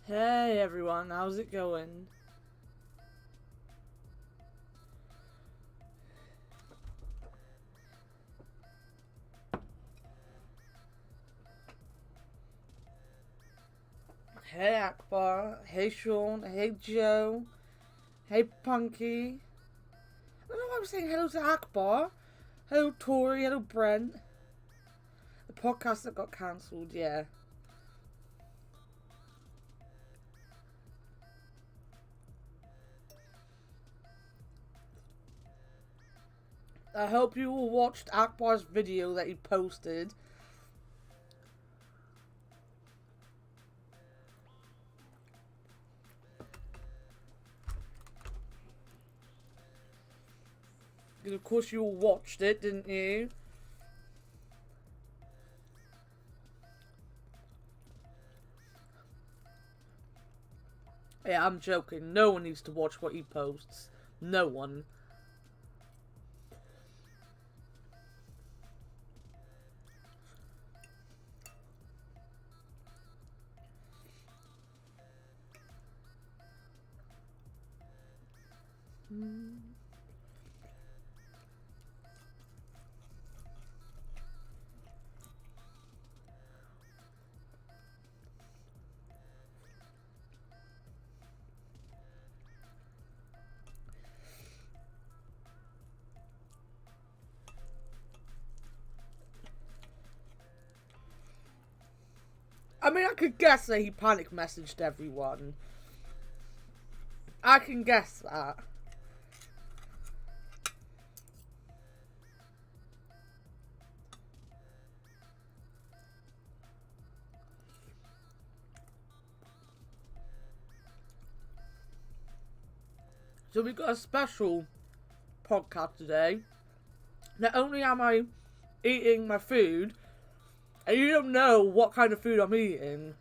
Hey everyone, how's it going? Hey Ackbar, hey Sean, hey Joe, hey Punky. I don't know why I'm saying hello to Ackbar. Hello Tori, hello Brent. The podcast that got cancelled, yeah. I hope you all watched Ackbar's video that he posted. Because of course you all watched it, didn't you? Yeah, I'm joking. No one needs to watch what he posts. No one. I mean, I could guess that he panic messaged everyone. I can guess that. So we got a special podcast today. Not only am I eating my food, and you don't know what kind of food I'm eating.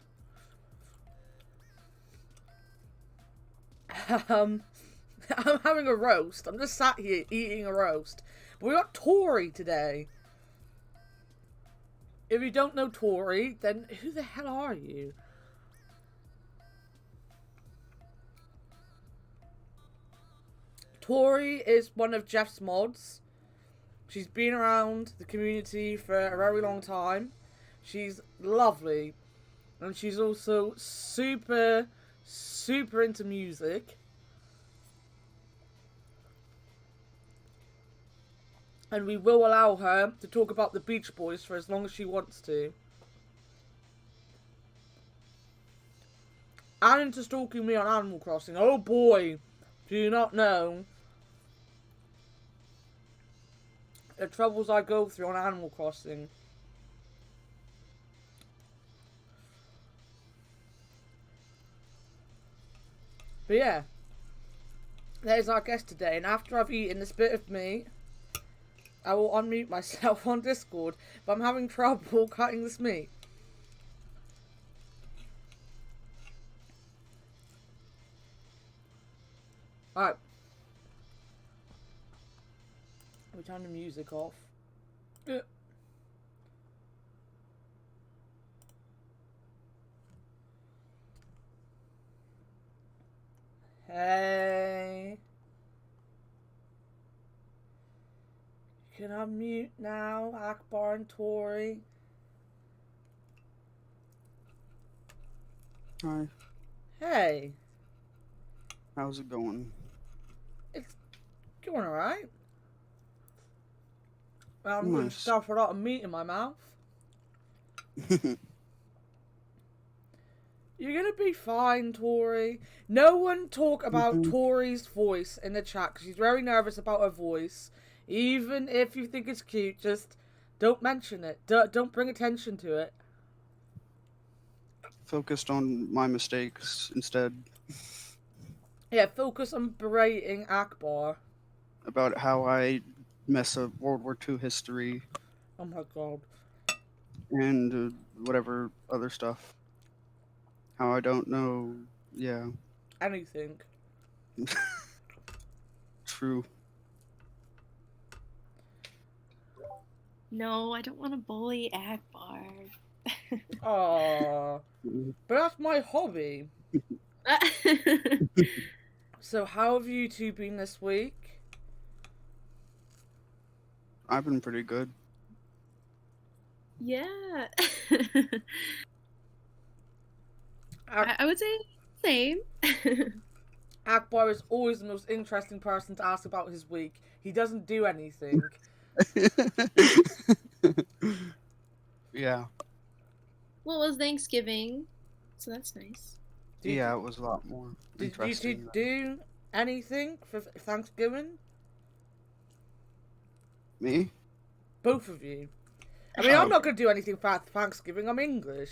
I'm having a roast. I'm just sat here eating a roast. We got Tori today. If you don't know Tori, then who the hell are you? Tori is one of Jeff's mods. She's been around the community for a very long time. She's lovely. And she's also super into music. And we will allow her to talk about the Beach Boys for as long as she wants to. And into stalking me on Animal Crossing. Oh boy, do you not know the troubles I go through on Animal Crossing. But yeah, there's our guest today. And after I've eaten this bit of meat, I will unmute myself on Discord. But I'm having trouble cutting this meat. Alright. We turn the music off. Hey. You can unmute now, Ackbar and Tori. Hi. Hey. How's it going? It's going alright. I'm going to Nice. stuff a lot of meat in my mouth. You're gonna be fine, Tori. No one talk about Tori's voice in the chat because she's very nervous about her voice. Even if you think it's cute, just don't mention it. Don't bring attention to it. Focused on my mistakes instead. Yeah, focus on berating Ackbar. About how I mess up World War II history Oh my god. and whatever other stuff. How I don't know. Yeah. Anything. True. No, I don't want to bully Ackbar. Aww. Mm. But that's my hobby. So how have you two been this week? I've been pretty good. Yeah. Ak- I would say same. Akbar is always the most interesting person to ask about his week. He doesn't do anything. Yeah. Well, it was Thanksgiving, so that's nice. Did Yeah, it was a lot more did you two interesting. do anything for Thanksgiving? Me? Both of you. I mean, I'm not going to do anything for Thanksgiving. I'm English.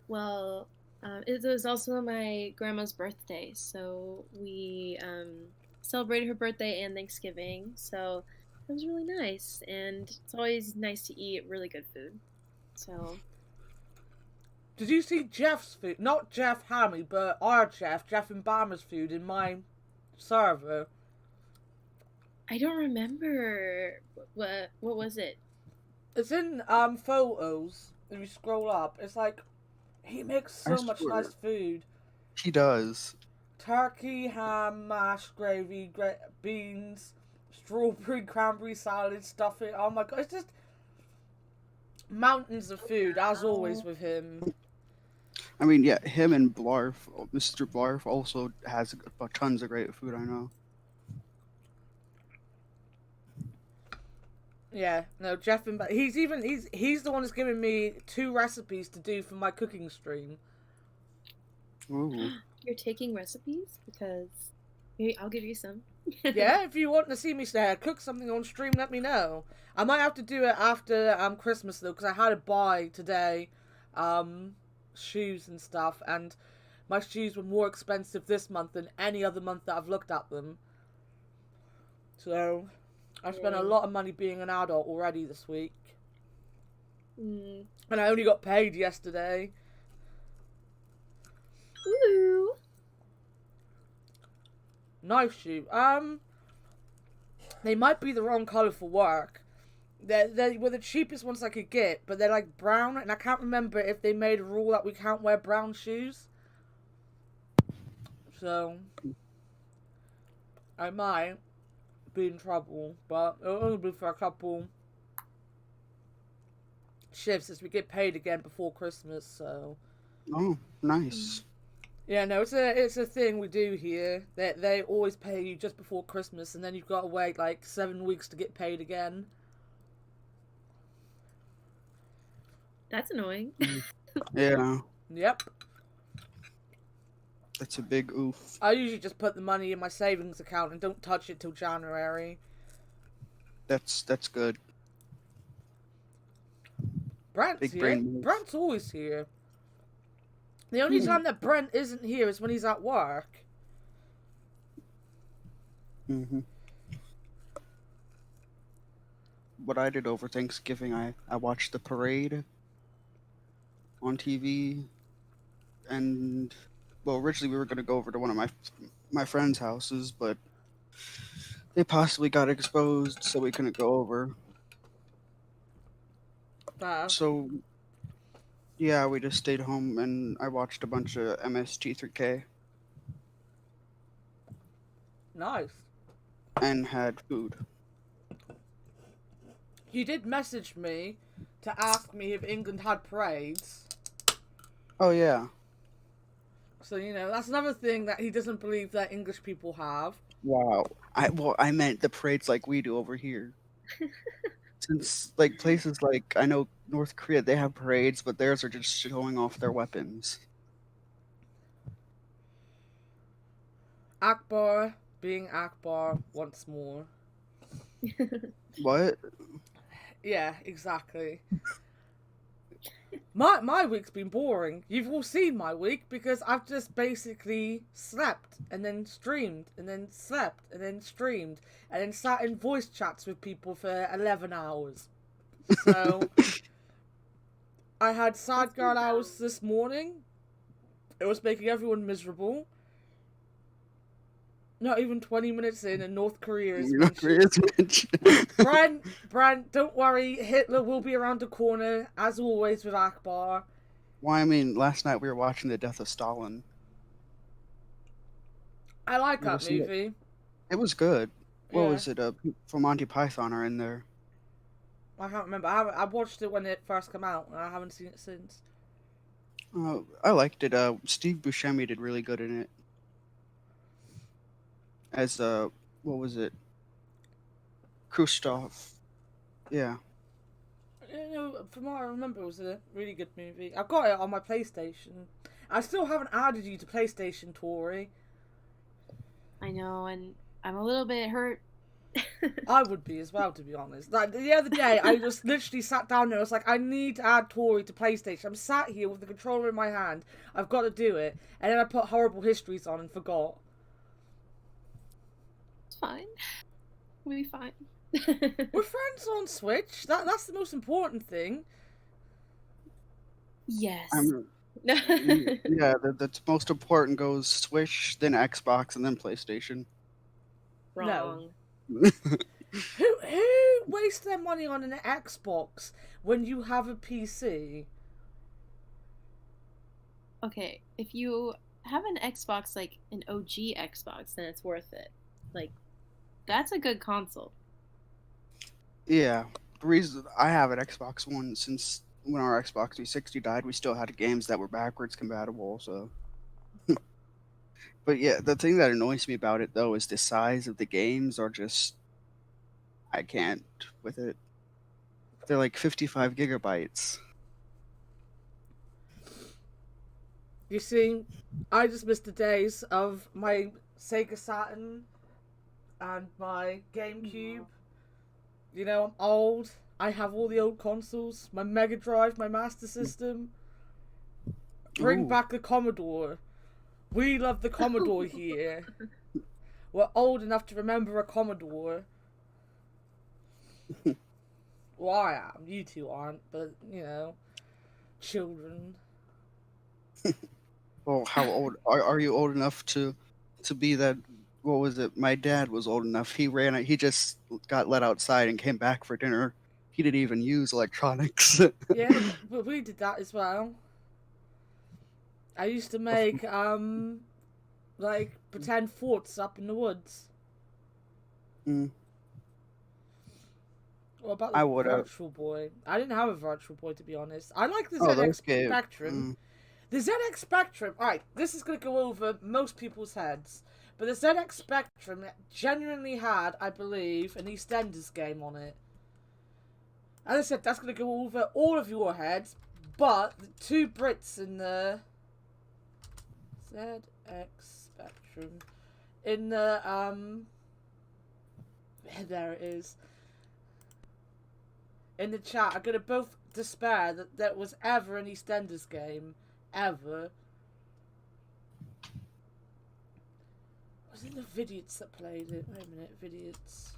Well, it was also my grandma's birthday, so we celebrated her birthday and Thanksgiving. So it was really nice, and it's always nice to eat really good food. So Did you see Jeff's food? Not Jeff Hammy, but our Jeff and Bama's food in my server. I don't remember what was it. It's in photos. If you scroll up, it's like he makes I so much swear. nice food. He does. Turkey, ham, mashed gravy, beans, strawberry, cranberry salad, stuffing. Oh my god, it's just mountains of food, as always with him. I mean, yeah, him and Blarf, Mr. Blarf also has tons of great food, I know. Yeah, no, Jeff and he's the one that's giving me 2 recipes to do for my cooking stream. Ooh. You're taking recipes because maybe I'll give you some. Yeah, if you want to see me cook something on stream, let me know. I might have to do it after Christmas though, because I had to buy today shoes and stuff, and my shoes were more expensive this month than any other month that I've looked at them. So I've spent a lot of money being an adult already this week. Mm. And I only got paid yesterday. Ooh. Nice shoe. They might be the wrong colour for work. They were the cheapest ones I could get, but they're like brown, and I can't remember if they made a rule that we can't wear brown shoes. So I might be in trouble, but it'll only be for a couple shifts as we get paid again before Christmas. So Oh, nice. yeah, no, it's a thing we do here. They always pay you just before Christmas, and then you've got to wait like 7 weeks to get paid again. That's annoying. Yeah, Yep. that's a big oof. I usually just put the money in my savings account and don't touch it till January. That's good. Brent's Big here. brain move. Brent's always here. The only time that Brent isn't here is when he's at work. Mm-hmm. What I did over Thanksgiving, I watched the parade on TV, and well, originally we were gonna go over to one of my friends' houses, but they possibly got exposed, so we couldn't go over. So yeah, we just stayed home, and I watched a bunch of MST3K Nice. and had food. You did message me to ask me if England had parades. Oh yeah. So, you know, that's another thing that he doesn't believe that English people have. Wow. I meant the parades like we do over here. Since like places like I know North Korea, they have parades, but theirs are just showing off their weapons. Akbar being Akbar once more. What? Yeah, exactly. My week's been boring. You've all seen my week because I've just basically slept and then streamed and then slept and then streamed and then sat in voice chats with people for 11 hours. So I had sad girl hours this morning. It was making everyone miserable. Not even 20 minutes in, and North Korea is North Korea mentioned. is mentioned. Brent, don't worry. Hitler will be around the corner, as always with Ackbar. Well, I mean, last night we were watching The Death of Stalin. I like You ever that see it? movie. It was good. What Yeah. was it? From Monty Python are in there. I can't remember. I watched it when it first came out, and I haven't seen it since. I liked it. Steve Buscemi did really good in it. As what was it? Khrushchev. Yeah. You know, from what I remember, it was a really good movie. I've got it on my PlayStation. I still haven't added you to PlayStation, Tori. I know, and I'm a little bit hurt. I would be as well, to be honest. Like the other day, I just literally sat down there. I was like, I need to add Tori to PlayStation. I'm sat here with the controller in my hand. I've got to do it. And then I put Horrible Histories on and forgot. It's fine. We'll be fine. We're friends on Switch. That's the most important thing. Yes. Yeah, the most important goes Switch, then Xbox, and then PlayStation. Wrong. Who wastes their money on an Xbox when you have a PC? Okay, if you have an Xbox, like an OG Xbox, then it's worth it. Like, that's a good console. Yeah, the reason I have an Xbox One since when our Xbox 360 died, we still had games that were backwards compatible. So, but yeah, the thing that annoys me about it though is the size of the games are just I can't with it. They're like 55 gigabytes. You see, I just missed the days of my Sega Saturn and my GameCube. You know, I'm old. I have all the old consoles. My Mega Drive, my Master System. Bring Ooh. back the Commodore. We love the Commodore here. We're old enough to remember a Commodore. Well, I am. You two aren't, but, you know, children. Well, how old are you old enough to be that? What was it? My dad was old enough. He just got let outside and came back for dinner. He didn't even use electronics. Yeah, but we did that as well. I used to make, like, pretend forts up in the woods. Mm. What about I the would have. Virtual Boy? I didn't have a Virtual Boy, to be honest. I like the Oh, ZX those games. Spectrum. The ZX Spectrum, alright, this is going to go over most people's heads, but the ZX Spectrum genuinely had, I believe, an EastEnders game on it. As I said, that's going to go over all of your heads, but the two Brits in the ZX Spectrum, in the, there it is, in the chat, are going to both despair that there was ever an EastEnders game. Ever. Was it the Vidiots that played it? Wait a minute, Vidiots.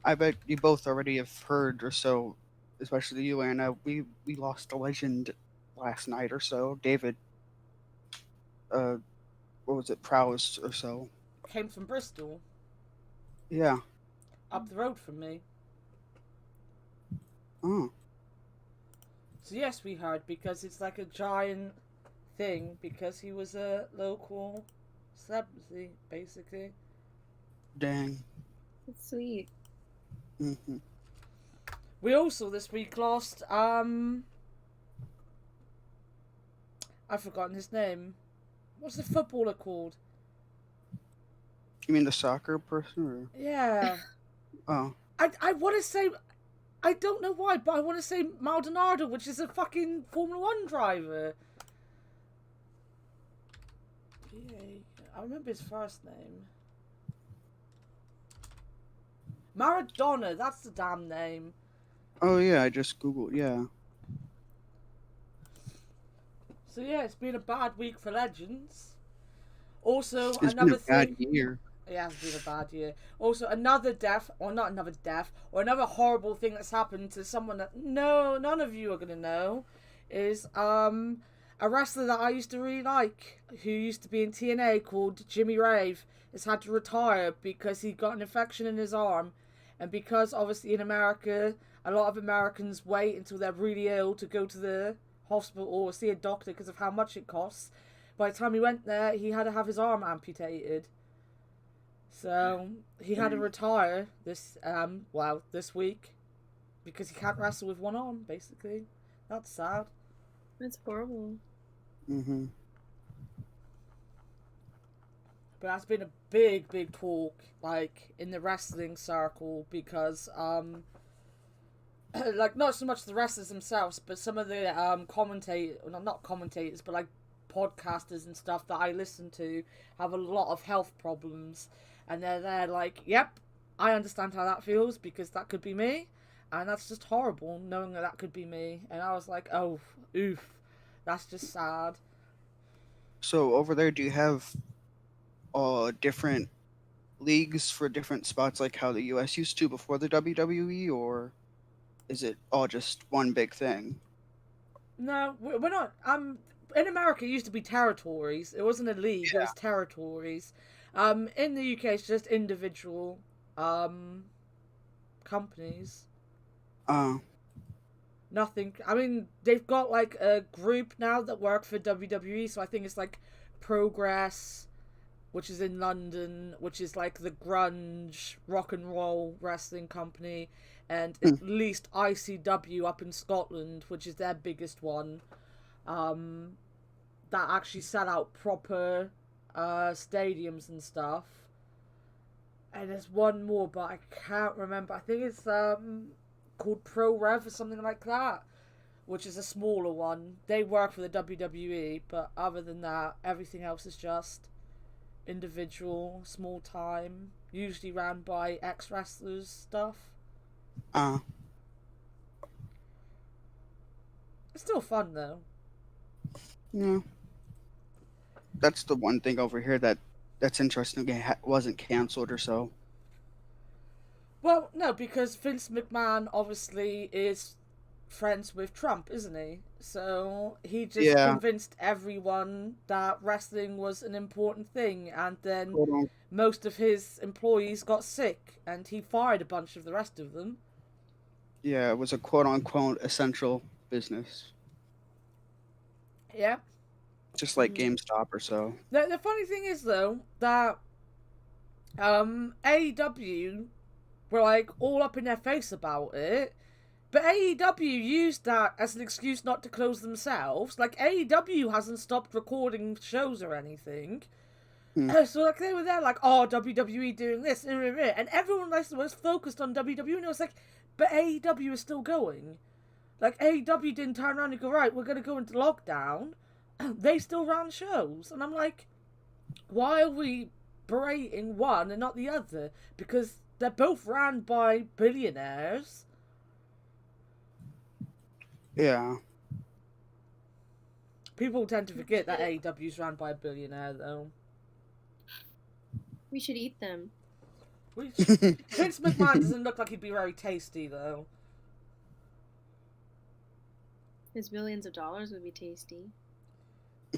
I bet you both already have heard or so, especially you, Anna. We lost a legend last night or so. David, what was it, Prowse or so? Came from Bristol. Yeah. Up the road from me. Oh. So yes, we heard, because it's like a giant thing, because he was a local celebrity, basically. Dang. That's sweet. Mm-hmm. We also this week lost I've forgotten his name. What's the footballer called? You mean the soccer person? Or? Yeah. Oh. I want to say, I don't know why, but I want to say Maldonado, which is a fucking Formula 1 driver. I remember his first name. Maradona, that's the damn name. Oh yeah, I just googled. Yeah. So yeah, it's been a bad week for legends. Also, It's another been a thing. bad year. It has been a bad year. Also, another death, or not another death, or another horrible thing that's happened to someone that none of you are gonna know, is a a wrestler that I used to really like, who used to be in TNA, called Jimmy Rave, has had to retire because he got an infection in his arm, and because obviously in America, a lot of Americans wait until they're really ill to go to the hospital or see a doctor because of how much it costs. By the time he went there, he had to have his arm amputated. So he had to retire this week because he can't wrestle with one arm, basically. That's sad. That's horrible. Mm-hmm. But that's been a big talk, like, in the wrestling circle, because, like, not so much the wrestlers themselves, but some of the, commentators, well, not commentators, but, like, podcasters and stuff that I listen to have a lot of health problems. And they're like, yep, I understand how that feels, because that could be me. And that's just horrible, knowing that could be me. And I was like, oh, oof, that's just sad. So over there, do you have different leagues for different spots, like how the US used to before the WWE, or is it all just one big thing? No, we're not. In America, it used to be territories. It wasn't a league. It Yeah. was territories. In the UK, it's just individual, companies. Nothing. I mean, they've got like a group now that work for WWE. So I think it's like Progress, which is in London, which is like the grunge rock and roll wrestling company, and at least ICW up in Scotland, which is their biggest one. That actually sell out proper stadiums and stuff. And there's one more, but I can't remember. I think it's called Pro Rev or something like that, which is a smaller one. They work for the WWE, but other than that, everything else is just individual, small time, usually ran by ex-wrestlers stuff. It's still fun though. Yeah. That's the one thing over here that's interesting. It wasn't canceled or so. Well, no, because Vince McMahon obviously is friends with Trump, isn't he? So he just convinced everyone that wrestling was an important thing, and then most of his employees got sick, and he fired a bunch of the rest of them. Yeah, it was a quote-unquote essential business. Yeah. Just like GameStop or so. The funny thing is, though, that AEW were like all up in their face about it, but AEW used that as an excuse not to close themselves. Like, AEW hasn't stopped recording shows or anything. So, like, they were there like, oh, WWE doing this, and everyone was focused on WWE, and it was like, but AEW is still going. Like, AEW didn't turn around and go, right, we're going to go into lockdown. They still ran shows. And I'm like, why are we berating one and not the other? Because they're both ran by billionaires. Yeah. People tend to forget that AEW's ran by a billionaire, though. We should eat them. Vince McMahon doesn't look like he'd be very tasty, though. His billions of dollars would be tasty.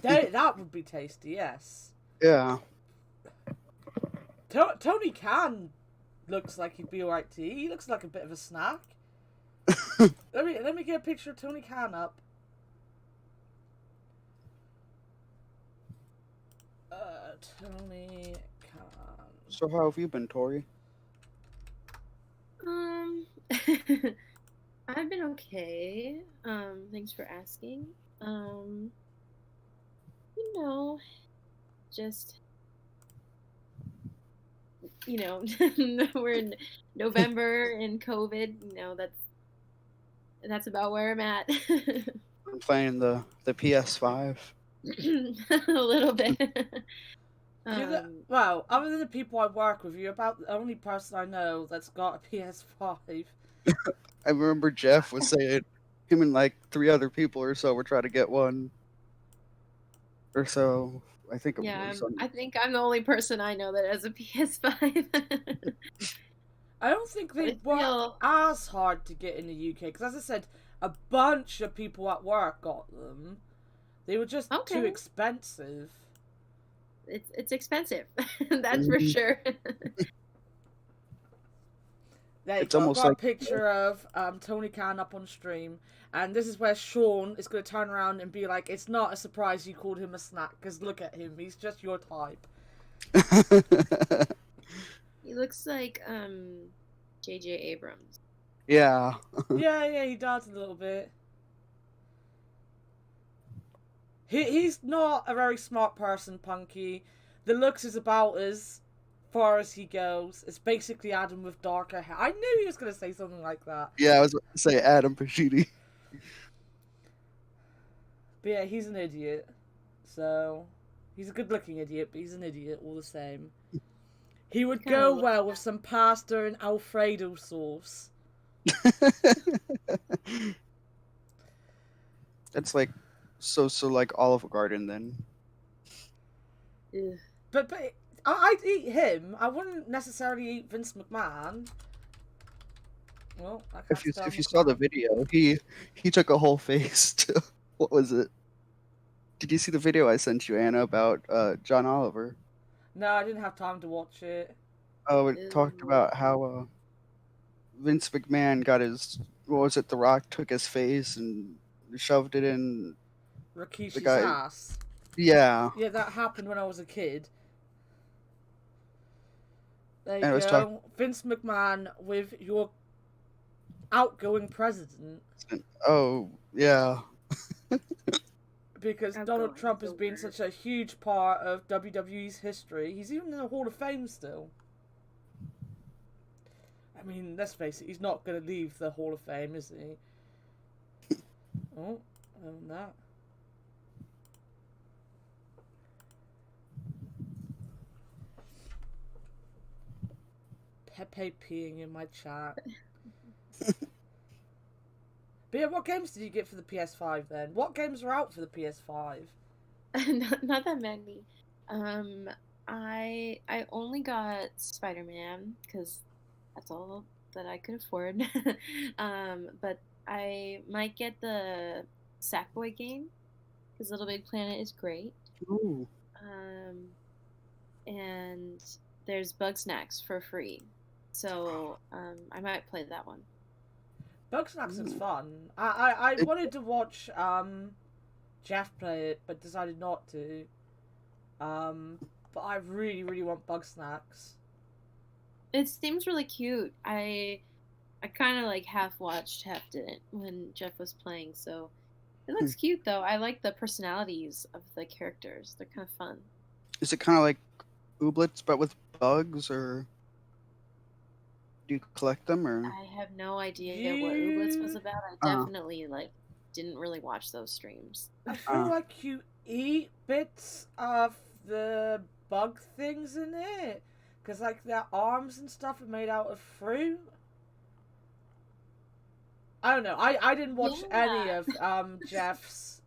That would be tasty, yes. Yeah. Tony Khan looks like he'd be alright to eat. He looks like a bit of a snack. Let me get a picture of Tony Khan up. Tony Khan. So how have you been, Tori? I've been okay. Thanks for asking. Just we're in November and COVID, that's about where I'm at. I'm playing the PS5. A little bit. Well, other than the people I work with, you're about the only person I know that's got a PS5. I remember Jeff was saying him and like 3 other people or so were trying to get one or so. I think I think I'm the only person I know that has a PS5. I don't think they work as hard to get in the UK, because as I said, a bunch of people at work got them. They were just too Okay. expensive. It's expensive. That's for Mhm. sure. There you It's go. I've almost got a like picture of Tony Khan up on stream, and this is where Sean is going to turn around and be like, "It's not a surprise you called him a snack, because look at him. He's just your type." He looks like J.J. Abrams. yeah. Yeah, he does a little bit. He's not a very smart person, Punky. The looks is about as far as he goes. It's basically Adam with darker hair. I knew he was going to say something like that. Yeah, I was about to say Adam Pashidi. But yeah, he's an idiot. So, he's a good looking idiot, but he's an idiot all the same. He He would kind of go looks. well with some pasta and Alfredo sauce. It's like so like Olive Garden then. Ugh. But I'd eat him. I wouldn't necessarily eat Vince McMahon. Well, I can't spell If you saw the McMahon. video, he took a whole face to what was it? Did you see the video I sent you, Anna, about John Oliver? No, I didn't have time to watch it. Oh, it talked Ew. about how Vince McMahon got his what was it? The Rock took his face and shoved it in the Rikishi's guy. ass. Yeah, Yeah, that happened when I was a kid. There you and it was talking. go. Vince McMahon with your outgoing president. Oh yeah, Because Donald Outgoing Trump is has a been word. such a huge part of WWE's history. He's even in the Hall of Fame still. I mean, let's face it, he's not going to leave the Hall of Fame, is he? Oh, that. Pepe peeing in my chat. But yeah, what games did you get for the PS5 then? What games are out for the PS5? Not that many. Um, I only got Spider-Man because that's all that I could afford. But I might get the Sackboy game because Little Big Planet is great. ooh, Um, and there's Bug Snacks for free, so I might play that one. Bugsnax is ooh. fun. I It, wanted to watch Jeff play it, but decided not to. Um, but I really want Bugsnax. It seems really cute. I kind of like half watched, half didn't when Jeff was playing, so it hmm. looks cute though. I like the personalities of the characters. They're kind of fun. Is it kind of like Ooblets but with bugs, or do you collect them, or? I have no idea what Ooblets was You, about. I Uh, definitely like didn't really watch those streams. I feel uh, like you eat bits of the bug things in it, because like their arms and stuff are made out of fruit. I don't know. I didn't watch any Yeah. of Jeff's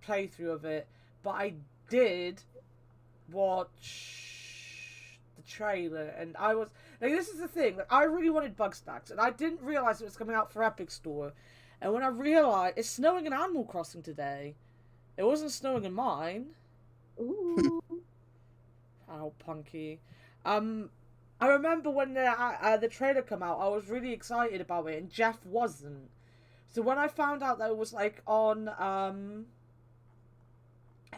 playthrough of it, but I did watch the trailer, and I was like, this is the thing. Like, I really wanted Bugsnax, and I didn't realize it was coming out for Epic Store. And when I realized it's snowing in Animal Crossing today, it wasn't snowing in mine. Ooh. How punky. Um, I remember when the trailer came out, I was really excited about it, and Jeff wasn't. So when I found out that it was like on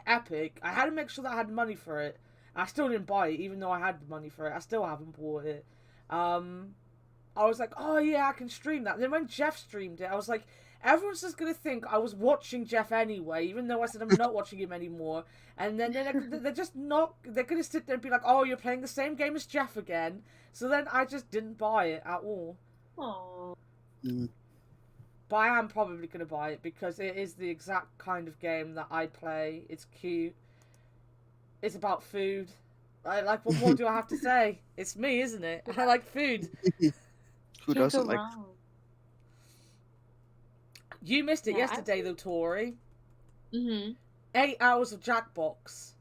Epic, I had to make sure that I had money for it. I still didn't buy it, even though I had the money for it. I still haven't bought it. Um, I was like, oh yeah, I can stream that. And then when Jeff streamed it, I was like, everyone's just gonna think I was watching Jeff anyway, even though I said I'm not watching him anymore. And then they're just not. They're gonna sit there and be like, oh, you're playing the same game as Jeff again. So then I just didn't buy it at all. Oh. mm. But I am probably gonna buy it because it is the exact kind of game that I play. It's cute. It's about food. I like. What more do I have to say? It's me, isn't it? I like food. Who Can't go doesn't like? wrong. You missed it Yeah, yesterday, though, Tori. Mm-hmm. 8 hours of Jackbox.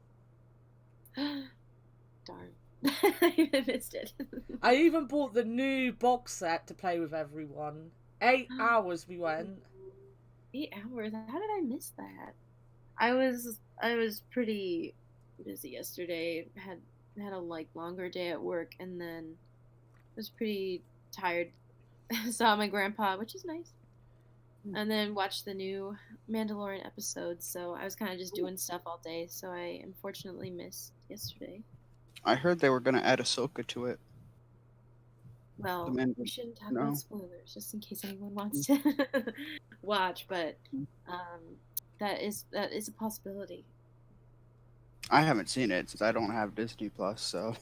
Darn. I missed it. I even bought the new box set to play with everyone. 8 hours we went. 8 hours? How did I miss that? I was pretty busy yesterday. Had a like longer day at work, and then was pretty tired. Saw my grandpa, which is nice, and then watched the new Mandalorian episode. So I was kind of just doing stuff all day. So I unfortunately missed yesterday. I heard they were gonna add Ahsoka to it. The Well, we Mandal- shouldn't talk about no, spoilers, just in case anyone wants to watch. But um, that is a possibility. I haven't seen it since I don't have Disney Plus, so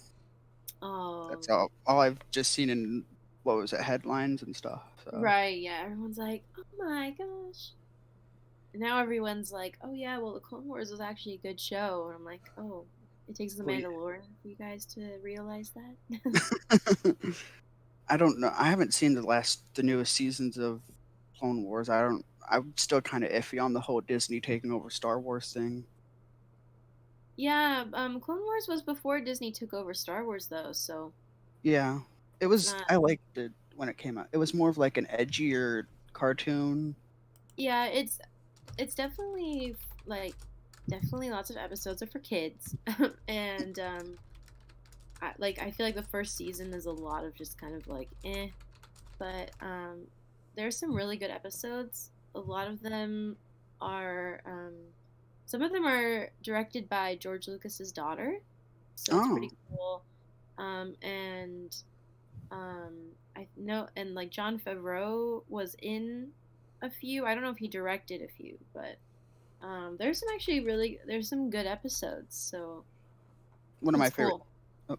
Oh, that's all I've just seen in what was it, headlines and stuff. So right, yeah. Everyone's like, "Oh my gosh!" And now everyone's like, "Oh yeah, well, the Clone Wars was actually a good show." And I'm like, "Oh, it takes the well, yeah. Mandalorian for you guys to realize that." I don't know. I haven't seen the newest seasons of Clone Wars. I'm still kind of iffy on the whole Disney taking over Star Wars thing. Yeah, Clone Wars was before Disney took over Star Wars, though, so Yeah, it it's was. not. I liked it when it came out. It was more of like an edgier cartoon. Yeah, it's definitely like definitely lots of episodes are for kids, and I feel like the first season is a lot of just kind of like but there's some really good episodes. A lot of them are some of them are directed by George Lucas's daughter, so it's Oh, pretty cool. And I know, and like John Favreau was in a few. I don't know if he directed a few, but there's some good episodes, so one of it's my favorite. cool. uh,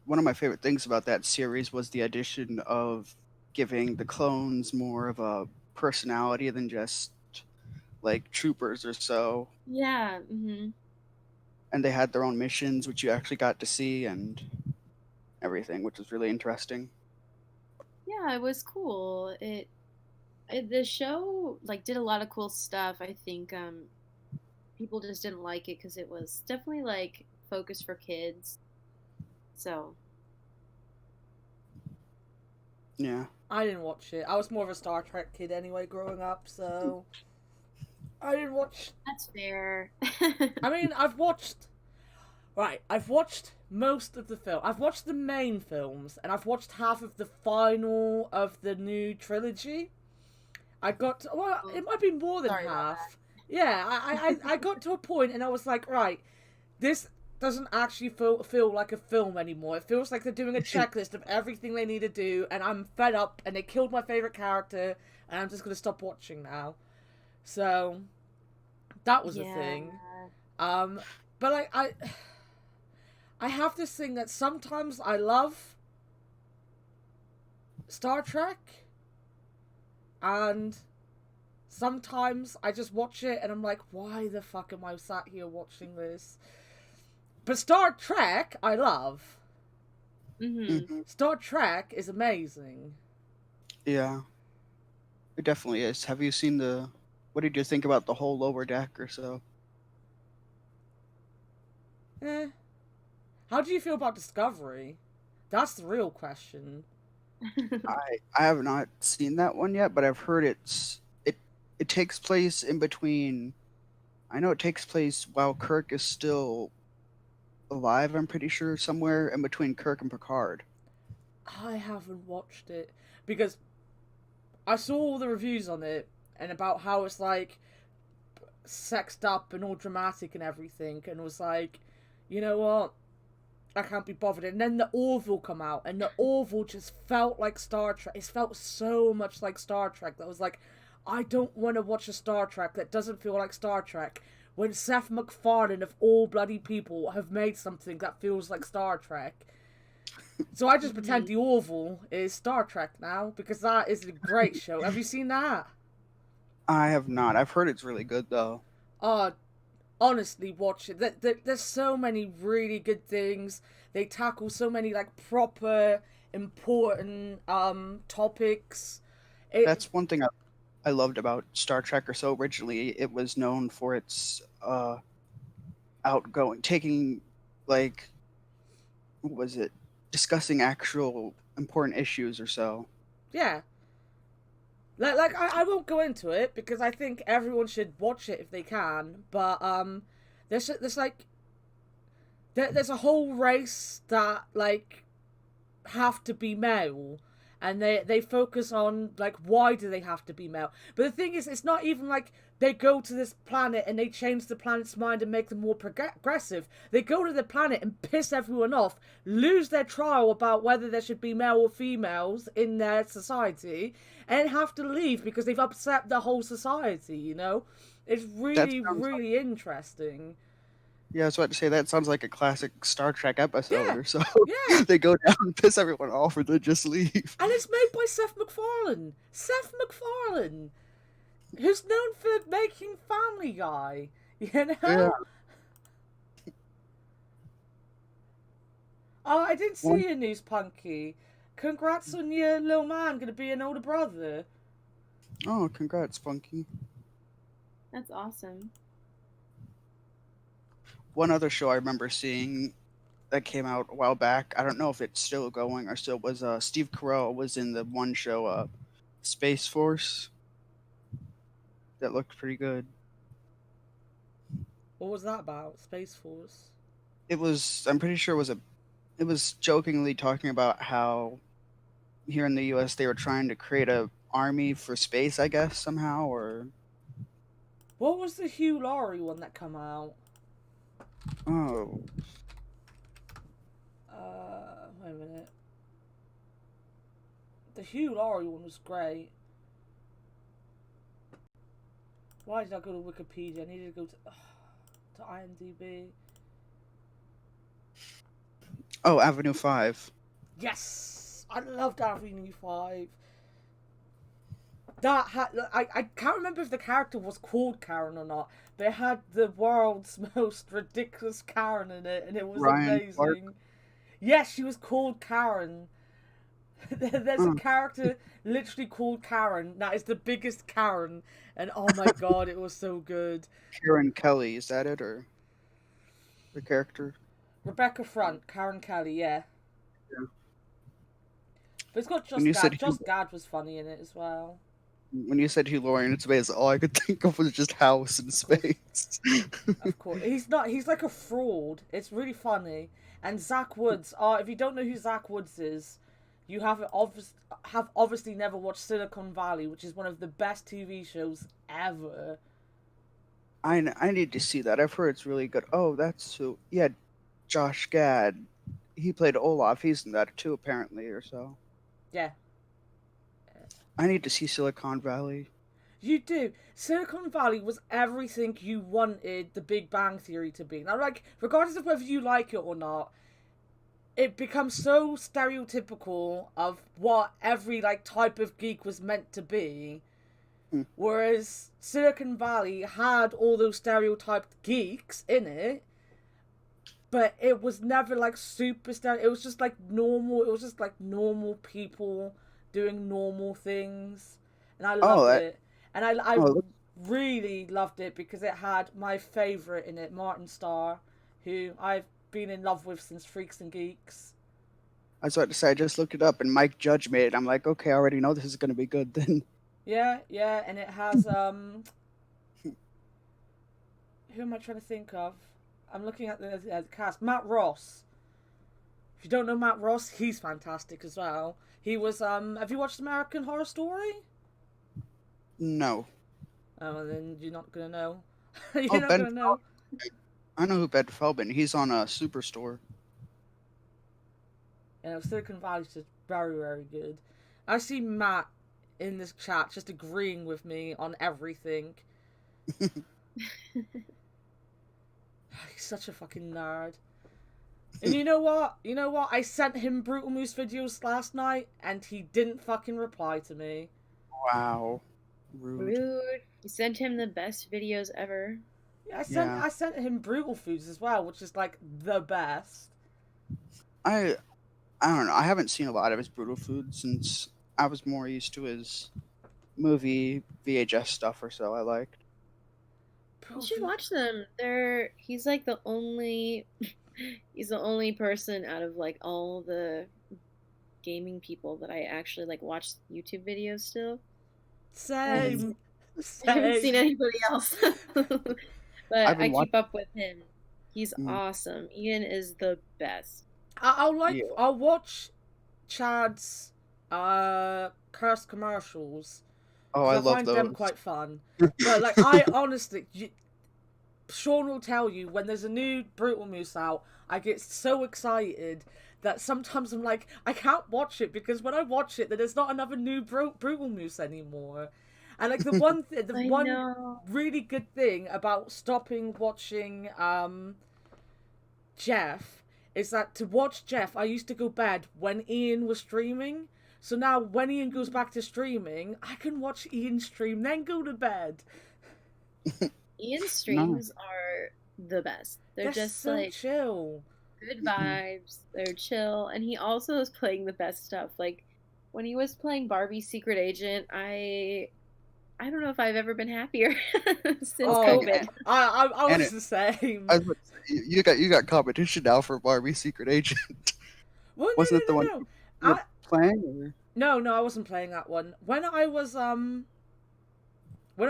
One of my favorite things about that series was the addition of giving the clones more of a personality than just like troopers or so. Yeah, And they had their own missions, which you actually got to see and everything, which was really interesting. yeah, it was cool. The show like did a lot of cool stuff. I think people just didn't like it because it was definitely like focused for kids. So Yeah. I didn't watch it. I was more of a Star Trek kid anyway growing up, so I didn't watch. that's fair. I mean, I've watched. Right, I've watched most of the film. I've watched the main films, and I've watched half of the final of the new trilogy. I got to, well, it might be more than Sorry about half. Yeah, I got to a point, and I was like, right, this doesn't actually feel like a film anymore. It feels like they're doing a checklist of everything they need to do, and I'm fed up, and they killed my favorite character, and I'm just gonna stop watching now. So that was a Yeah. thing. But I have this thing that sometimes I love Star Trek, and sometimes I just watch it and I'm like, why the fuck am I sat here watching this? But Star Trek, I love. Mhm. Star Trek is amazing. Yeah, it definitely is. Have you seen the? What did you think about the whole lower deck or so? Eh. How do you feel about Discovery? That's the real question. I have not seen that one yet, but I've heard it takes place in between. I know it takes place while Kirk is still alive. I'm pretty sure somewhere in between Kirk and Picard. I haven't watched it because I saw all the reviews on it and about how it's like sexed up and all dramatic and everything, and was like, you know what? I can't be bothered. And then the Orville come out, and the Orville just felt like Star Trek. It felt so much like Star Trek that was like, I don't want to watch a Star Trek that doesn't feel like Star Trek. When Seth MacFarlane of all bloody people have made something that feels like Star Trek. So I just pretend the Orville is Star Trek now because that is a great show. Have you seen that? I have not. I've heard it's really good though. Oh, honestly, watch it. There's so many really good things. They tackle so many like proper important topics. It That's one thing I loved about Star Trek or so. Originally, it was known for its outgoing, taking like what was it, discussing actual important issues or so. yeah. I won't go into it because I think everyone should watch it if they can. But there's like there's a whole race that like have to be male, and they focus on like why do they have to be male. But the thing is, it's not even like they go to this planet and they change the planet's mind and make them more progressive. They go to the planet and piss everyone off, lose their trial about whether there should be male or females in their society, and have to leave because they've upset the whole society. It's That really sounds like, really interesting. yeah, I was about to say that sounds like a classic Star Trek episode Yeah, or so. yeah. They go down and piss everyone off, or they just leave. And it's made by Seth MacFarlane. Seth MacFarlane, who's known for making Family Guy. Yeah. Oh, I didn't One, see your news, Punky. Congrats on your little man gonna be an older brother. oh, congrats, Funky. That's awesome. One other show I remember seeing that came out a while back. I don't know if it's still going or still was. Steve Carell was in the one show, Space Force. That looked pretty good. What was that about? Space Force? It was. I'm pretty sure it was a. It was jokingly talking about how here in the U.S. they were trying to create a army for space, I guess somehow, or What was the Hugh Laurie one that come out? oh, Wait a minute. The Hugh Laurie one was great. Why did I go to Wikipedia? I needed to go to IMDb. oh, Avenue 5. Yes, I loved Avenue 5. That had I can't remember if the character was called Karen or not, but it had the world's most ridiculous Karen in it, and it was Ryan Clark. amazing. Yes, she was called Karen. There's a Oh, character literally called Karen that is the biggest Karen, and oh my god, it was so good. Karen Kelly, is that it or the character? Rebecca Front, Karen Kelly, yeah. Yeah. But it's got When Just you Gad. said Just Gad was funny in it as well. when you said Hugh Laurie in space, all I could think of was just House in space. Of course, he's not. He's like a fraud. It's really funny. And Zach Woods. If you don't know who Zach Woods is, you have obviously never watched Silicon Valley, which is one of the best TV shows ever. I need to see that. I've heard it's really good. Oh, that's who. Yeah, Josh Gad. He played Olaf. He's in that too, apparently, or so. Yeah, I need to see Silicon Valley. you do. Silicon Valley was everything you wanted The Big Bang Theory to be. Now, like, regardless of whether you like it or not, it becomes so stereotypical of what every like type of geek was meant to be. Hmm. Whereas Silicon Valley had all those stereotyped geeks in it, but it was never like super stereo. It was just like normal. It was just like normal people doing normal things, and I Oh, loved it. And I oh, really loved it because it had my favorite in it, Martin Starr, who I've been in love with since Freaks and Geeks. I was about to say I just looked it up and Mike Judge made it. I'm like, okay, I already know this is going to be good then. Yeah, yeah, and it has who am I trying to think of? I'm looking at the cast. Matt Ross. If you don't know Matt Ross, he's fantastic as well. He was have you watched American Horror Story? No. Oh, well, then you're not gonna know. You're Oh, not Ben. gonna know. I know who Ben Feldman. He's on a Superstore. Silicon Valley's just very, very good. I see Matt in this chat just agreeing with me on everything. He's such a fucking nerd. And you know what? You know what? I sent him Brutal Moose videos last night, and he didn't fucking reply to me. Wow. Rude. Rude. You sent him the best videos ever. Yeah, Yeah. I sent him Brutal Foods as well, which is like the best. I don't know. I haven't seen a lot of his Brutal Food since I was more used to his movie VHS stuff or so I liked. You should watch them. He's like the only he's the only person out of like all the gaming people that I actually like watch YouTube videos still. Same. I haven't seen Same. anybody else. I've But I been watching. keep up with him. He's Mm, awesome. Ian is the best. yeah. I'll watch Chad's curse commercials Oh, because I I love find them those. quite fun. But like I honestly, Sean will tell you when there's a new Brutal Moose out, I get so excited that sometimes I'm like, I can't watch it because when I watch it, then there's not another new Brutal Moose anymore. And like the I one know. really good thing about stopping watching Jeff is that to watch Jeff, I used to go bed when Ian was streaming. So now when Ian goes back to streaming, I can watch Ian stream, then go to bed. Ian's No. streams are the best. They're They're just so like chill. good Mhm. vibes. They're chill, and he also is playing the best stuff. Like when he was playing Barbie's Secret Agent, I don't know if I've ever been happier since Oh, And, COVID. and, I and was it, the same. I was about to say, you got competition now for Barbie Secret Agent. Well, Wasn't it the one no. you were playing? No, I wasn't playing that one. When I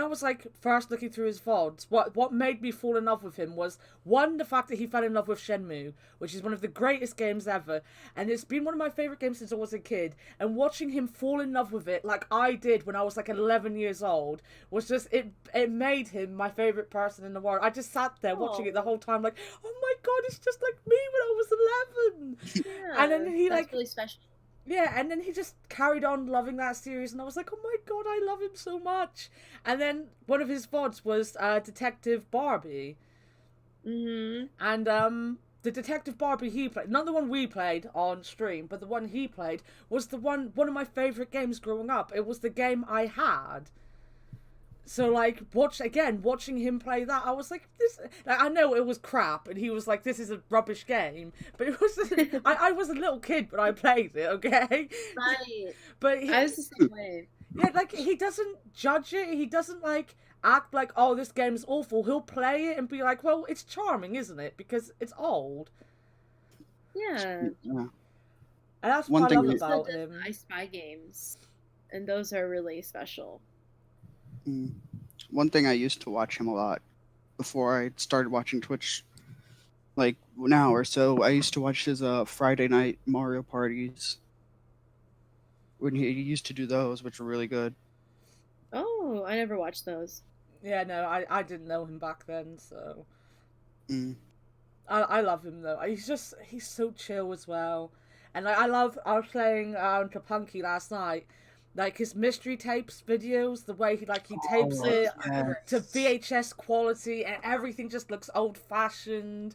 was like first looking through his VODs, what made me fall in love with him was one, the fact that he fell in love with Shenmue, which is one of the greatest games ever, and it's been one of my favorite games since I was a kid. And watching him fall in love with it, like I did when I was like 11 years old, was just it. It made him my favorite person in the world. I just sat there watching it the Oh, whole time, like, oh my god, it's just like me when I was 11. And yeah, then he that's like really special. yeah, and then he just carried on loving that series, and I was like, oh my god, I love him so much. And then one of his VODs was Detective Barbie. Hmm. And the Detective Barbie he played, not the one we played on stream, but the one he played, was one of my favourite games growing up. It was the game I had. So like watching him play that, I was like, this. Like, I know it was crap, and he was like, this is a rubbish game, but it was. I was a little kid when I played it, okay. Right. But I was the same way. yeah, like he doesn't judge it. He doesn't like act like, oh, this game's awful. He'll play it and be like, well, it's charming, isn't it? Because it's old, Yeah. Yeah. and that's One what I thing love He we, also about does him. I Spy games, and those are really special. mm, one thing I used to watch him a lot before I started watching Twitch, like now or so. I used to watch his Friday night Mario parties when he used to do those, which were really good. Oh, I never watched those. Yeah, no, I didn't know him back then, so Mm. I love him though. He's so chill as well, and like I was playing Punky last night. Like his mystery tapes videos, the way he tapes Oh, it Those are yeah. to great. VHS quality, and everything just looks old fashioned.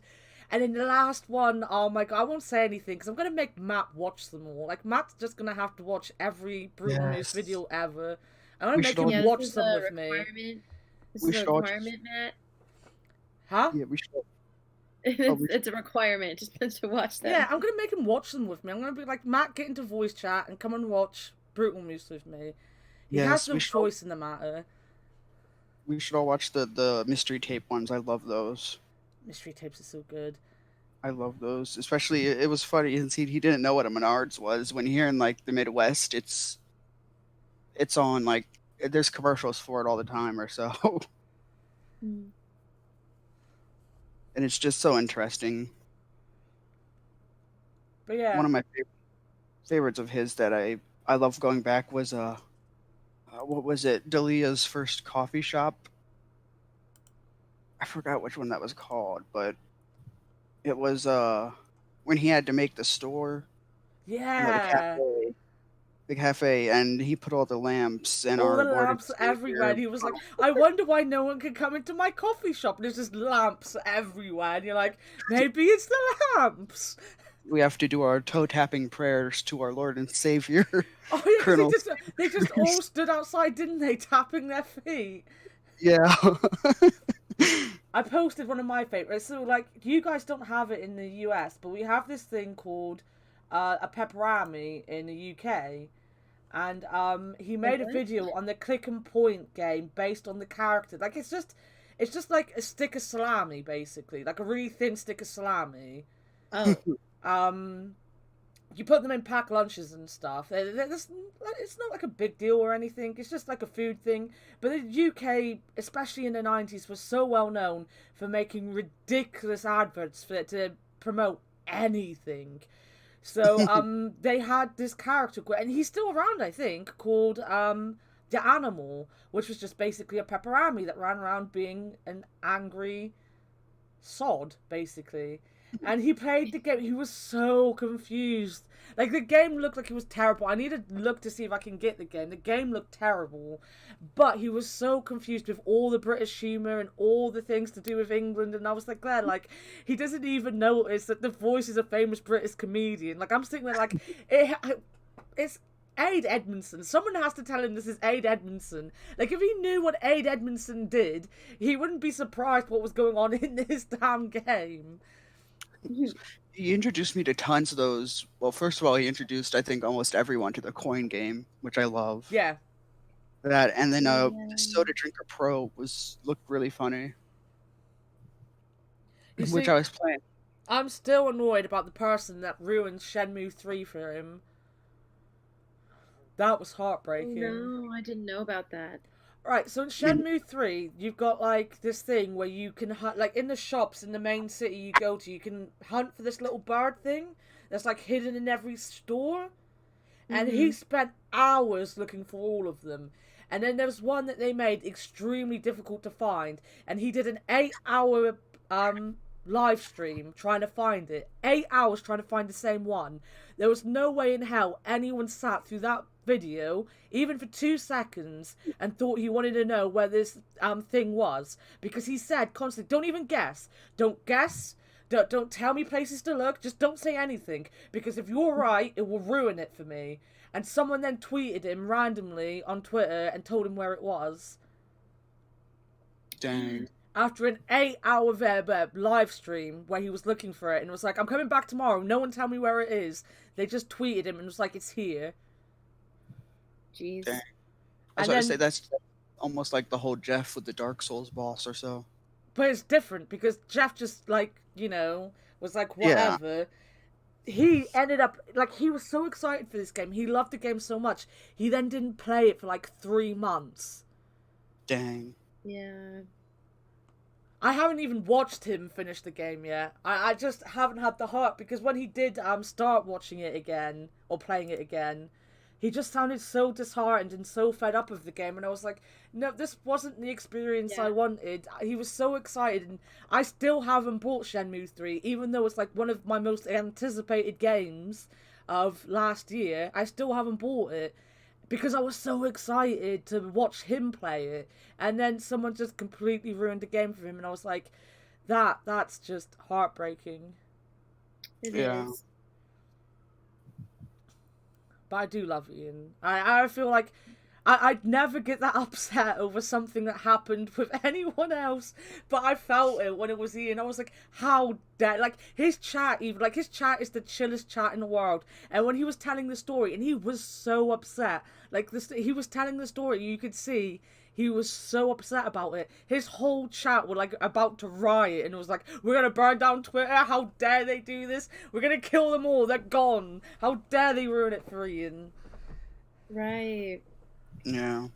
And in the last one, oh my god, I won't say anything because I'm gonna make Matt watch them all. Like Matt's just gonna have to watch every Brutal News Yes. video ever. I'm gonna We make should all him Yeah, do. this watch is some a with me. requirement. This We is a should all just. requirement, Matt. Huh? Yeah, we should. Oh, It's we should. it's a requirement just to watch Yeah, them. I'm gonna make him watch them with me. I'm gonna be like, Matt, get into voice chat and come and watch Brutal Moose with me. He has Yes, no choice in the matter. we should all watch the mystery tape ones. I love those. Mystery tapes are so good. I love those. Especially, it was funny since he didn't know what a Menards was. When here in like the Midwest, it's on like there's commercials for it all the time or so, Mm. and it's just so interesting. But yeah, One of my favorites of his that I love going back was what was it? Dalia's first coffee shop. I forgot which one that was called, but it was when he had to make the store, the yeah. the cafe, and he put all the lamps in All the our Lord and lamps everywhere, Savior. and he was like, I wonder why no one can come into my coffee shop. And there's just lamps everywhere, and you're like, maybe it's the lamps. We have to do our toe tapping prayers to our Lord and Savior, Oh yeah, because Colonel. they just all stood outside, didn't they, tapping their feet. Yeah. I posted one of my favorites. So, like, you guys don't have it in the US, but we have this thing called a pepperami in the UK. And he made a What? video on the click and point game based on the character. Like, it's just like a stick of salami, basically, like a really thin stick of salami. Oh, Um, you put them in packed lunches and stuff. It's not like a big deal or anything. It's just like a food thing. But the UK, especially in the 90s, was so well known for making ridiculous adverts for it to promote anything. So they had this character, and he's still around, I think, called the Animal, which was just basically a pepperami that ran around being an angry sod, basically. And he played the game. He was so confused. Like, the game looked like it was terrible. I need to look to see if I can get the game. The game looked terrible. But he was so confused with all the British humour and all the things to do with England. And I was like, Claire, like, he doesn't even notice that the voice is a famous British comedian. Like, I'm sitting there like, it's Aid Edmondson. Someone has to tell him this is Aid Edmondson. Like, if he knew what Aid Edmondson did, he wouldn't be surprised what was going on in this damn game. He introduced me to tons of those. Well, first of all, he introduced, I think, almost everyone to the coin game, which I love. Yeah. That, and then Soda Drinker Pro looked really funny, which I was playing. I'm still annoyed about the person that ruined Shenmue 3 for him. That was heartbreaking. Oh, no, I didn't know about that. Right, so in Shenmue 3, you've got, like, this thing where you can hunt, like, in the shops in the main city you go to, you can hunt for this little bird thing that's, like, hidden in every store. And he spent hours looking for all of them. And then there was one that they made extremely difficult to find, and he did an 8-hour live stream trying to find it. 8 hours trying to find the same one. There was no way in hell anyone sat through that video, even for 2 seconds, and thought he wanted to know where this thing was. Because he said constantly, don't even guess. Don't guess. Don't tell me places to look. Just don't say anything. Because if you're right, it will ruin it for me. And someone then tweeted him randomly on Twitter and told him where it was. Dang. After an 8-hour live stream where he was looking for it and was like, I'm coming back tomorrow. No one tell me where it is. They just tweeted him and was like, it's here. Jeez. Dang. I was about to say, that's almost like the whole Jeff with the Dark Souls boss or so. But it's different because Jeff just, like, you know, was like, whatever. Yeah. He ended up, like, he was so excited for this game. He loved the game so much. He then didn't play it for, like, 3 months. Dang. Yeah. I haven't even watched him finish the game yet. I just haven't had the heart, because when he did start watching it again, or playing it again, he just sounded so disheartened and so fed up of the game, and I was like, no, this wasn't the experience I wanted. He was so excited, and I still haven't bought Shenmue 3, even though it's like one of my most anticipated games of last year. I still haven't bought it, because I was so excited to watch him play it, and then someone just completely ruined the game for him, and I was like, that's just heartbreaking. It is. But I do love Ian. I feel like I'd never get that upset over something that happened with anyone else, but I felt it when it was Ian. I was like, how dare, like, his chat is the chillest chat in the world. And when he was telling the story, and he was so upset, like, he was telling the story, you could see he was so upset about it. His whole chat were, like, about to riot, and it was like, we're gonna burn down Twitter, how dare they do this? We're gonna kill them all, they're gone. How dare they ruin it for Ian? Right. Yeah.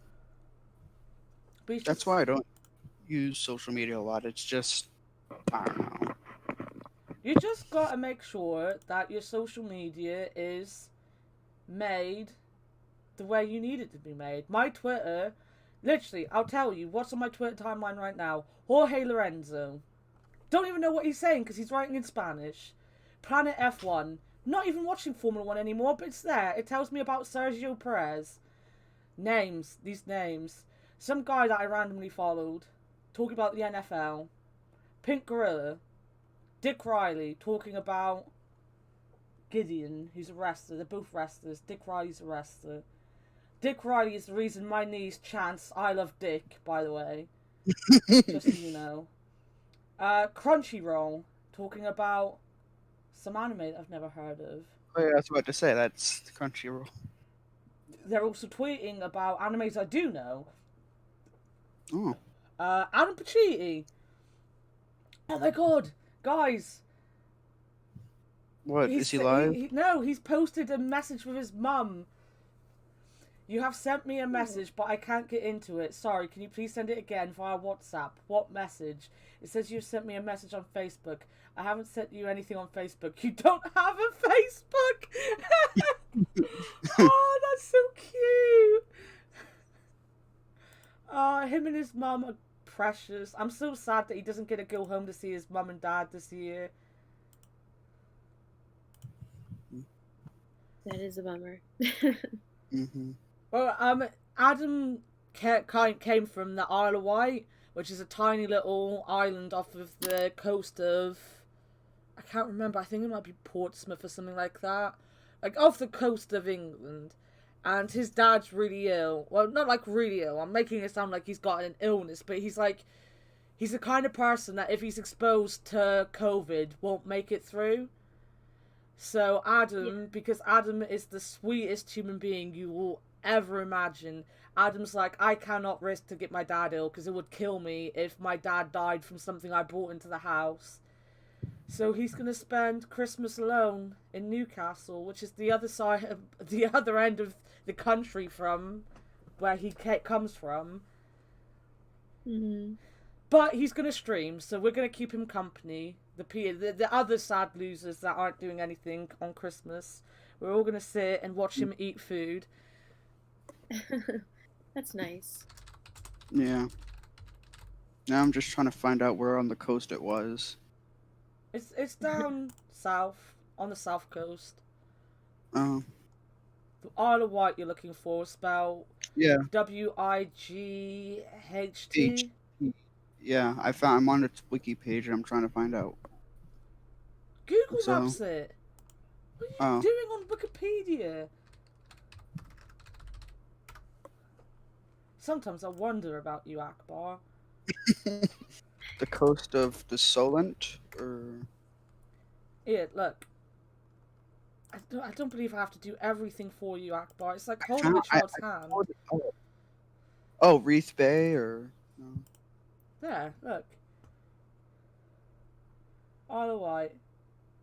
That's why I don't use social media a lot. It's just, I don't know. You just gotta make sure that your social media is made the way you need it to be made. My Twitter, literally, I'll tell you what's on my Twitter timeline right now. Jorge Lorenzo. Don't even know what he's saying because he's writing in Spanish. Planet F1. Not even watching Formula 1 anymore, but it's there. It tells me about Sergio Perez. These names. Some guy that I randomly followed, talking about the NFL. Pink Gorilla. Dick Riley, talking about Gideon, who's a wrestler. They're both wrestlers. Dick Riley's a wrestler. Dick Riley is the reason my niece chants I love Dick, by the way. Just so you know. Crunchyroll, talking about some anime that I've never heard of. Oh yeah, I was about to say, that's Crunchyroll. They're also tweeting about animes I do know. Oh. Adam Pacitti. Oh my god, guys. What, is he live? No, he's posted a message with his mum. You have sent me a message, but I can't get into it. Sorry, can you please send it again via WhatsApp? What message? It says you've sent me a message on Facebook. I haven't sent you anything on Facebook. You don't have a Facebook? Oh, that's so cute. Him and his mum are precious. I'm so sad that he doesn't get to go home to see his mum and dad this year. That is a bummer. Mm-hmm. Well, Adam came from the Isle of Wight, which is a tiny little island off of the coast of... I can't remember. I think it might be Portsmouth or something like that. Like, off the coast of England. And his dad's really ill. Well, not like really ill. I'm making it sound like he's got an illness, but he's like... He's the kind of person that if he's exposed to COVID, won't make it through. So Adam, because Adam is the sweetest human being you will ever imagine, Adam's like, I cannot risk to get my dad ill because it would kill me if my dad died from something I brought into the house. So he's going to spend Christmas alone in Newcastle, which is the other side of the other end of the country from where he comes from. Mm-hmm. But he's going to stream, so we're going to keep him company. The other sad losers that aren't doing anything on Christmas, we're all going to sit and watch him eat food. That's nice. Yeah. Now I'm just trying to find out where on the coast it was. It's down south, on the south coast. Oh. The Isle of Wight you're looking for, spell WIGHT. Yeah, I'm on its wiki page and I'm trying to find out. Google Maps it. What are you doing on Wikipedia? Sometimes I wonder about you, Ackbar. The coast of the Solent, or... Yeah, look. I don't believe I have to do everything for you, Ackbar. It's like holding a child's hand. Oh, Wreath Bay, or... No. There, look. Isle of Wight.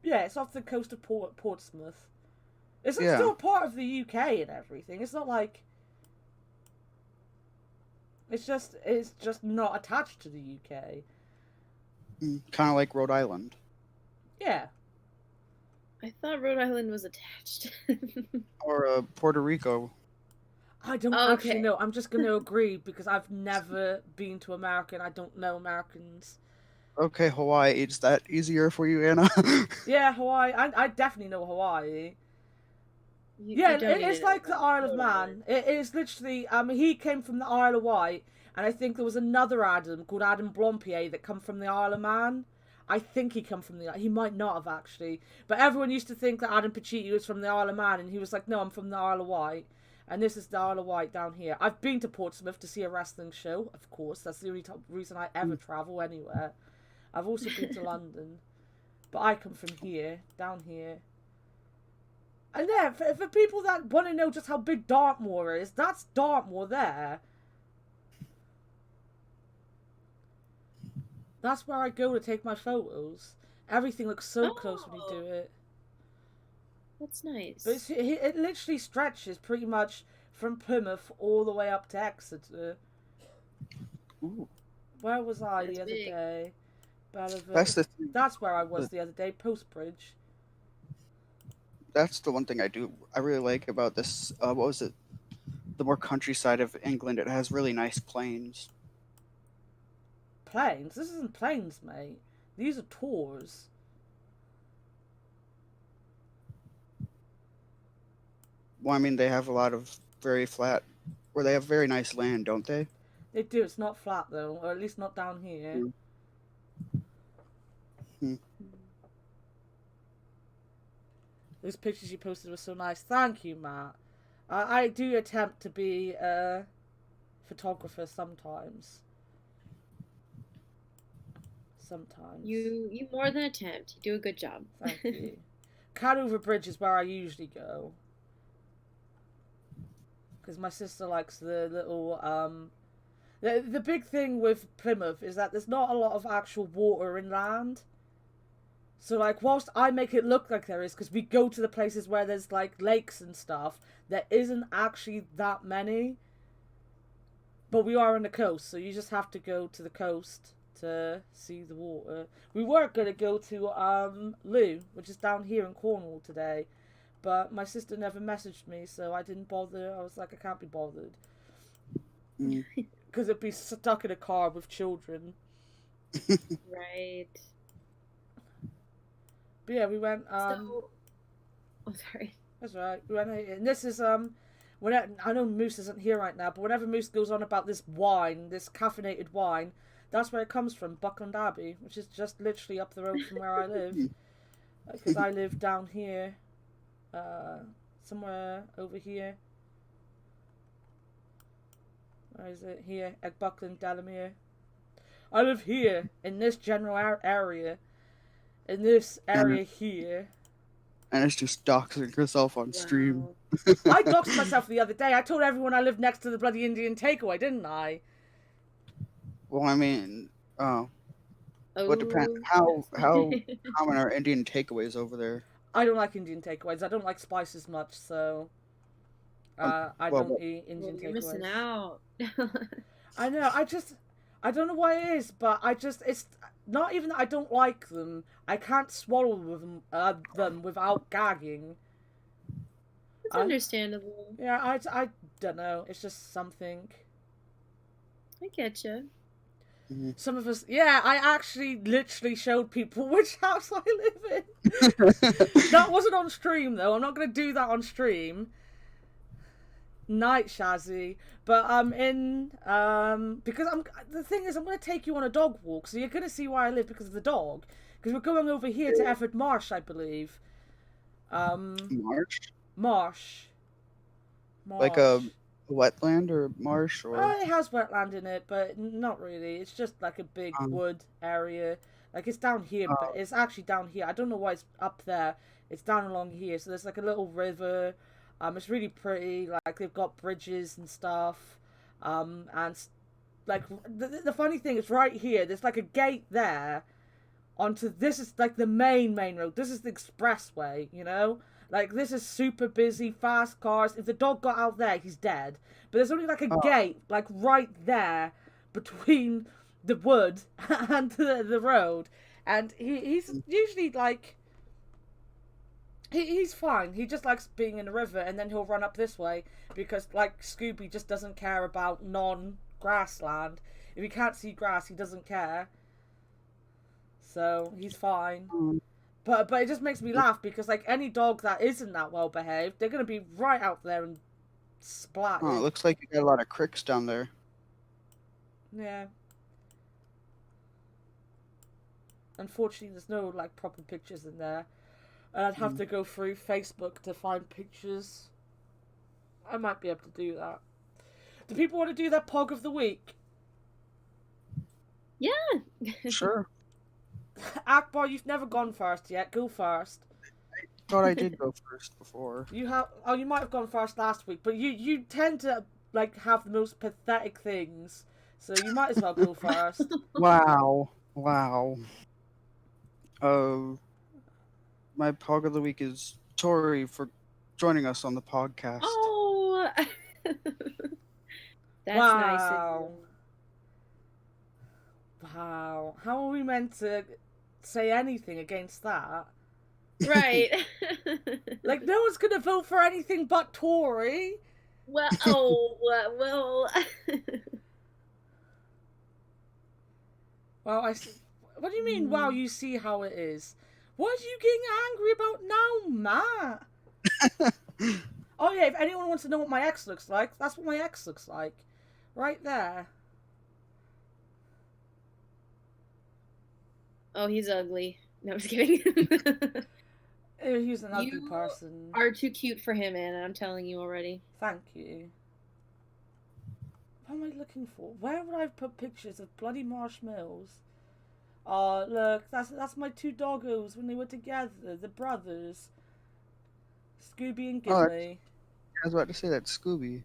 Yeah, it's off the coast of Portsmouth. It's still part of the UK and everything. It's not like... It's just not attached to the UK. Kind of like Rhode Island. Yeah. I thought Rhode Island was attached. Or Puerto Rico. I don't actually know. I'm just going to agree because I've never been to America and I don't know Americans. Okay, Hawaii. Is that easier for you, Anna? Yeah, Hawaii. I definitely know Hawaii. It's like the Isle of Man. It is literally, he came from the Isle of Wight, and I think there was another Adam called Adam Blompier that come from the Isle of Man. I think he might not have actually, but everyone used to think that Adam Pacitti was from the Isle of Man, and he was like, no, I'm from the Isle of Wight, and this is the Isle of Wight down here. I've been to Portsmouth to see a wrestling show, of course. That's the only reason I ever travel anywhere. I've also been to London, but I come from here, down here. And there, for people that want to know just how big Dartmoor is, that's Dartmoor there. That's where I go to take my photos. Everything looks so close when you do it. That's nice. But it literally stretches pretty much from Plymouth all the way up to Exeter. Ooh. Where was I the other day? That's where I was the other day, Postbridge. That's the one thing I really like about this. What was it? The more countryside of England, it has really nice plains. Plains? This isn't plains, mate. These are tours. Well, I mean, they have a lot of very flat, where they have very nice land, don't they? They do. It's not flat, though. Or at least not down here. Those pictures you posted were so nice. Thank you, Matt. I do attempt to be a photographer sometimes. Sometimes. You more than attempt. You do a good job. Thank you. Cadover Bridge is where I usually go. Because my sister likes the little... The big thing with Plymouth is that there's not a lot of actual water inland. So, like, whilst I make it look like there is, because we go to the places where there's, like, lakes and stuff, there isn't actually that many. But we are on the coast, so you just have to go to the coast to see the water. We were going to go to, Lou, which is down here in Cornwall today. But my sister never messaged me, so I didn't bother. I was like, I can't be bothered. Because it'd be stuck in a car with children. Right. But yeah, we went. Oh, sorry. That's right. We went, and this is Whenever, I know Moose isn't here right now, but whenever Moose goes on about this wine, this caffeinated wine, that's where it comes from, Buckland Abbey, which is just literally up the road from where I live. Because I live down here, somewhere over here. Where is it? Here, at Buckland, Delamere. I live here, in this general area. In this area here. And it's just doxing herself on stream. I doxed myself the other day. I told everyone I lived next to the bloody Indian takeaway, didn't I? Well, I mean, what depends? How common are Indian takeaways over there? I don't like Indian takeaways. I don't like spices much, so I don't eat Indian takeaways. You're missing out. I know. I don't know why it is, but it's not even that I don't like them. I can't swallow them without gagging. It's understandable. Yeah, I don't know. It's just something. I get you. Mm-hmm. Some of us, yeah, I actually literally showed people which house I live in. That wasn't on stream, though. I'm not going to do that on stream. Night, Shazzy. But because the thing is, I'm going to take you on a dog walk, so you're going to see where I live because of the dog. Because we're going over here to Efford Marsh, I believe. Marsh. Like a wetland or marsh, or it has wetland in it, but not really. It's just like a big wood area. Like it's down here, but it's actually down here. I don't know why it's up there. It's down along here, so there's like a little river. It's really pretty. Like they've got bridges and stuff. And like the funny thing is right here. There's like a gate there. This is like the main road. This is the expressway. You know. Like, this is super busy, fast cars. If the dog got out there, he's dead. But there's only, like, a gate, like, right there between the wood and the road. And he's usually, like... He's fine. He just likes being in the river, and then he'll run up this way. Because, like, Scooby just doesn't care about non-grassland. If he can't see grass, he doesn't care. So, he's fine. But it just makes me laugh because, like, any dog that isn't that well behaved, they're going to be right out there and splat. Oh, it looks like you got a lot of cricks down there. Yeah. Unfortunately, there's no, like, proper pictures in there. And I'd have to go through Facebook to find pictures. I might be able to do that. Do people want to do their POG of the week? Yeah. Sure. Ackbar, you've never gone first yet. Go first. I thought I did go first before. You have. Oh, you might have gone first last week, but you tend to like have the most pathetic things, so you might as well go first. Wow. My POG of the week is Tori for joining us on the podcast. Oh, that's nice. Wow. How are we meant to say anything against that? Right. Like, no one's going to vote for anything but Tory. Well, well. Well, what do you mean, wow, you see how it is? What are you getting angry about now, Matt? Oh, yeah, if anyone wants to know what my ex looks like, that's what my ex looks like. Right there. Oh, he's ugly. No, I'm just kidding. He's an ugly person. You are too cute for him, Anna. I'm telling you already. Thank you. What am I looking for? Where would I put pictures of bloody marshmallows? Oh, look, that's my two doggos when they were together, the brothers. Scooby and Gimli. I was about to say that's Scooby.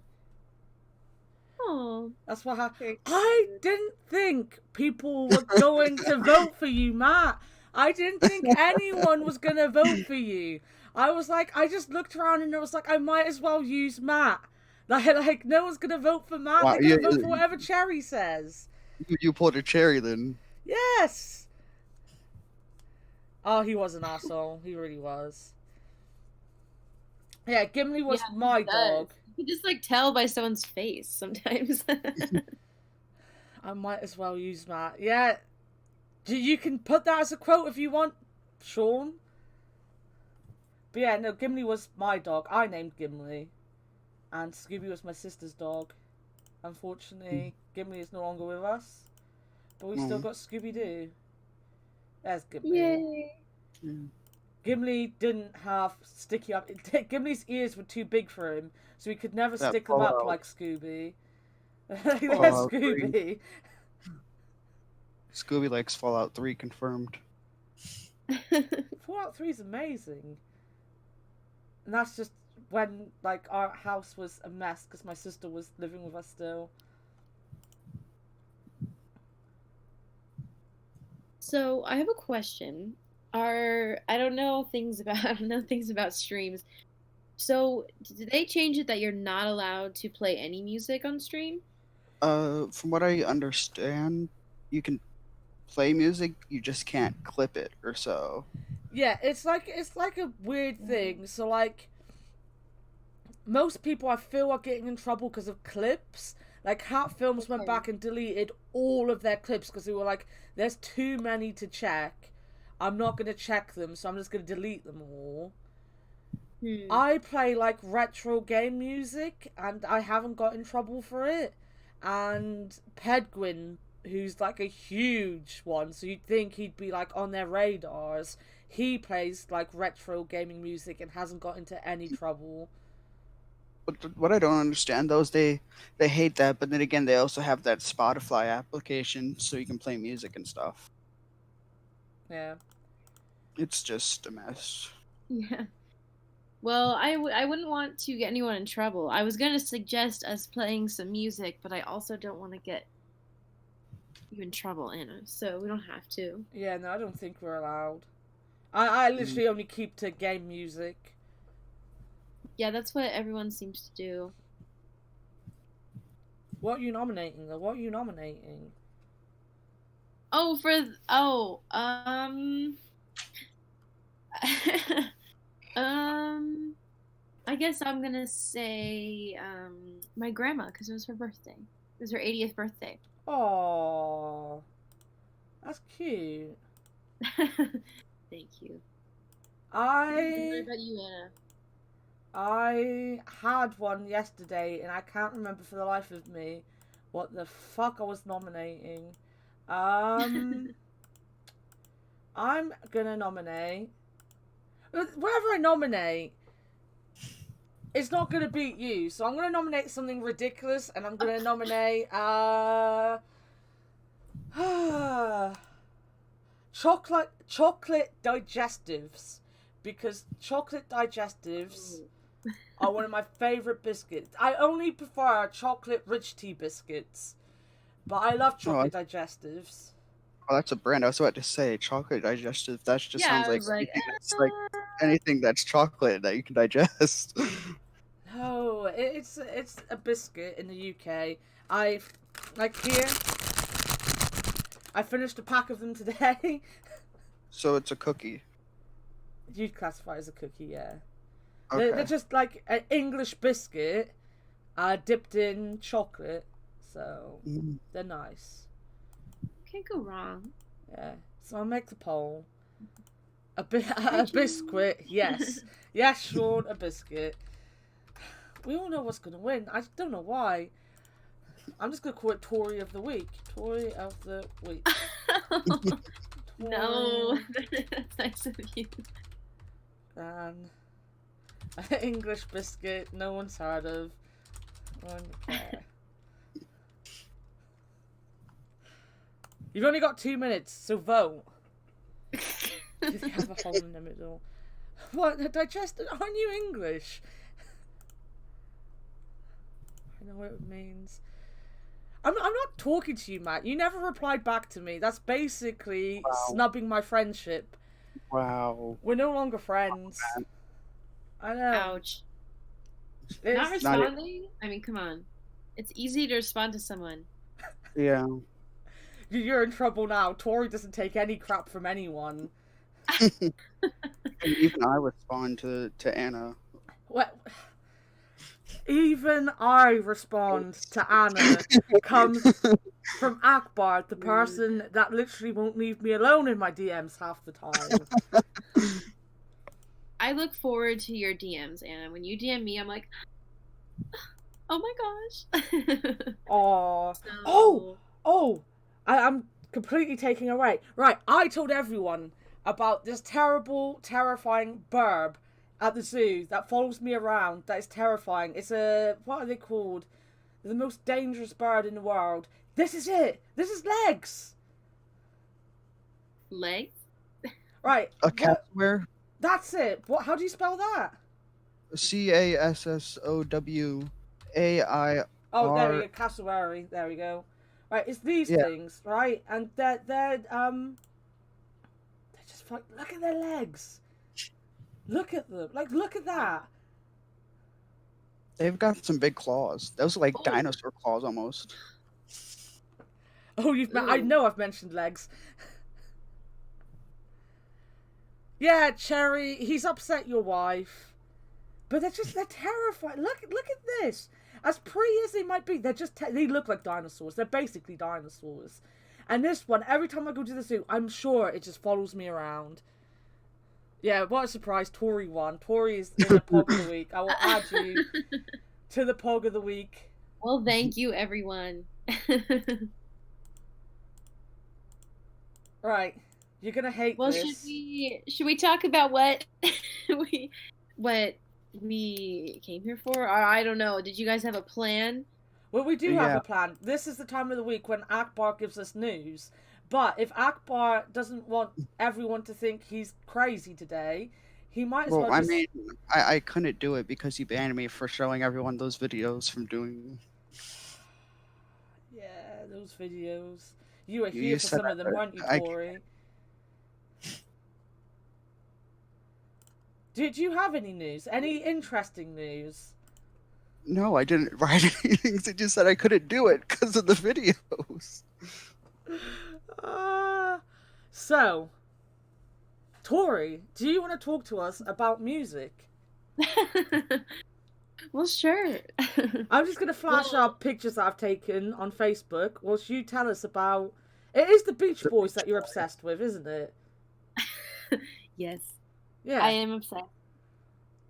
Oh, that's what happened. I didn't think people were going to vote for you, Matt. I didn't think anyone was gonna vote for you. I was like, I just looked around and I was like, I might as well use Matt. Like no one's gonna vote for Matt. Wow, They're gonna vote for whatever Cherry says. you pulled a cherry then. Yes. Oh, he was an asshole. He really was. Yeah, Gimli was my dog. You can just like tell by someone's face sometimes. I might as well use Matt. Yeah. You can put that as a quote if you want, Sean. But yeah, no, Gimli was my dog. I named Gimli. And Scooby was my sister's dog. Unfortunately, Gimli is no longer with us. But we still got Scooby-Doo. There's Gimli. Yay. Gimli didn't have sticky up. Gimli's ears were too big for him, so he could never That stick them up Fallout. like Scooby. There's Fallout Scooby. Scooby likes Fallout 3 confirmed. Fallout 3 is amazing. And that's just when, like, our house was a mess because my sister was living with us still. So I have a question. I don't know things about streams. So did they change it that you're not allowed to play any music on stream? From what I understand, you can play music, you just can't clip it or so. Yeah, it's like a weird thing. So like, most people I feel are getting in trouble because of clips. Like Hat Films went back and deleted all of their clips because they were like, "There's too many to check. I'm not gonna check them, so I'm just gonna delete them all." I play like retro game music, and I haven't got in trouble for it. And Pedguin, who's like a huge one, so you'd think he'd be like on their radars. He plays like retro gaming music and hasn't got into any trouble. But what I don't understand though is they hate that, but then again they also have that Spotify application so you can play music and stuff. Yeah. It's just a mess. Yeah. Well, I wouldn't want to get anyone in trouble. I was going to suggest us playing some music, but I also don't want to get you in trouble, Anna, so we don't have to. Yeah, no, I don't think we're allowed. I literally only keep to game music. Yeah, that's what everyone seems to do. What are you nominating, though? What are you nominating? I guess I'm gonna say my grandma because it was her birthday. It was her 80th birthday. Oh, that's cute. Thank you. What I about you, Anna? I had one yesterday and I can't remember for the life of me what the fuck I was nominating. I'm gonna nominate. Whatever I nominate, it's not gonna beat you. So I'm gonna nominate something ridiculous, and I'm gonna nominate chocolate digestives, because chocolate digestives are one of my favorite biscuits. I only prefer chocolate rich tea biscuits, but I love chocolate digestives. Oh, that's a brand. I was about to say chocolate digestive. That just sounds I like was like, anything that's like anything that's chocolate that you can digest. No, it's a biscuit in the UK. I finished a pack of them today. So it's a cookie. You'd classify it as a cookie, yeah. Okay. They're just like an English biscuit, dipped in chocolate, so they're nice. Can't go wrong. Yeah. So I'll make the poll. A biscuit, yes. Yes, Sean, a biscuit. We all know what's going to win. I don't know why. I'm just going to call it Tory of the Week. Tory of the Week. No, that's nice of you. And English biscuit no one's heard of. You've only got 2 minutes, so vote. You have a hole in the middle. What? Digested? Aren't you English? I know what it means. I'm not talking to you, Matt. You never replied back to me. That's basically Wow. snubbing my friendship. Wow. We're no longer friends. I know. Ouch. Not It's Not responding? I mean, come on. It's easy to respond to someone. Yeah. you're in trouble now. Tori doesn't take any crap from anyone. And even I respond to Anna. What? Even I respond to Anna comes from Ackbar, the Mm. person that literally won't leave me alone in my DMs half the time. I look forward to your DMs, Anna. When you DM me, I'm like, oh my gosh. Aw. Oh! So, Oh! I'm completely taking away. Right, I told everyone about this terrible, terrifying burb at the zoo that follows me around that is terrifying. It's a. What are they called? The most dangerous bird in the world. This is it! This is legs! legs? Right, A what? cassowary? That's it. What? How do you spell that? CASSOWAIR. Oh, there we go. Cassowary. There we go. Right, it's these Yeah. things, right? And they're just like, look at their legs. Look at them. Like, look at that. They've got some big claws. Those are like Oh, dinosaur claws almost. Oh, I ew. know I've mentioned legs. Yeah, Cherry, he's upset your wife. But they're terrifying. Look at this. As pretty as they might be, they look like dinosaurs. They're basically dinosaurs. And this one, every time I go to the zoo, I'm sure it just follows me around. Yeah, what a surprise. Tori won. Tori is in the Pog of the Week. I will add you to the Pog of the Week. Well, thank you, everyone. Right. You're gonna hate Well, this. should we talk about what what we came here for? Or I don't know. Did you guys have a plan? Well, we do have Yeah. a plan. This is the time of the week when Ackbar gives us news. But if Ackbar doesn't want everyone to think he's crazy today, he might as Well, well I just. mean, I couldn't do it because he banned me for showing everyone those videos from doing. Yeah, those videos. You were You here for said some of them, weren't you, I Tori? Did you have any news? Any interesting news? No, I didn't write anything. They just said I couldn't do it because of the videos. So, Tori, do you want to talk to us about music? Well, sure. I'm just going to flash Well- up pictures that I've taken on Facebook whilst you tell us about. It is the Beach Boys that you're obsessed with, isn't it? Yes, Yeah. I am obsessed.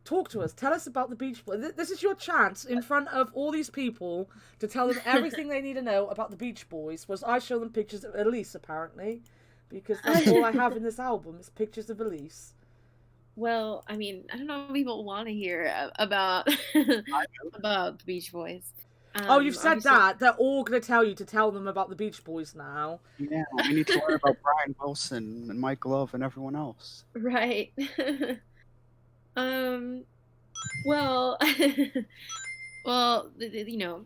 Talk to us. Tell us about the Beach Boys. This is your chance in front of all these people to tell them everything they need to know about the Beach Boys. Was I show them pictures of Elise, apparently, because that's all I have in this album is pictures of Elise. Well, I mean, I don't know if people want to hear about about the Beach Boys. Oh, you've said Obviously- that. They're all going to tell you to tell them about the Beach Boys now. Yeah, we need to learn about Brian Wilson and Mike Love and everyone else. Right. Well, well, you know,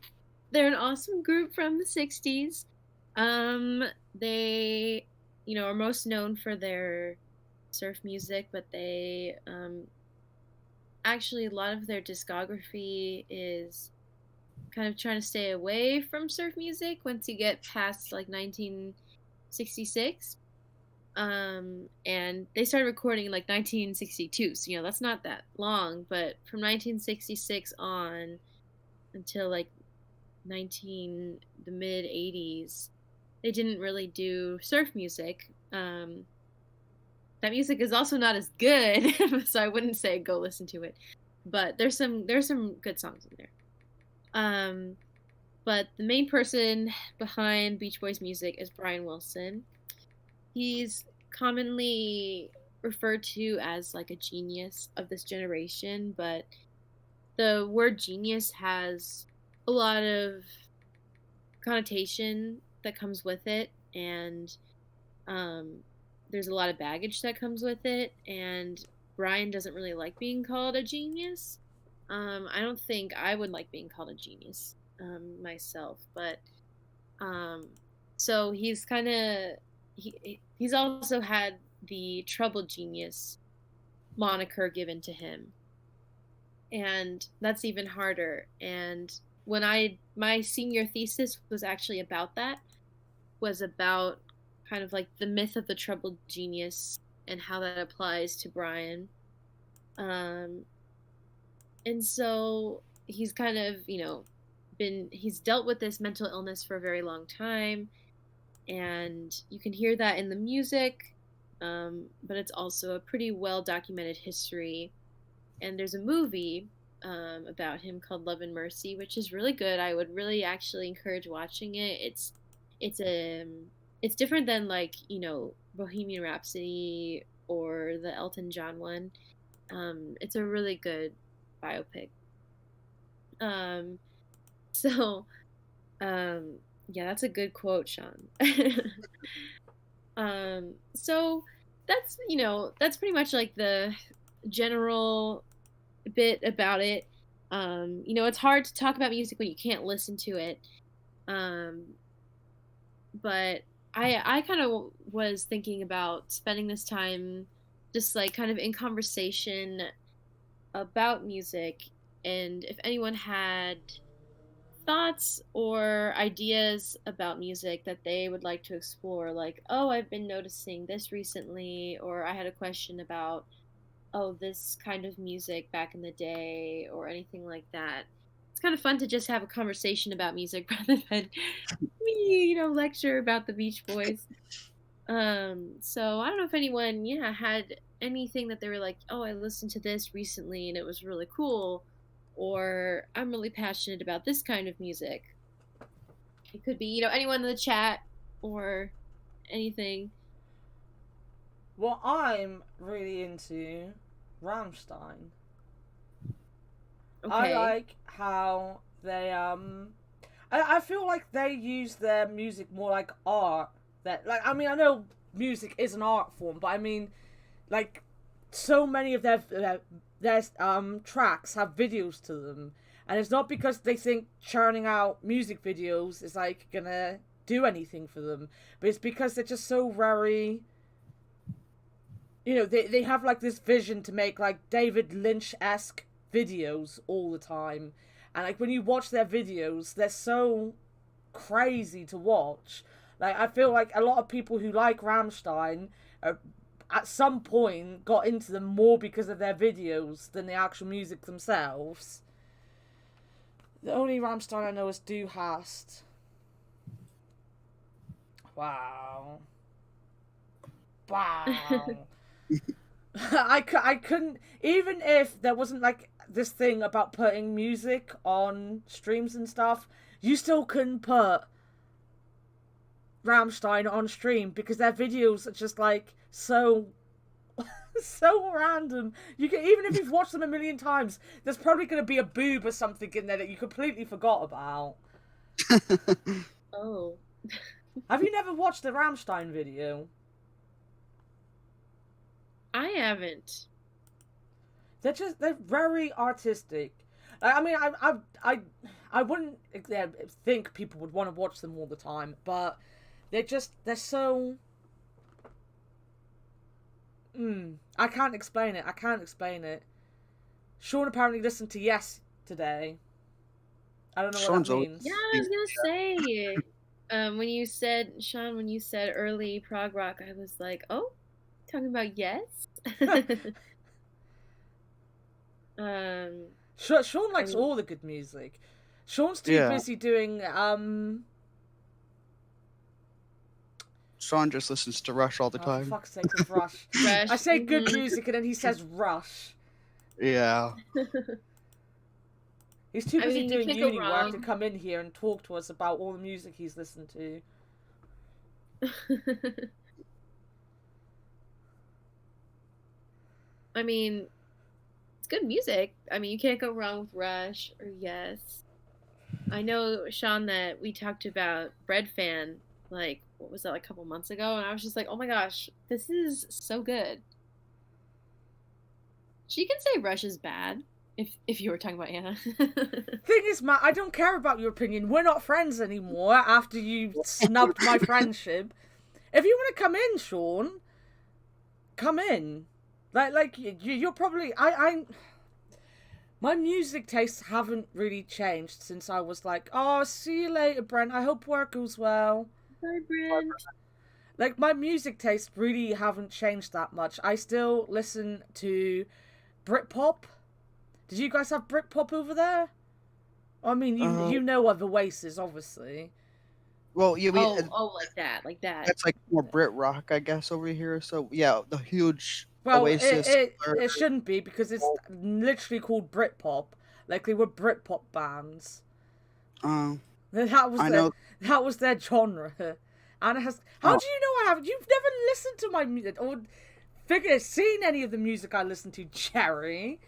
they're an awesome group from the 60s. They, you know, are most known for their surf music, but they actually a lot of their discography is kind of trying to stay away from surf music once you get past like 1966. And they started recording in like 1962, so you know that's not that long, but from 1966 on until like the mid 80s, they didn't really do surf music. That music is also not as good, so I wouldn't say go listen to it, but there's some good songs in there. But the main person behind Beach Boys music is Brian Wilson. He's commonly referred to as like a genius of this generation, but the word genius has a lot of connotation that comes with it, and there's a lot of baggage that comes with it, and Brian doesn't really like being called a genius. I don't think I would like being called a genius myself, but So he's kind of he's also had the troubled genius moniker given to him, and that's even harder. And when my senior thesis was actually about that, was about kind of like the myth of the troubled genius and how that applies to Brian. And so he's kind of, he's dealt with this mental illness for a very long time, and you can hear that in the music, but it's also a pretty well documented history. And there's a movie about him called Love and Mercy, which is really good. I would really actually encourage watching it. It's different than, like, Bohemian Rhapsody or the Elton John one. It's a really good biopic. So yeah, that's a good quote, Sean. So that's pretty much like the general bit about it. It's hard to talk about music when you can't listen to it. But I kind of was thinking about spending this time just like kind of in conversation about music, and if anyone had thoughts or ideas about music that they would like to explore, like, oh, I've been noticing this recently, or I had a question about, oh, this kind of music back in the day, or anything like that. It's kind of fun to just have a conversation about music rather than me, lecture about the Beach Boys. So I don't know if anyone, had anything that they were like, oh, I listened to this recently and it was really cool, or I'm really passionate about this kind of music. It could be, anyone in the chat or anything. Well, I'm really into Rammstein. Okay. I like how they I feel like they use their music more like art. That, like, I mean, I know music is an art form, but I mean, like, so many of their tracks have videos to them, and it's not because they think churning out music videos is like gonna do anything for them, but it's because they're just so very, they have like this vision to make like David Lynch-esque videos all the time, and like when you watch their videos, they're so crazy to watch. Like, I feel like a lot of people who like Rammstein at some point got into them more because of their videos than the actual music themselves. The only Rammstein I know is Du Hast. Wow. I couldn't, even if there wasn't like this thing about putting music on streams and stuff, you still couldn't put Rammstein on stream because their videos are just like so random. You can, even if you've watched them a million times, there's probably going to be a boob or something in there that you completely forgot about. Oh. Have you never watched the Rammstein video? I haven't. They're very artistic. I mean, I wouldn't think people would want to watch them all the time, but they're so. I can't explain it. Sean apparently listened to Yes today. I don't know what that means. Yeah, I was gonna say. When you said, Sean, when you said early prog rock, I was like, oh, talking about Yes. Sean likes all the good music. Sean's too busy doing Sean just listens to Rush all the time. For fuck's sake, with Rush. I say good music and then he says Rush. Yeah. He's too busy doing uni work to come in here and talk to us about all the music he's listened to. I mean, it's good music. I mean, you can't go wrong with Rush or Yes. I know, Sean, that we talked about Bread Fan, like, what was that, like a couple months ago? And I was just like, oh my gosh, this is so good. She can say Rush is bad. If you were talking about Anna. Thing is, Matt, I don't care about your opinion. We're not friends anymore after you snubbed my friendship. If you want to come in, Sean, come in. Like you're probably my music tastes haven't really changed since I was like, oh, see you later, Brent. I hope work goes well. Bye, Brent. Like, my music tastes really haven't changed that much. I still listen to Britpop. Did you guys have Britpop over there? I mean, you know of Oasis, obviously. Well, yeah, like that. That's like more Brit rock, I guess, over here. So yeah, the huge Well, Oasis. it shouldn't be because it's literally called Britpop. Like, they were Britpop bands. That was their genre. Anna has. How do you know I haven't? You've never listened to my music or seen any of the music I listen to, Jerry.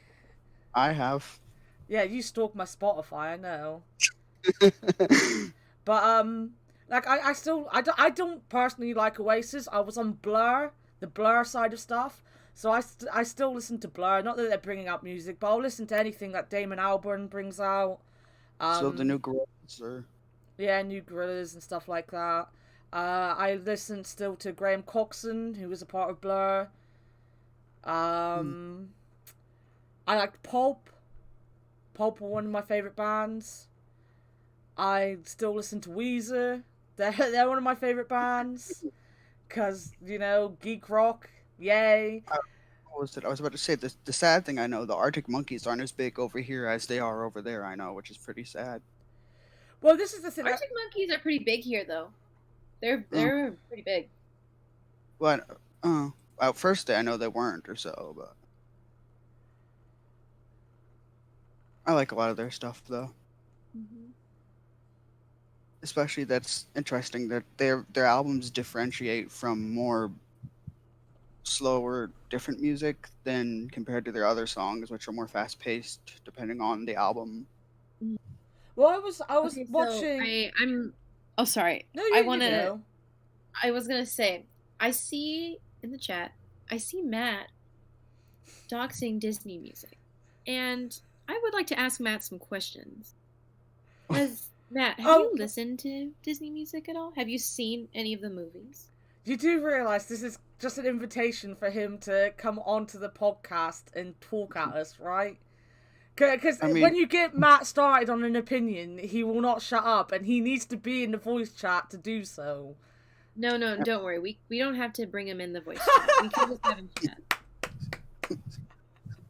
I have. Yeah, you stalk my Spotify. I know. But like I don't personally like Oasis. I was on Blur, the Blur side of stuff. So I still listen to Blur. Not that they're bringing out music, but I'll listen to anything that Damon Albarn brings out. So the new Gorillaz, or yeah, new Gorillaz and stuff like that. I listen still to Graham Coxon, who was a part of Blur. I liked Pulp. Pulp were one of my favourite bands. I still listen to Weezer. They're one of my favourite bands. Because, you know, geek rock, yay. What was it? I was about to say, the sad thing I know, the Arctic Monkeys aren't as big over here as they are over there, I know, which is pretty sad. Well, this is the thing. Arctic Monkeys are pretty big here, though. They're pretty big. Well, at first I know they weren't or so, but I like a lot of their stuff, though. Mm-hmm. Especially that's interesting that their albums differentiate from more slower, different music than compared to their other songs, which are more fast paced, depending on the album. Well, I was watching. So I'm. Oh, sorry. No, I want to. I was gonna say, I see in the chat. I see Matt doxing Disney music, and I would like to ask Matt some questions. Matt, have you listened to Disney music at all? Have you seen any of the movies? You do realise this is just an invitation for him to come onto the podcast and talk at us, right? Because when you get Matt started on an opinion, he will not shut up, and he needs to be in the voice chat to do so. No, don't worry. We don't have to bring him in the voice chat. We can just have him chat.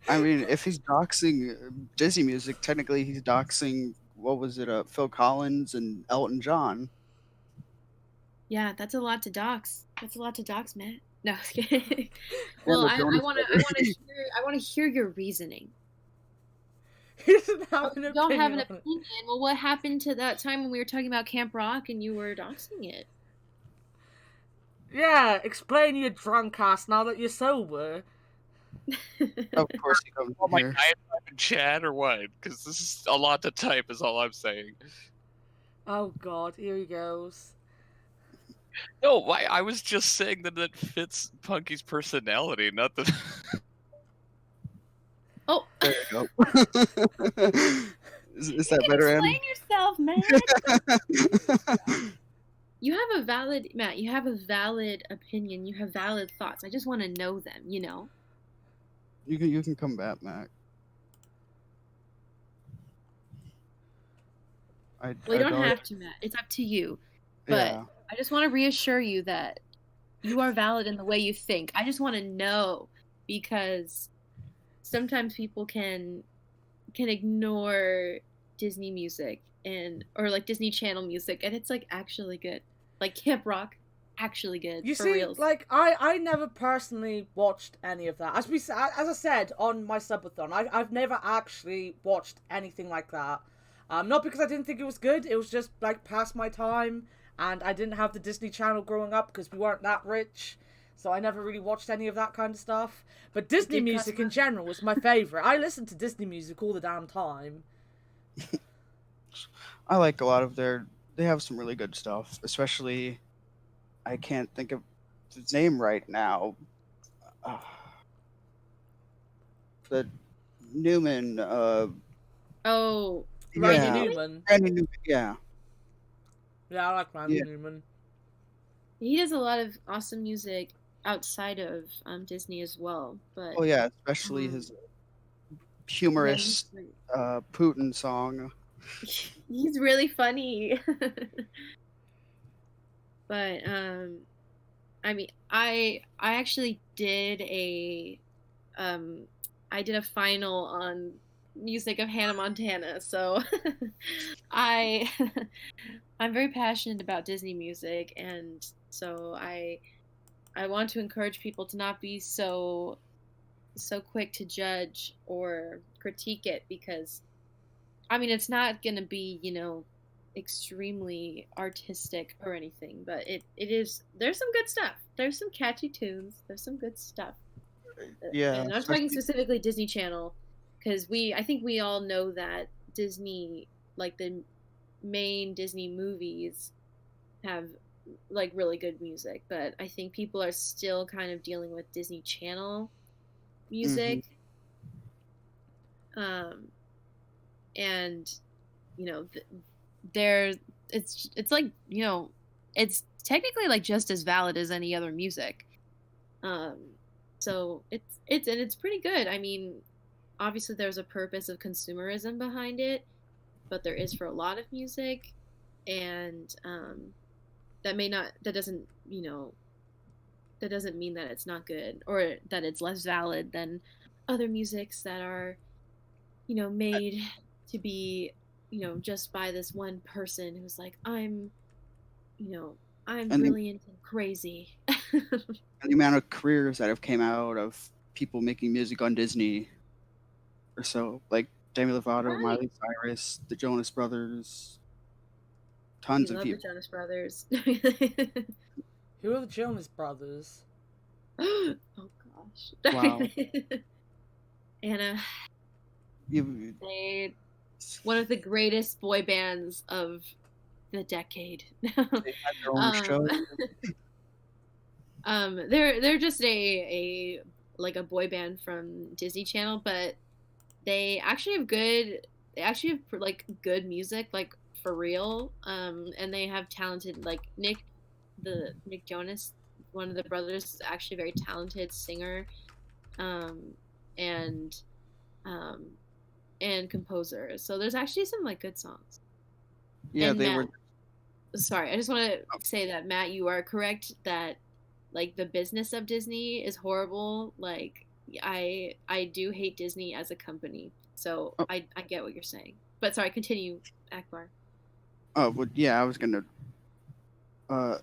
I mean, if he's doxing Disney music, technically he's doxing, what was it, Phil Collins and Elton John. Yeah, that's a lot to dox. That's a lot to dox, Matt. No, I was kidding. Well, I want to hear your reasoning. He doesn't have an opinion. You don't have an opinion. Well, what happened to that time when we were talking about Camp Rock and you were doxing it? Yeah, explain your drunk ass now that you're sober. Of course he comes Oh my here. God, I'm in chat or what? Because this is a lot to type, is all I'm saying. Oh God, here he goes. No, I was just saying that it fits Punky's personality, not that. Oh, there you go. Is that better, Anne? Explain yourself, Matt. You have a valid opinion. You have valid thoughts. I just want to know them. You know. You can come back, Mac. You don't have to, Matt. It's up to you. But yeah. I just want to reassure you that you are valid in the way you think. I just want to know, because sometimes people can ignore Disney music or like Disney Channel music, and it's like actually good. Like Camp Rock, actually good. You for see, reals. like I never personally watched any of that. As I said on my subathon, I've never actually watched anything like that. Not because I didn't think it was good. It was just like past my time, and I didn't have the Disney Channel growing up because we weren't that rich. So I never really watched any of that kind of stuff. But Disney music in general was my favorite. I listen to Disney music all the damn time. I like a lot of they have some really good stuff, especially, I can't think of his name right now. The Newman. Oh, Randy Yeah, Newman. Randy Newman. Yeah, Yeah, I like Randy Yeah. Newman. he does a lot of awesome music outside of Disney as well. But oh yeah, especially um, his yeah, he's humorous great. Putin song. He's really funny. But I mean, I actually did um I did a final on music of Hannah Montana, so I I'm very passionate about Disney music, and so I want to encourage people to not be so quick to judge or critique it, because I mean, it's not going to be, extremely artistic or anything, but it is, there's some good stuff. There's some catchy tunes. There's some good stuff. Yeah, And I'm talking especially specifically Disney Channel, because I think we all know that Disney, like the main Disney movies, have like really good music, but I think people are still kind of dealing with Disney Channel hmm music. Um, and you know, there it's like, it's technically like just as valid as any other music. Um, so it's pretty good. I mean, obviously there's a purpose of consumerism behind it, but there is for a lot of music, and that doesn't, that doesn't mean that it's not good or that it's less valid than other musics that are, made to be, just by this one person who's like, you know, I'm and brilliant and crazy. the amount of careers that have came out of people making music on Disney or so, like Demi Lovato, Right. Miley Cyrus, the Jonas Brothers, We tons of love the people. Jonas Brothers. Who are the Jonas Brothers? Oh gosh. Wow. Anna, You, they one of the greatest boy bands of the decade. they had their own um, show. they're just a like a boy band from Disney Channel, but they actually have like good music, like for real. And they have talented, like Nick Jonas, one of the brothers, is actually a very talented singer, um and um and composer. So there's actually some like good songs. Yeah, And they Matt, were. sorry, I just want to say that, Matt, you are correct that like the business of Disney is horrible. Like I do hate Disney as a company. So Oh, I get what you're saying. But sorry, continue, Akbar. oh, but yeah, I was gonna. Uh,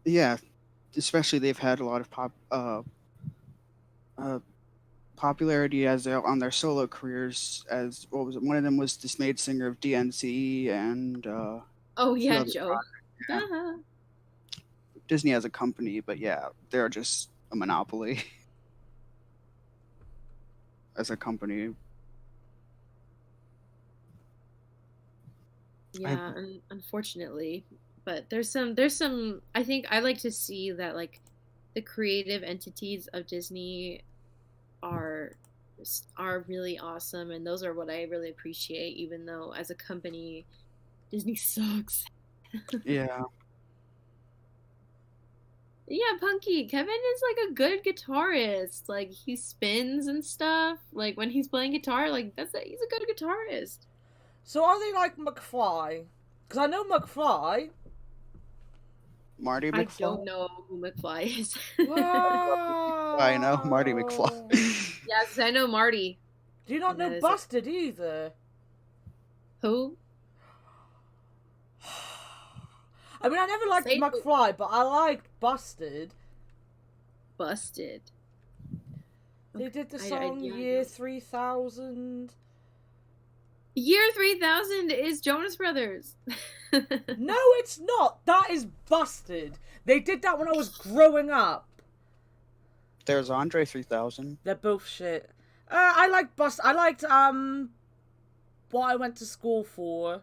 yeah, especially they've had a lot of uh, popularity as on their solo careers. As what was it? One of them was Dismayed Singer of DNC, and Oh a few yeah, other. Joe. Yeah, Disney as a company, but yeah, they're just a monopoly as a company. I Yeah, unfortunately, but there's some I think I like to see that like the creative entities of Disney are are really awesome, and those are what I really appreciate, even though as a company Disney sucks. yeah, Yeah, Punky, Kevin is like a good guitarist. Like he spins and stuff. Like when he's playing guitar, like he's a good guitarist. So are they like McFly? Because I know McFly. Marty I McFly. don't know who McFly is. I know Marty Wow. McFly. Yeah, 'cause I know Marty, Do you not and know that is it. Busted either? Who? I mean, I never liked Say McFly, but I liked Busted. Busted. They did the I song yeah, I Year don't. 3000. Year 3000 is Jonas Brothers. No, it's not. That is Busted. They did that when I was growing up. There's Andre 3000. They're both shit. I liked I liked, what I went to school for.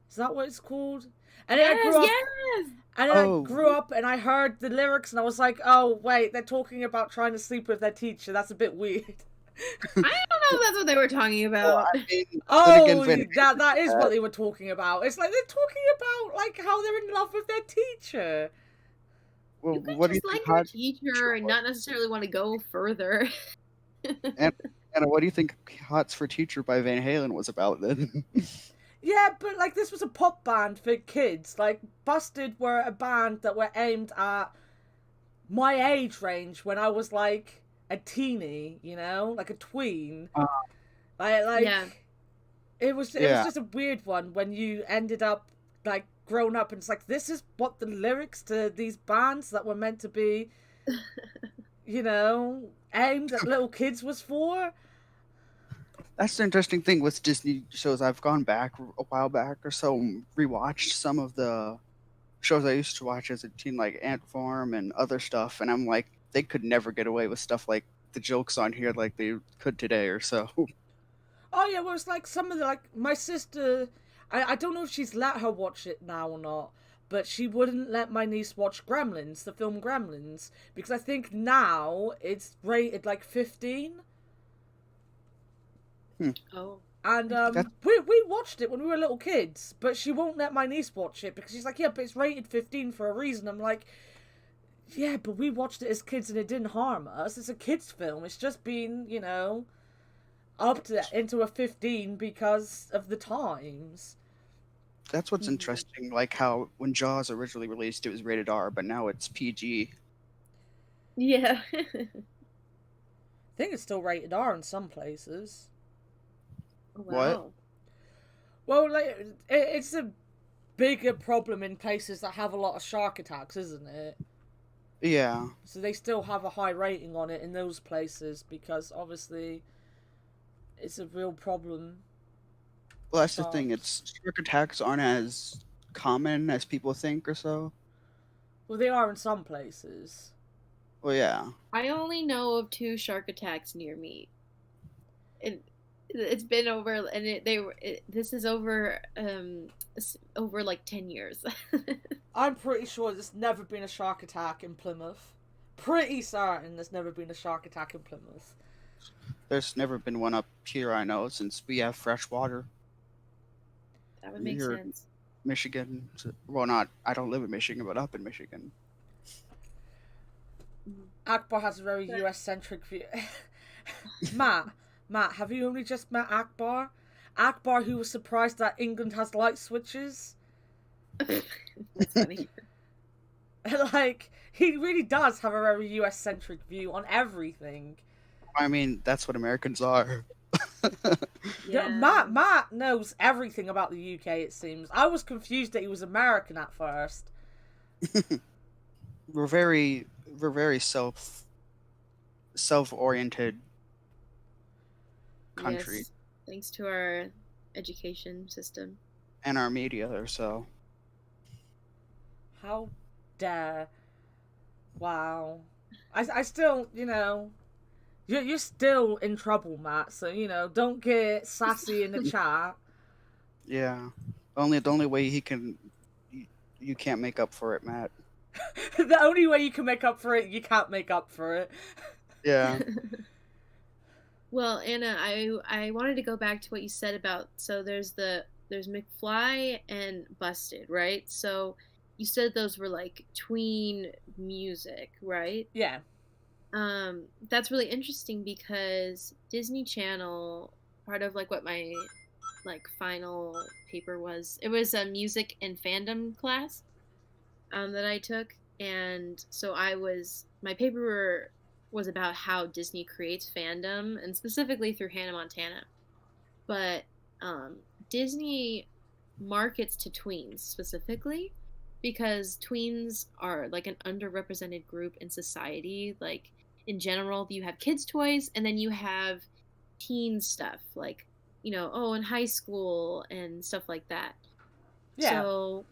Is that what it's called? And then I Yes, grew up, yes. and then I Oh, grew up, and I heard the lyrics, and I was like, oh wait, they're talking about trying to sleep with their teacher. That's a bit weird. I don't know if that's what they were talking about. I mean, then Oh, again, Van that is Halen- what they were talking about. It's like they're talking about like how they're in love with their teacher. Well, You could what do you just think like your Hot teacher and not necessarily want to go further. and Anna, what do you think Hots for Teacher by Van Halen was about then? Yeah, but like this was a pop band for kids. Like Busted were a band that were aimed at my age range when I was like a teeny, you know, like a tween. Uh, Like Yeah. it was Yeah. just a weird one when you ended up like grown up and it's like this is what the lyrics to these bands that were meant to be, you know, aimed at little kids was for. That's the interesting thing with Disney shows. I've gone back a while back or so and rewatched some of the shows I used to watch as a teen, like Ant Farm and other stuff, and I'm like, they could never get away with stuff like the jokes on here like they could today or so. Oh yeah, well it's like some of the like my sister. I don't know if she's let her watch it now or not, but she wouldn't let my niece watch Gremlins, the film Gremlins, because I think now it's rated like 15. Oh. And That's- we watched it when we were little kids, but she won't let my niece watch it because she's like, yeah, but it's rated 15 for a reason. I'm like, yeah, but we watched it as kids and it didn't harm us. It's a kids' film. It's just been, you know, upped into a 15 because of the times. That's what's Mhm. interesting, like how when Jaws originally released, it was rated R, but now it's PG. Yeah. I think it's still rated R in some places. Wow. Well, like it's a bigger problem in places that have a lot of shark attacks, isn't it? Yeah. So they still have a high rating on it in those places because obviously it's a real problem. Well, that's the Oh. thing. It's shark attacks aren't as common as people think or so. Well, they are in some places. Well, yeah. I only know of 2 shark attacks near me. It's been over, and this is over over like 10 years. I'm pretty sure there's never been a shark attack in Plymouth. Pretty certain there's never been a shark attack in Plymouth. There's never been one up here, I know, since we have fresh water. That would make You're- sense. Michigan. Well, not. I don't live in Michigan, but up in Michigan. Ackbar has a very US centric view. Matt, have you only just met Ackbar? Ackbar, who was surprised that England has light switches? That's funny. Like, he really does have a very US centric view on everything. I mean, that's what Americans are. Yeah. Matt knows everything about the UK, it seems. I was confused that he was American at first. We're very self-oriented country, Yes. Thanks to our education system. and our media or so. How dare. Wow. I still, you know, you're still in trouble, Matt, so, you know, don't get sassy in the chat. Yeah. The only way you can't make up for it, Matt. The only way you can make up for it, you can't make up for it. Yeah. Well, Anna, I wanted to go back to what you said about, so there's McFly and Busted, right? So you said those were like tween music, right? Yeah. That's really interesting because Disney Channel, part of like what my like final paper was, it was a music and fandom class that I took, and so my paper was about how Disney creates fandom, and specifically through Hannah Montana. But Disney markets to tweens specifically because tweens are like an underrepresented group in society. Like in general, you have kids' toys, and then you have teen stuff, like, you know, in high school and stuff like that. Yeah. So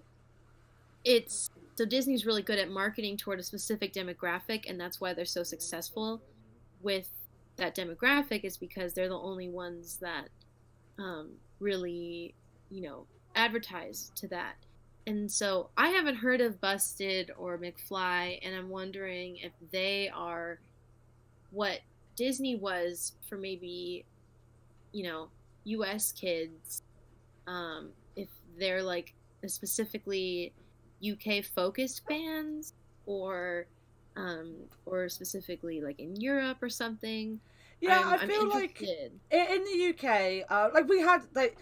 Disney's really good at marketing toward a specific demographic, and that's why they're so successful with that demographic, is because they're the only ones that really, you know, advertise to that. And so I haven't heard of Busted or McFly, and I'm wondering if they are what Disney was for maybe, US kids, if they're like specifically UK focused fans, or specifically like in Europe or something. Yeah, I I'm feel like interested. in the UK, like we had like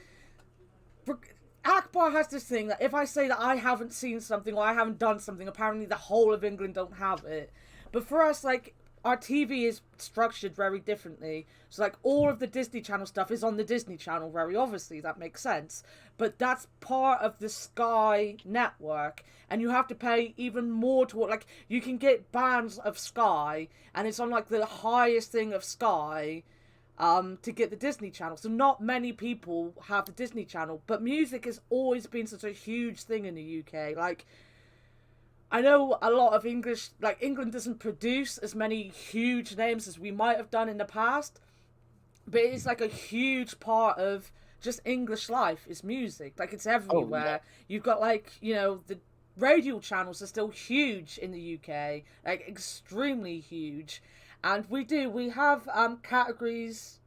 Akbar has this thing that if I say that I haven't seen something or I haven't done something, apparently the whole of England don't have it. But for us, like, our TV is structured very differently. So, like, all of the Disney Channel stuff is on the Disney Channel, very obviously. That makes sense. But that's part of the Sky network. And you have to pay even more to it. Like, you can get bands of Sky, and it's on, like, the highest thing of Sky to get the Disney Channel. So not many people have the Disney Channel. But music has always been such a huge thing in the UK. Like, I know a lot of English, like England doesn't produce as many huge names as we might have done in the past, but it's like a huge part of just English life is music. Like it's everywhere. Oh, yeah. You've got like, the radio channels are still huge in the UK, like extremely huge. And we have categories,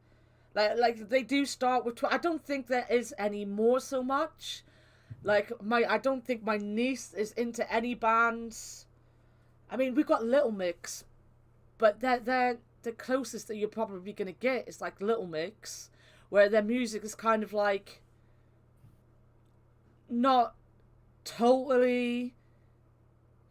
like they do start with, I don't think there is any more so much. Like I don't think my niece is into any bands. I mean, we've got Little Mix, but they're the closest that you're probably gonna get is like Little Mix, where their music is kind of like not totally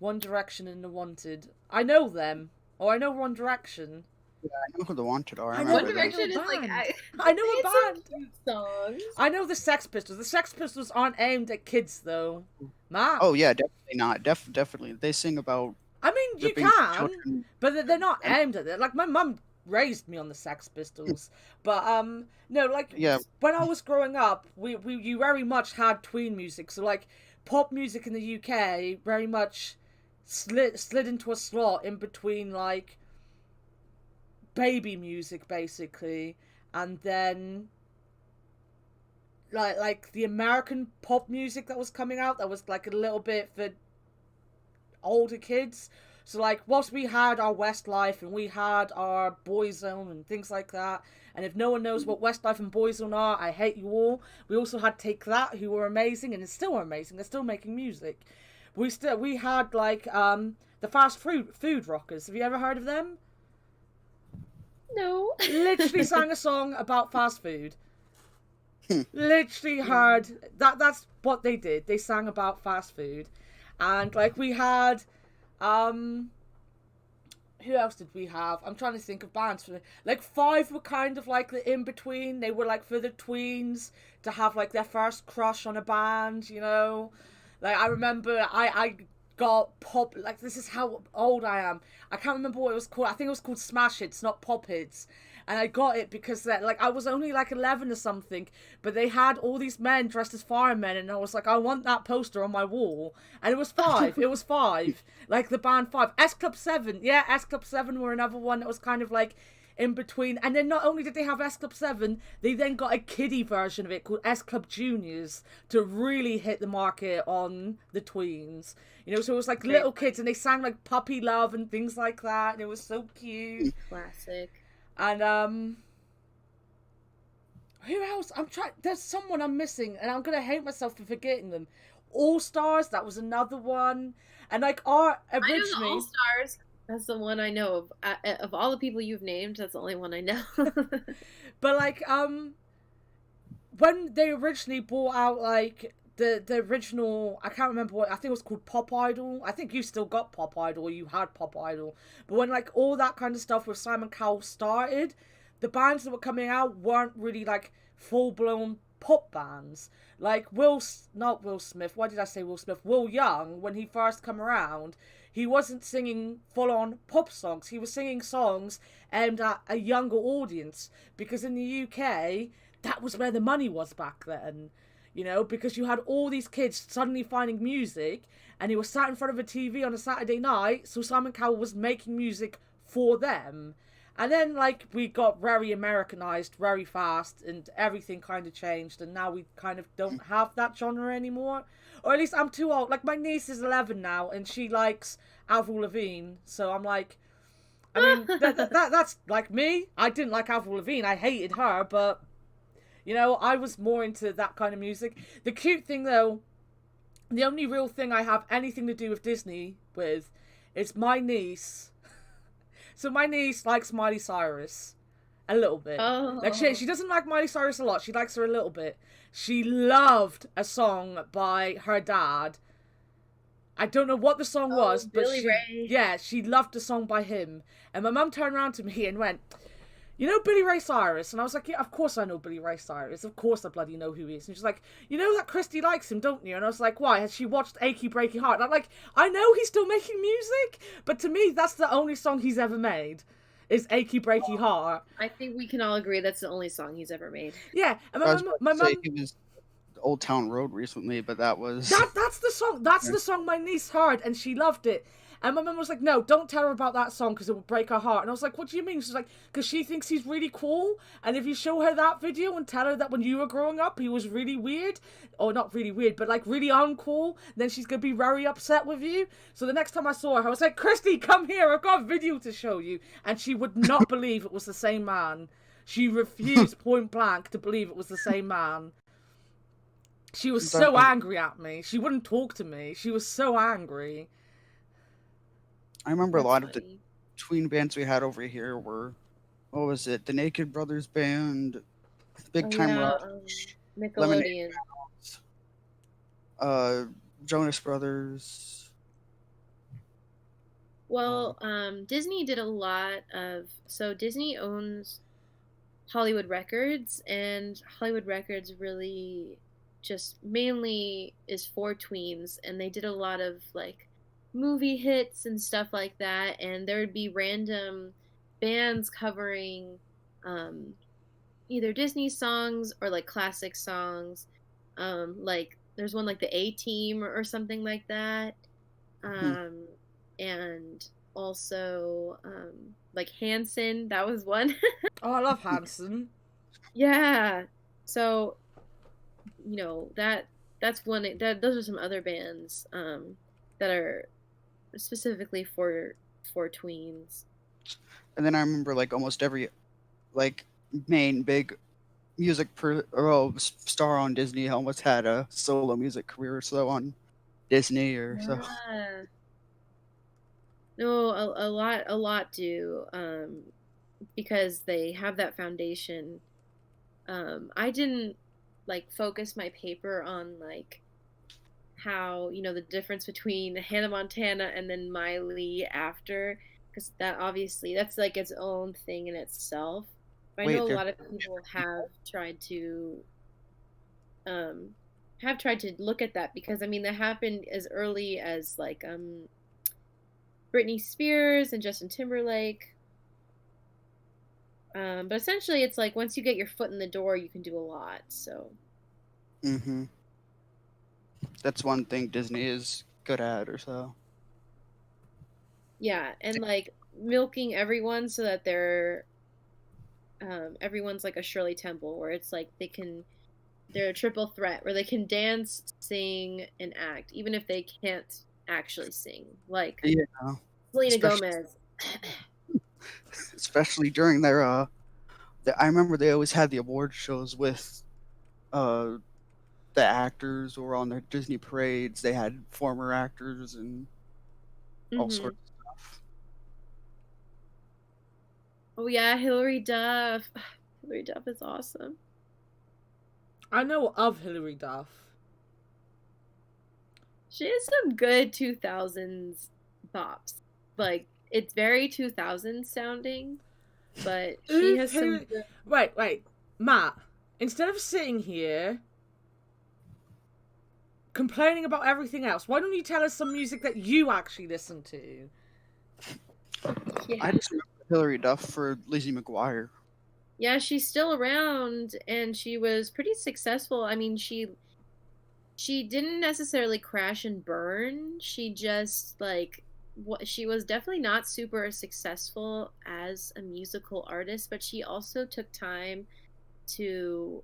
One Direction and The Wanted. I know them, or I know One Direction. Yeah, I know who the Wanted are. I know One the Direction is band. like I know a it's so band. cute songs. I know the Sex Pistols. The Sex Pistols aren't aimed at kids though. Matt. Oh yeah, definitely not. Definitely, they sing about. I mean, you ripping can, children. but they're not aimed at it. Like my mum raised me on the Sex Pistols, but no, like Yeah. when I was growing up, we you very much had tween music. So like pop music in the UK very much slid into a slot in between like baby music basically, and then like the American pop music that was coming out that was like a little bit for older kids. So like whilst we had our Westlife and we had our Boyzone and things like that, and if no one knows what Westlife and Boyzone are, I hate you all. We also had Take That, who were amazing and still are amazing. They're still making music. We had like the Fast Food Rockers. Have you ever heard of them? No. Literally sang a song about fast food. Literally heard that's what they did. They sang about fast food. And like we had who else did we have? I'm trying to think of bands for like Five were kind of like the in between. They were like for the tweens to have like their first crush on a band, Like I remember I got pop, like this is how old I am. I can't remember what it was called. I think it was called Smash Hits, not Pop Hits. And I got it because like I was only like 11 or something, but they had all these men dressed as firemen, and I was like, I want that poster on my wall. And it was Five. It was Five, like the band Five. S Club 7, yeah, S Club 7 were another one that was kind of like in between. And then not only did they have S Club 7, they then got a kiddie version of it called S Club Juniors to really hit the market on the tweens. So it was like little kids, and they sang like Puppy Love and things like that, and it was so cute. Classic. And who else? There's someone I'm missing, and I'm gonna hate myself for forgetting them. All Stars, that was another one, and like our originally. I know the All Stars. That's the one I know of all the people you've named. That's the only one I know. But like when they originally brought out like the original, I can't remember what, I think it was called Pop Idol. I think you still got Pop Idol, or you had Pop Idol. But when like all that kind of stuff with Simon Cowell started, the bands that were coming out weren't really like full blown pop bands. Like not Will Smith. Why did I say Will Smith? Will Young, when he first come around, he wasn't singing full on pop songs. He was singing songs aimed at a younger audience, because in the UK that was where the money was back then. Because you had all these kids suddenly finding music, and he was sat in front of a TV on a Saturday night, so Simon Cowell was making music for them. And then, like, we got very Americanized very fast, and everything kind of changed, and now we kind of don't have that genre anymore. Or at least I'm too old. Like, my niece is 11 now, and she likes Avril Lavigne, so I'm like, I mean, that's like me. I didn't like Avril Lavigne. I hated her, but you know, I was more into that kind of music. The cute thing, though, the only real thing I have anything to do with Disney with is my niece. So my niece likes Miley Cyrus a little bit. Like Oh, she doesn't like Miley Cyrus a lot. She likes her a little bit. She loved a song by her dad. I don't know what the song was, but Billy Ray. she loved the song by him. And my mum turned around to me and went, "You know Billy Ray Cyrus?" And I was like, "Yeah, of course I know Billy Ray Cyrus. Of course I bloody know who he is." And she's like, "You know that Christy likes him, don't you?" And I was like, "Why? Has she watched Achy Breaky Heart?" And I'm like, "I know he's still making music, but to me that's the only song he's ever made, is Achy Breaky Heart." I think we can all agree that's the only song he's ever made. Yeah, and I was about my to say mum, he was Old Town Road recently, but that was that's the song. That's the song my niece heard, and she loved it. And my mum was like, "No, don't tell her about that song because it will break her heart." And I was like, "What do you mean?" She's like, "Because she thinks he's really cool, and if you show her that video and tell her that when you were growing up he was really weird, or not really weird, but like really uncool, then she's gonna be very upset with you." So the next time I saw her, I was like, "Christy, come here! I've got a video to show you." And she would not believe it was the same man. She refused point blank to believe it was the same man. She was so angry at me. She wouldn't talk to me. She was so angry. I remember a That's lot of the funny. tween bands we had over here were, what was it? The Naked Brothers Band, Big Oh Time yeah, Rush, Lemonade, Nickelodeon. uh, Jonas Brothers. Well, Disney did a lot of, so Disney owns Hollywood Records, and Hollywood Records really just mainly is for tweens, and they did a lot of like movie hits and stuff like that, and there would be random bands covering um, either Disney songs or like classic songs. Like there's one like the A Team or something like that. Hmm. Um, and also like Hanson, that was one. Oh, I love Hanson. Yeah. So, that's one that those are some other bands that are specifically for tweens. And then I remember like almost every like main big star on Disney almost had a solo music career or so on Disney or so. Yeah. No, a lot do because they have that foundation. I didn't like focus my paper on like how the difference between Hannah Montana and then Miley after, because that obviously that's like its own thing in itself. But I know Wait, a there. lot of people um have tried to look at that, because I mean that happened as early as like Britney Spears and Justin Timberlake. But essentially it's like once you get your foot in the door you can do a lot. So Mm-hmm. That's one thing Disney is good at or so. yeah, and like milking everyone so that everyone's like a Shirley Temple, where it's like they're a triple threat where they can dance, sing, and act, even if they can't actually sing. Like Yeah, Selena especially Gomez. especially during their I remember they always had the award shows with uh the actors or on their Disney parades. They had former actors and all Hmm. sorts of stuff. Oh yeah, Hilary Duff. Hilary Duff is awesome. I know of Hilary Duff. She has some good 2000s bops. Like it's very 2000s sounding, but she If has some Hilary... good. Wait, Matt. Instead of sitting here complaining about everything else, why don't you tell us some music that you actually listen to? Yeah. I just remember Hillary Duff for Lizzie McGuire. Yeah, she's still around and she was pretty successful. I mean, she didn't necessarily crash and burn. She just like she was definitely not super successful as a musical artist, but she also took time to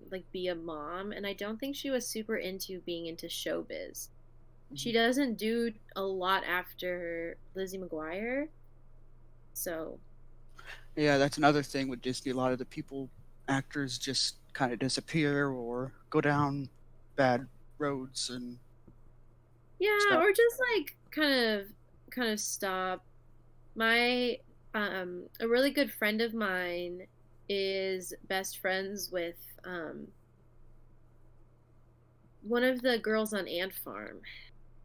like be a mom, and I don't think she was super into being into showbiz. She doesn't do a lot after Lizzie McGuire. So Yeah, that's another thing with Disney. A lot of the actors just kind of disappear or go down bad roads and yeah, stuff. or just like kind of stop. My a really good friend of mine is best friends with one of the girls on Ant Farm,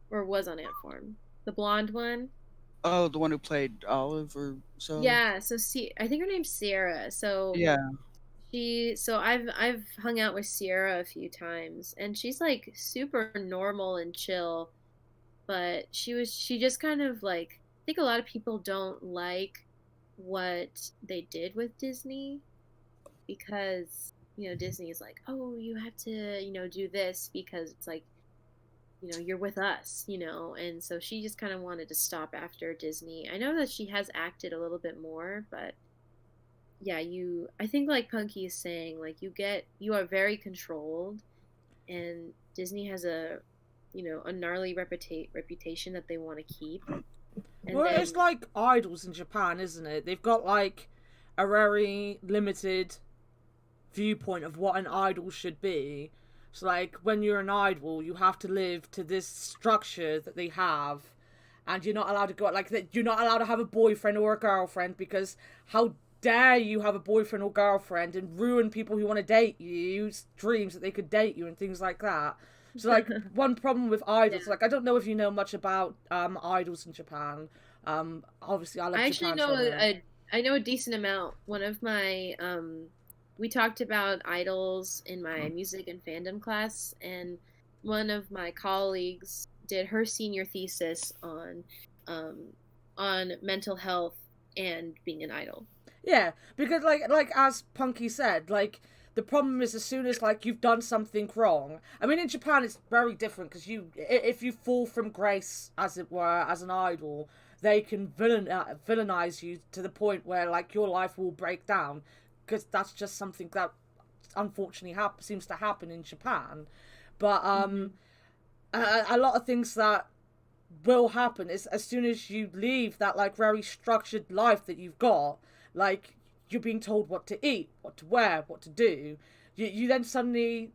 or was on Ant Farm, the blonde one. Oh, the one who played Olive or so. Yeah, so see, I think her name's Sierra. So Yeah. I've hung out with Sierra a few times, and she's like super normal and chill, but she just kind of like, I think a lot of people don't like what they did with Disney, because Disney is like, oh, you have to do this because it's like, you're with us, and so she just kind of wanted to stop after Disney. I know that she has acted a little bit more, but yeah, I think like Punky is saying, like, you are very controlled, and Disney has a gnarly reputation that they want to keep. And Well, then it's like idols in Japan, isn't it? They've got like a very limited viewpoint of what an idol should be. So, like, when you're an idol, you have to live to this structure that they have, and you're not allowed to go like that. You're not allowed to have a boyfriend or a girlfriend, because how dare you have a boyfriend or girlfriend and ruin people who want to date you's dreams that they could date you and things like that. So, like, one problem with idols, yeah. like, I don't know if you know much about idols in Japan. Obviously, I love I actually Japan, know so I know. I know a decent amount. One of my we talked about idols in my music and fandom class, and one of my colleagues did her senior thesis um on mental health and being an idol. Yeah, because like as Punky said, like the problem is as soon as like you've done something wrong. I mean, in Japan it's very different because if you fall from grace, as it were, as an idol, they can villainize you to the point where like your life will break down, because that's just something that unfortunately seems to happen in Japan. But Mm-hmm. a lot of things that will happen is as soon as you leave that like very structured life that you've got, like you're being told what to eat, what to wear, what to do. You then suddenly,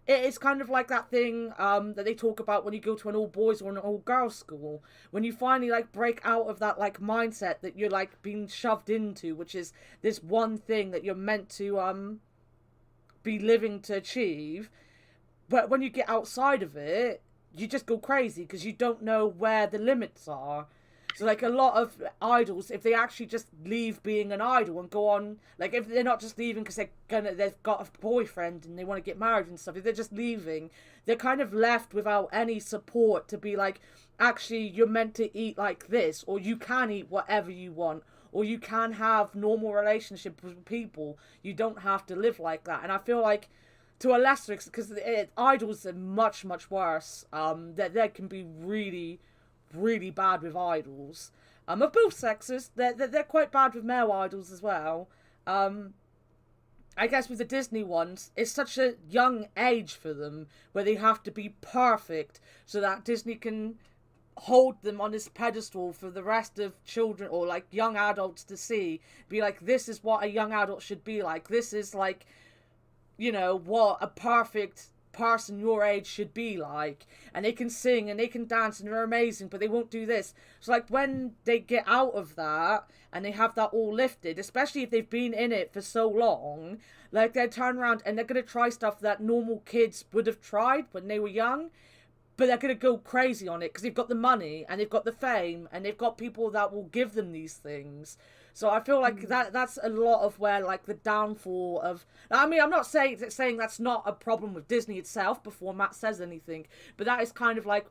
it's kind of like that thing that they talk about when you go to an all boys or an all girls school. When you finally like break out of that like mindset that you're like being shoved into, which is this one thing that you're meant to be living to achieve. But when you get outside of it, you just go crazy because you don't know where the limits are. So like a lot of idols, if they actually just leave being an idol and go on, like if they're not just leaving because they've got a boyfriend and they want to get married and stuff, if they're just leaving, they're kind of left without any support to be like, actually you're meant to eat like this, or you can eat whatever you want, or you can have normal relationships with people. You don't have to live like that. And I feel like to a lesser extent, because idols are much worse. That can be really bad with idols. Of both sexes, they're quite bad with male idols as well. I guess with the Disney ones, it's such a young age for them where they have to be perfect so that Disney can hold them on this pedestal for the rest of children or like young adults to see. Be like, this is what a young adult should be like. This is like, what a perfect person your age should be like. And they can sing and they can dance and they're amazing, but they won't do this. So like when they get out of that and they have that all lifted, especially if they've been in it for so long, like they turn around and they're going to try stuff that normal kids would have tried when they were young, but they're going to go crazy on it because they've got the money and they've got the fame and they've got people that will give them these things. So I feel like that's a lot of where like the downfall of. I mean, I'm not saying that's not a problem with Disney itself before Matt says anything, but that is kind of like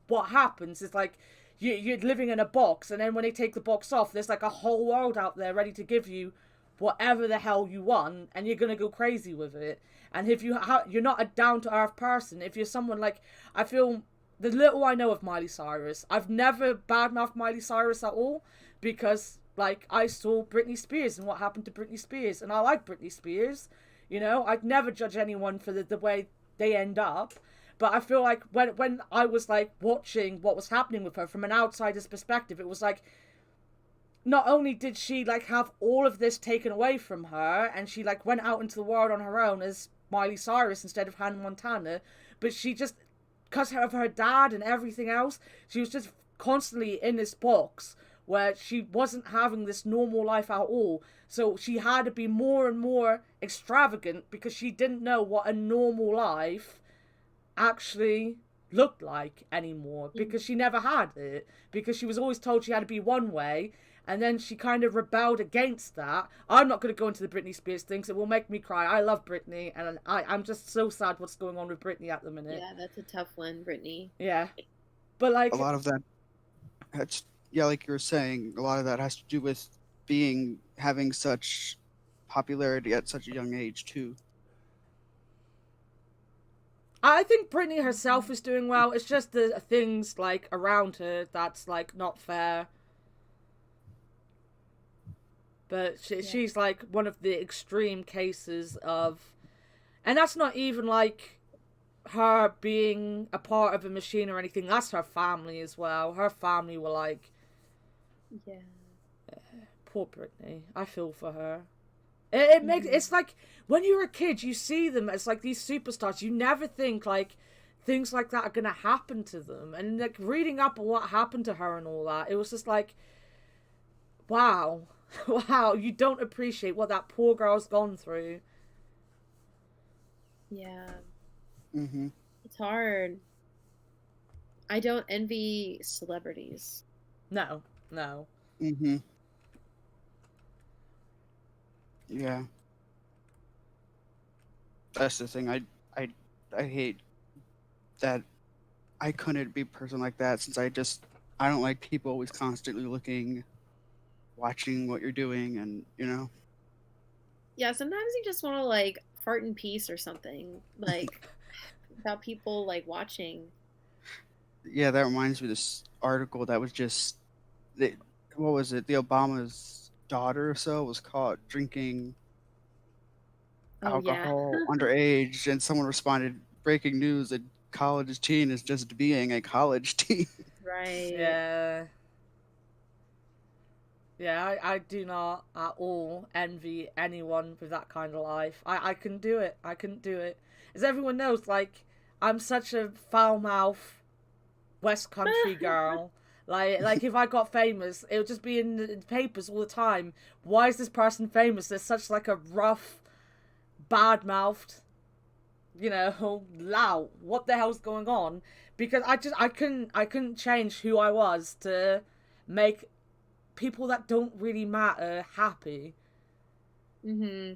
what happens. Is like you're living in a box, and then when they take the box off, there's like a whole world out there ready to give you whatever the hell you want, and you're gonna go crazy with it. And if you're not a down to earth person, if you're someone like, I feel the little I know of Miley Cyrus, I've never badmouthed Miley Cyrus at all, because like I saw Britney Spears and what happened to Britney Spears, and I like Britney Spears. I'd never judge anyone for the way they end up. But I feel like when I was like watching what was happening with her from an outsider's perspective, it was like, not only did she like have all of this taken away from her, and she like went out into the world on her own as Miley Cyrus instead of Hannah Montana, but she just, because of her dad and everything else, she was just constantly in this box where she wasn't having this normal life at all. So she had to be more and more extravagant because she didn't know what a normal life actually looked like anymore, because she never had it, because she was always told she had to be one way, and then she kind of rebelled against that. I'm not going to go into the Britney Spears thing, so it will make me cry. I love Britney, and I'm just so sad what's going on with Britney at the minute. Yeah, that's a tough one, Brittany. Yeah. But like A lot of that, that's, yeah, like you were saying, a lot of that has to do with having such popularity at such a young age too. I think Britney herself is doing well. It's just the things like around her that's like not fair. But she's like one of the extreme cases of, and that's not even like her being a part of a machine or anything. That's her family as well. Her family were like, Yeah. poor Britney. I feel for her. It makes, it's like when you're a kid, you see them as like these superstars. You never think like things like that are gonna happen to them. And like reading up on what happened to her and all that, it was just like, wow, wow. You don't appreciate what that poor girl's gone through. Yeah. Mm-hmm. It's hard. I don't envy celebrities. No. Mm-hmm. Yeah. That's the thing. I hate that I couldn't be a person like that, since I don't like people always constantly looking, watching what you're doing, and Yeah, sometimes you just want to like fart in peace or something, like without people like watching. Yeah, that reminds me of this article that was just, what was it? The Obama's daughter or so was caught drinking Oh yeah. alcohol underage, and someone responded, "Breaking news: a college teen is just being a college teen." Right. Yeah. Yeah, I do not at all envy anyone with that kind of life. I couldn't do it. I couldn't do it. As everyone knows, like, I'm such a foul-mouth West Country girl. Like if I got famous, it would just be in the papers all the time. Why is this person famous? They're such like a rough, bad-mouthed, lout. What the hell's going on? Because I couldn't change who I was to make people that don't really matter happy. Mm-hmm.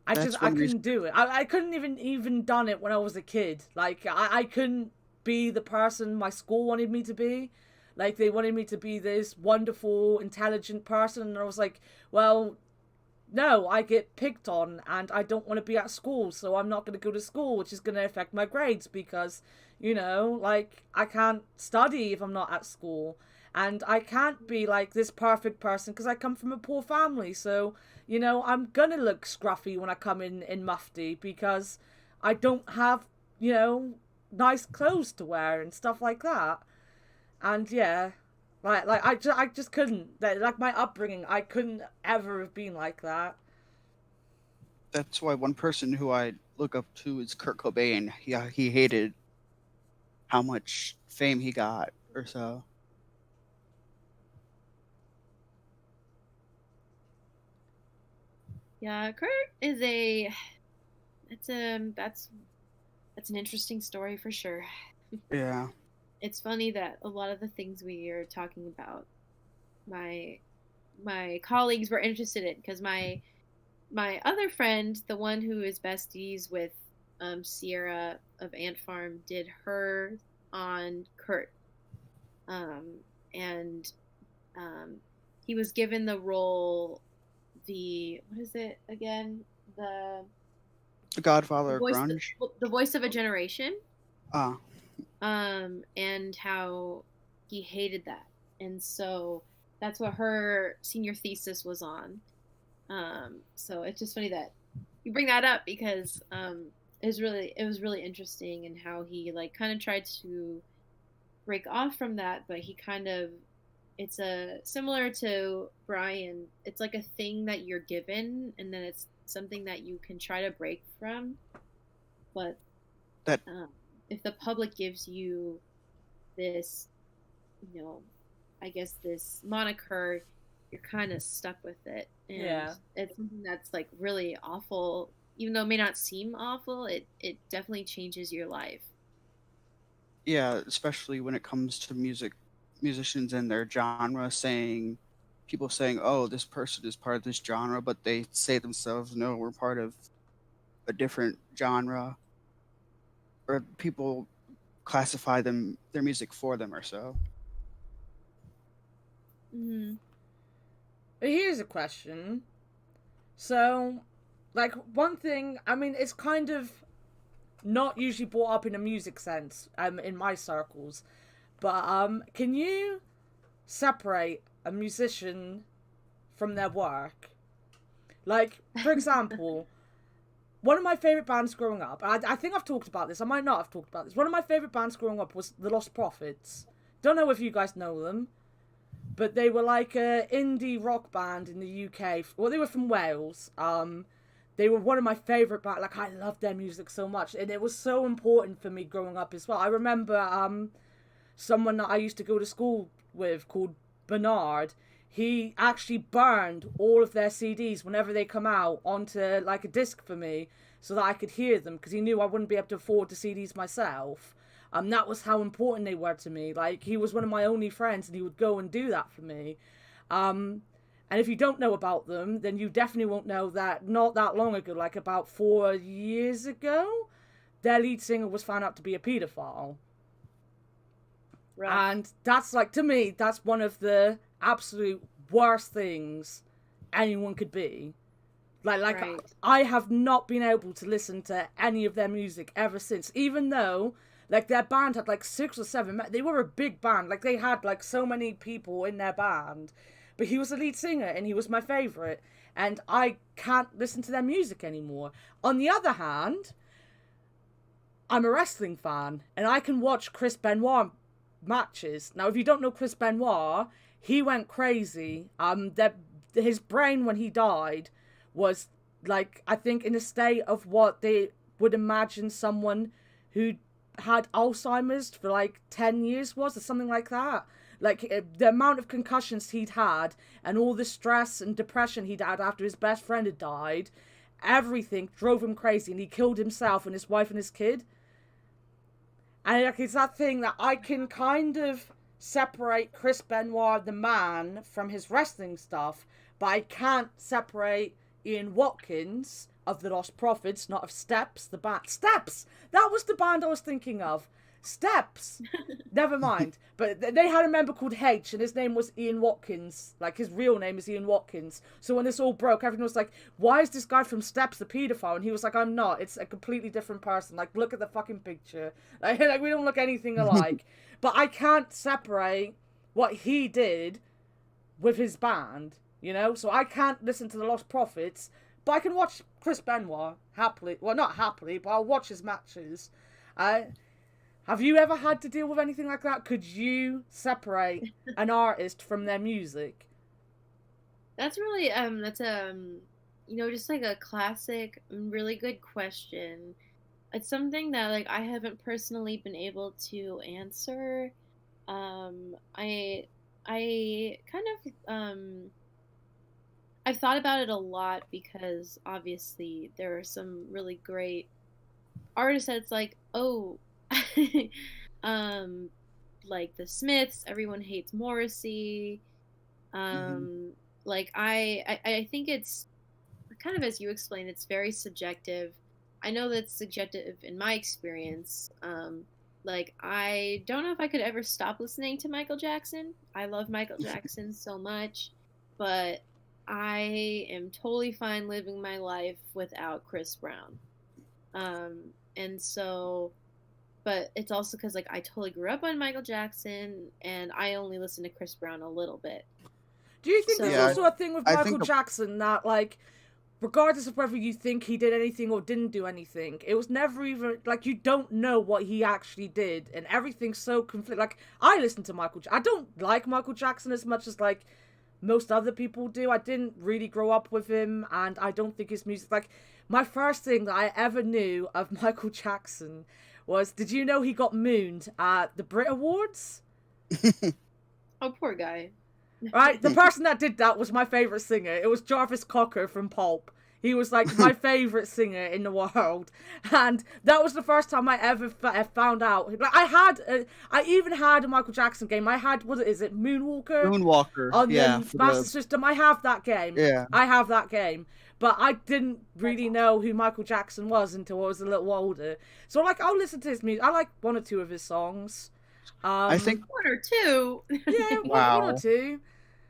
I couldn't do it. I couldn't even done it when I was a kid. Like I couldn't be the person my school wanted me to be. Like they wanted me to be this wonderful, intelligent person, and I was like, well, no, I get picked on and I don't want to be at school, so I'm not going to go to school, which is going to affect my grades because, like I can't study if I'm not at school. And I can't be like this perfect person because I come from a poor family. So, I'm going to look scruffy when I come in mufti because I don't have, nice clothes to wear and stuff like that. And yeah, like I just couldn't. Like my upbringing, I couldn't ever have been like that. That's why one person who I look up to is Kurt Cobain. He hated how much fame he got or so. Yeah, Kurt is that's an interesting story for sure. Yeah. It's funny that a lot of the things we are talking about, my colleagues were interested in, because my other friend, the one who is besties with Sierra of Ant Farm, did her on Kurt, and he was given the role, what is it again, the Godfather of grunge. The voice of a generation. Ah. And how he hated that, and so that's what her senior thesis was on. So it's just funny that you bring that up, because it was really interesting, and how he like kind of tried to break off from that, but he kind of it's a similar to Brian. It's like a thing that you're given, and then it's something that you can try to break from. But That if the public gives you this, I guess this moniker, you're kind of stuck with it, and Yeah. it's something that's like really awful. Even though it may not seem awful, it definitely changes your life. Yeah, especially when it comes to musicians and their genre, people saying, "Oh, this person is part of this genre," but they say themselves, "No, we're part of a different genre," or people classify their music for them or so. Mm-hmm. But here's a question. So, like, one thing, I mean, it's kind of not usually brought up in a music sense, in my circles. But, can you separate a musician from their work? Like, for example, one of my favorite bands growing up, I think I've talked about this, I might not have talked about this. One of my favorite bands growing up was The Lost Prophets. Don't know if you guys know them, but they were like a indie rock band in the UK. Well, they were from Wales. They were one of my favorite bands. Like, I loved their music so much, and it was so important for me growing up as well. I remember someone that I used to go to school with called Bernard. He actually burned all of their CDs whenever they come out onto like a disc for me so that I could hear them, because he knew I wouldn't be able to afford the CDs myself. That was how important they were to me. Like, he was one of my only friends, and he would go and do that for me. And if you don't know about them, then you definitely won't know that not that long ago, like about 4 years ago, their lead singer was found out to be a paedophile. Rough. And that's, like, to me, that's one of the absolute worst things anyone could be. Like Right. I have not been able to listen to any of their music ever since, even though, like, their band had like 6 or 7 they were a big band, like they had like so many people in their band, but he was the lead singer and he was my favorite, and I can't listen to their music anymore. On the other hand, I'm a wrestling fan and I can watch Chris Benoit matches. Now, if you don't know Chris Benoit, he went crazy. That his brain when he died was, like, I think in a state of what they would imagine someone who had Alzheimer's for like 10 years was, or something like that. Like, the amount of concussions he'd had and all the stress and depression he'd had after his best friend had died, everything drove him crazy, and he killed himself and his wife and his kid. And, like, it's that thing that I can kind of separate Chris Benoit, the man, from his wrestling stuff, but I can't separate Ian Watkins of the Lost Prophets, not of Steps, the band. Steps! That was the band I was thinking of. Steps! Never mind. But they had a member called H, and his name was Ian Watkins. Like, his real name is Ian Watkins. So when this all broke, everyone was like, why is this guy from Steps the paedophile? And he was like, I'm not. It's a completely different person. Like, look at the fucking picture. Like we don't look anything alike. But I can't separate what he did with his band, you know? So I can't listen to the Lost Prophets, but I can watch Chris Benoit happily. Well, not happily, but I'll watch his matches. Have you ever had to deal with anything like that? Could you separate an artist from their music? That's really just like a classic, really good question. It's something that, like, I haven't personally been able to answer. I kind of I've thought about it a lot, because obviously there are some really great artists that's like, oh, like the Smiths, everyone hates Morrissey. Like, I think it's kind of, as you explained, it's very subjective. I know that's subjective in my experience. Like, I don't know if I could ever stop listening to Michael Jackson. I love Michael Jackson so much, but I am totally fine living my life without Chris Brown. And so, but it's also because, like, I totally grew up on Michael Jackson, and I only listen to Chris Brown a little bit. Do you think So- there's Yeah, also a thing with I Michael think Jackson that, like, regardless of whether you think he did anything or didn't do anything, it was never even, like, you don't know what he actually did, and everything's so conflicted. Like, I listen to I don't like Michael Jackson as much as, like, most other people do. I didn't really grow up with him, and I don't think his music, like, my first thing that I ever knew of Michael Jackson was, did you know he got mooned at the Brit Awards? Oh, poor guy. Right? The person that did that was my favourite singer. It was Jarvis Cocker from Pulp. He was, like, my favourite singer in the world. And that was the first time I ever found out. Like, I even had a Michael Jackson game. I had, what is it, Moonwalker? Moonwalker, On yeah. the Master System. I have that game. Yeah. I have that game. But I didn't really know who Michael Jackson was until I was a little older. So, like, I'll listen to his music. I like one or two of his songs. I think one or two. Yeah, Wow. one or two.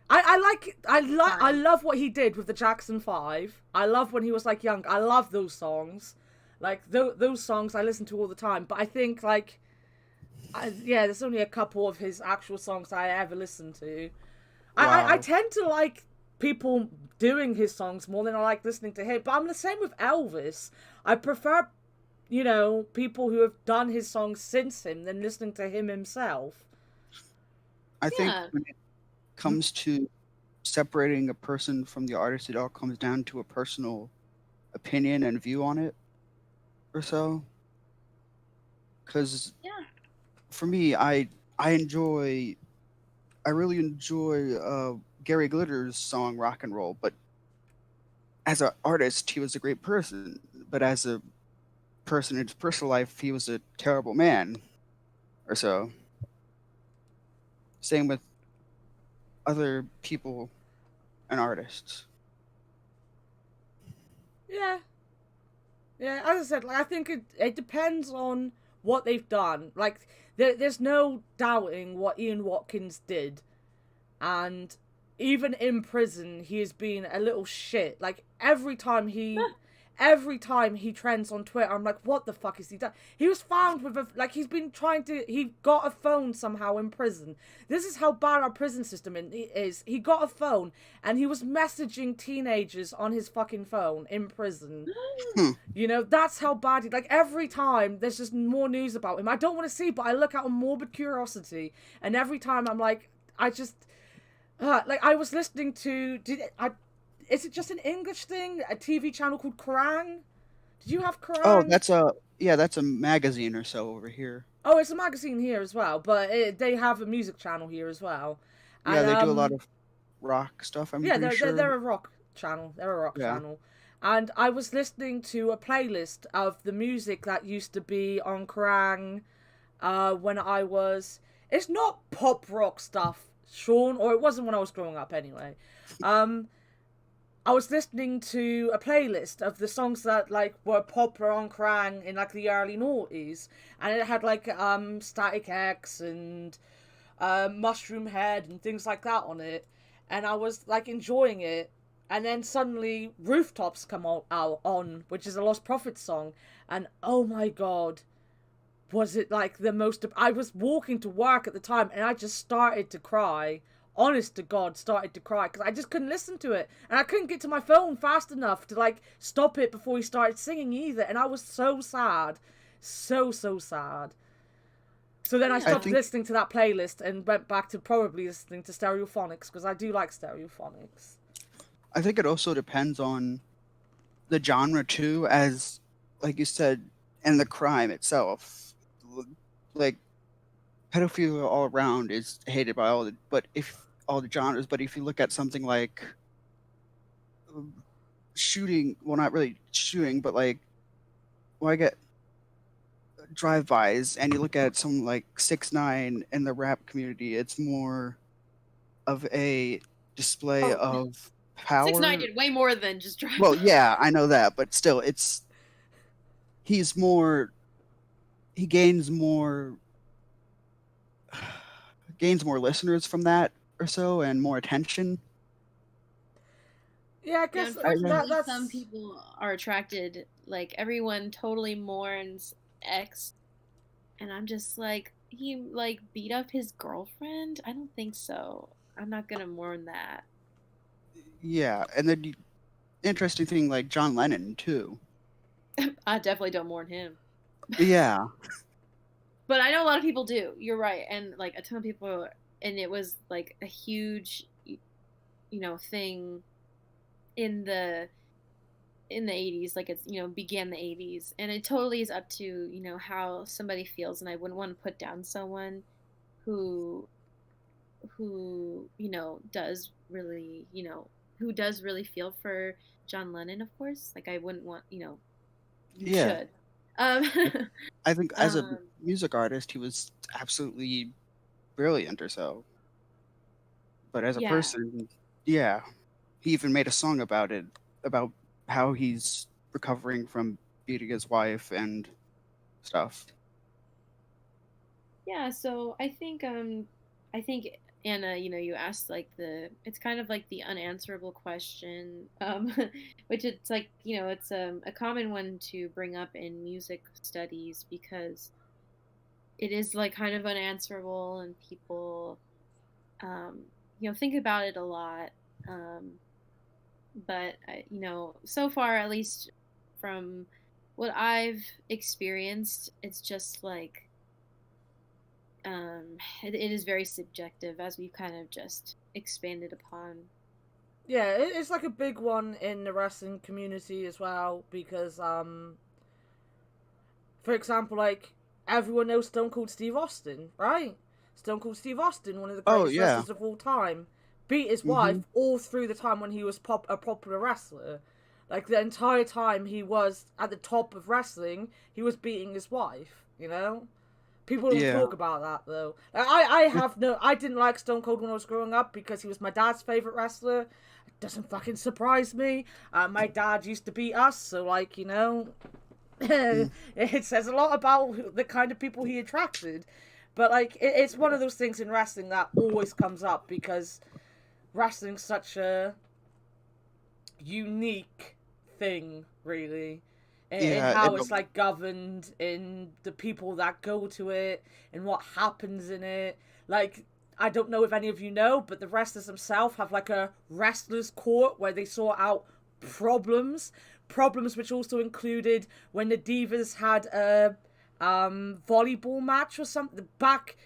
I love what he did with the Jackson 5. I love when he was, like, young. I love those songs. Like, those songs I listen to all the time. But I think, like, there's only a couple of his actual songs I ever listened to. Wow. I tend to like people doing his songs more than I like listening to him. But I'm the same with Elvis. I prefer, you know, people who have done his songs since him than listening to him himself. I think Yeah. when it comes to separating a person from the artist, it all comes down to a personal opinion and view on it, or so. Because Yeah. for me, I really enjoy Gary Glitter's song "Rock and Roll," but as an artist, he was a great person. But as a person in his personal life, he was a terrible man, or so. Same with other people and artists. Yeah. Yeah, as I said, like, I think it depends on what they've done. Like, there's no doubting what Ian Watkins did. And even in prison, he has been a little shit. Like, every time he trends on Twitter, I'm like, what the fuck is he done? He was found with he got a phone somehow in prison. This is how bad our prison system is. He got a phone, and he was messaging teenagers on his fucking phone in prison. You know, that's how bad like, every time there's just more news about him. I don't want to see, but I look out of morbid curiosity, and every time I'm like, like, I was listening to, is it just an English thing? A TV channel called Kerrang? Did you have Kerrang? Oh, that's a magazine or so over here. Oh, it's a magazine here as well, but they have a music channel here as well. Yeah, And, they do a lot of rock stuff. I'm pretty sure. they're a rock channel. They're a rock channel. And I was listening to a playlist of the music that used to be on Kerrang when I was... It's not pop rock stuff, Sean, or it wasn't when I was growing up anyway. I was listening to a playlist of the songs that, like, were popular on Kerrang in, like, the early noughties, and it had, like, Static X and Mushroom Head and things like that on it, and I was, like, enjoying it, and then suddenly Rooftops come on, which is a Lost Prophets song, and oh my god, was it, like, the most... I was walking to work at the time, and I just started to cry. Honest to God, started to cry because I just couldn't listen to it, and I couldn't get to my phone fast enough to, like, stop it before he started singing either, and I was so sad, so sad. So then I stopped listening to that playlist and went back to probably listening to Stereophonics, because I do like Stereophonics. I think it also depends on the genre too, as like you said, and the crime itself. Like, pedophilia all around is hated by all the genres. But if you look at something like shooting, well, not really shooting, but like, I get drive-bys, and you look at something like 6ix9ine in the rap community, it's more of a display of power. 6ix9ine did way more than just drive. Well, yeah, I know that, but still, he gains more listeners from that or so, and more attention. Yeah, I guess that's... Some people are attracted, like, everyone totally mourns X, and I'm just like, he, like, beat up his girlfriend? I don't think so. I'm not gonna mourn that. Yeah, and then interesting thing, like John Lennon too. I definitely don't mourn him. Yeah. But I know a lot of people do. You're right. And like a ton of people, and it was like a huge, thing in the 80s, like it's, began the 80s. And it totally is up to, how somebody feels. And I wouldn't want to put down someone who, does really, who does really feel for John Lennon, of course. Like I wouldn't want, you Yeah. should. Um, I think as a um, music artist, he was absolutely brilliant or so. But as a yeah. person, yeah, he even made a song about it, about how he's recovering from beating his wife and stuff. Yeah, so I think Anna, you asked like it's kind of like the unanswerable question, which it's like, it's a common one to bring up in music studies because it is like kind of unanswerable and people um think about it a lot. Um but so far, at least from what I've experienced, it's just like it is very subjective, as we've kind of just expanded upon. Yeah, it's like a big one in the wrestling community as well because, for example, like everyone knows Stone Cold Steve Austin, right? Stone Cold Steve Austin, one of the Oh greatest yeah. wrestlers of all time, beat his wife Hmm. all through the time when he was a popular wrestler. Like the entire time he was at the top of wrestling, he was beating his wife. You know, people don't Yeah. talk about that though. Like, I didn't like Stone Cold when I was growing up because he was my dad's favorite wrestler. It doesn't fucking surprise me. My dad used to beat us, so like Mm. it says a lot about the kind of people he attracted. But like, it's one of those things in wrestling that always comes up because wrestling's such a unique thing, really, in Yeah. how it's like governed, in the people that go to it, in what happens in it. Like, I don't know if any of you know, but the wrestlers themselves have like a wrestlers' court where they sort out problems. Problems which also included when the Divas had a volleyball match or something back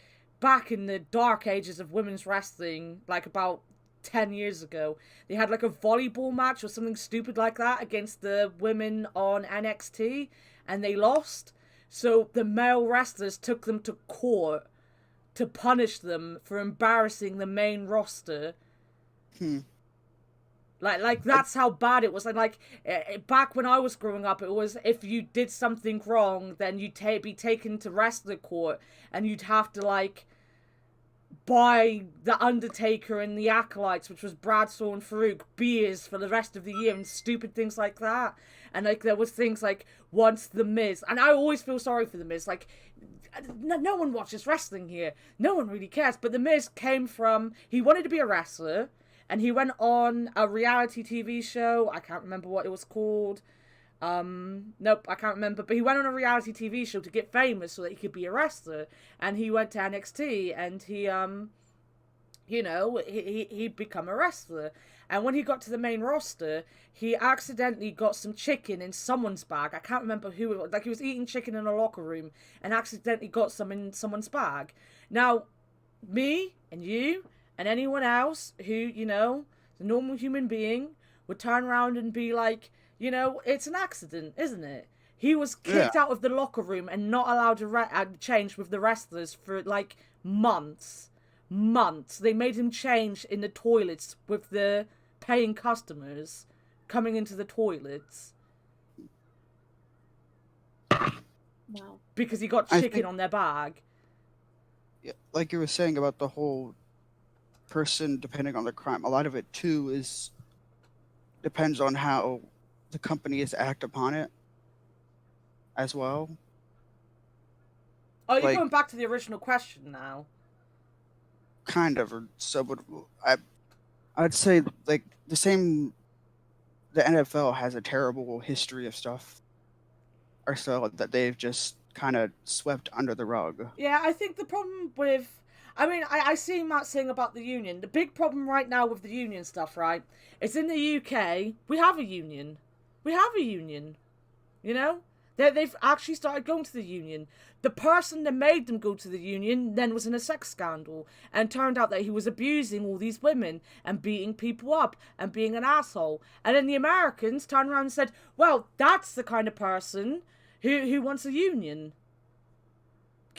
in the dark ages of women's wrestling, like about 10 years ago. They had like a volleyball match or something stupid like that against the women on NXT and they lost. So the male wrestlers took them to court to punish them for embarrassing the main roster. Hmm. Like that's how bad it was. And like back when I was growing up, it was if you did something wrong, then you'd be taken to wrestler court, and you'd have to like buy the Undertaker and the Acolytes, which was Bradshaw and Farouk, beers for the rest of the year and stupid things like that. And like there was things like once the Miz, and I always feel sorry for the Miz. Like no one watches wrestling here, no one really cares. But the Miz came from he wanted to be a wrestler, and he went on a reality TV show. I can't remember what it was called. Nope, I can't remember. But he went on a reality TV show to get famous so that he could be a wrestler. And he went to NXT and he'd become a wrestler. And when he got to the main roster, he accidentally got some chicken in someone's bag. I can't remember who it was. Like he was eating chicken in a locker room and accidentally got some in someone's bag. Now, me and you and anyone else who, the normal human being would turn around and be like, it's an accident, isn't it? He was Yeah. kicked out of the locker room and not allowed to change with the wrestlers for like months. Months. They made him change in the toilets with the paying customers coming into the toilets. Wow. Because he got chicken on their bag. Like you were saying about the whole person depending on the crime, a lot of it too depends on how the company is act upon it as well. Oh, you're Like going back to the original question now. kind of, or so. But I'd say like the same. The NFL has a terrible history of stuff, or so that they've just kind of swept under the rug. Yeah, I think the problem with I mean, I see Matt saying about the union. The big problem right now with the union stuff, right, is in the UK, we have a union. We have a union. You know? They've actually started going to the union. The person that made them go to the union then was in a sex scandal, and turned out that he was abusing all these women and beating people up and being an asshole. And then the Americans turned around and said, well, that's the kind of person who wants a union.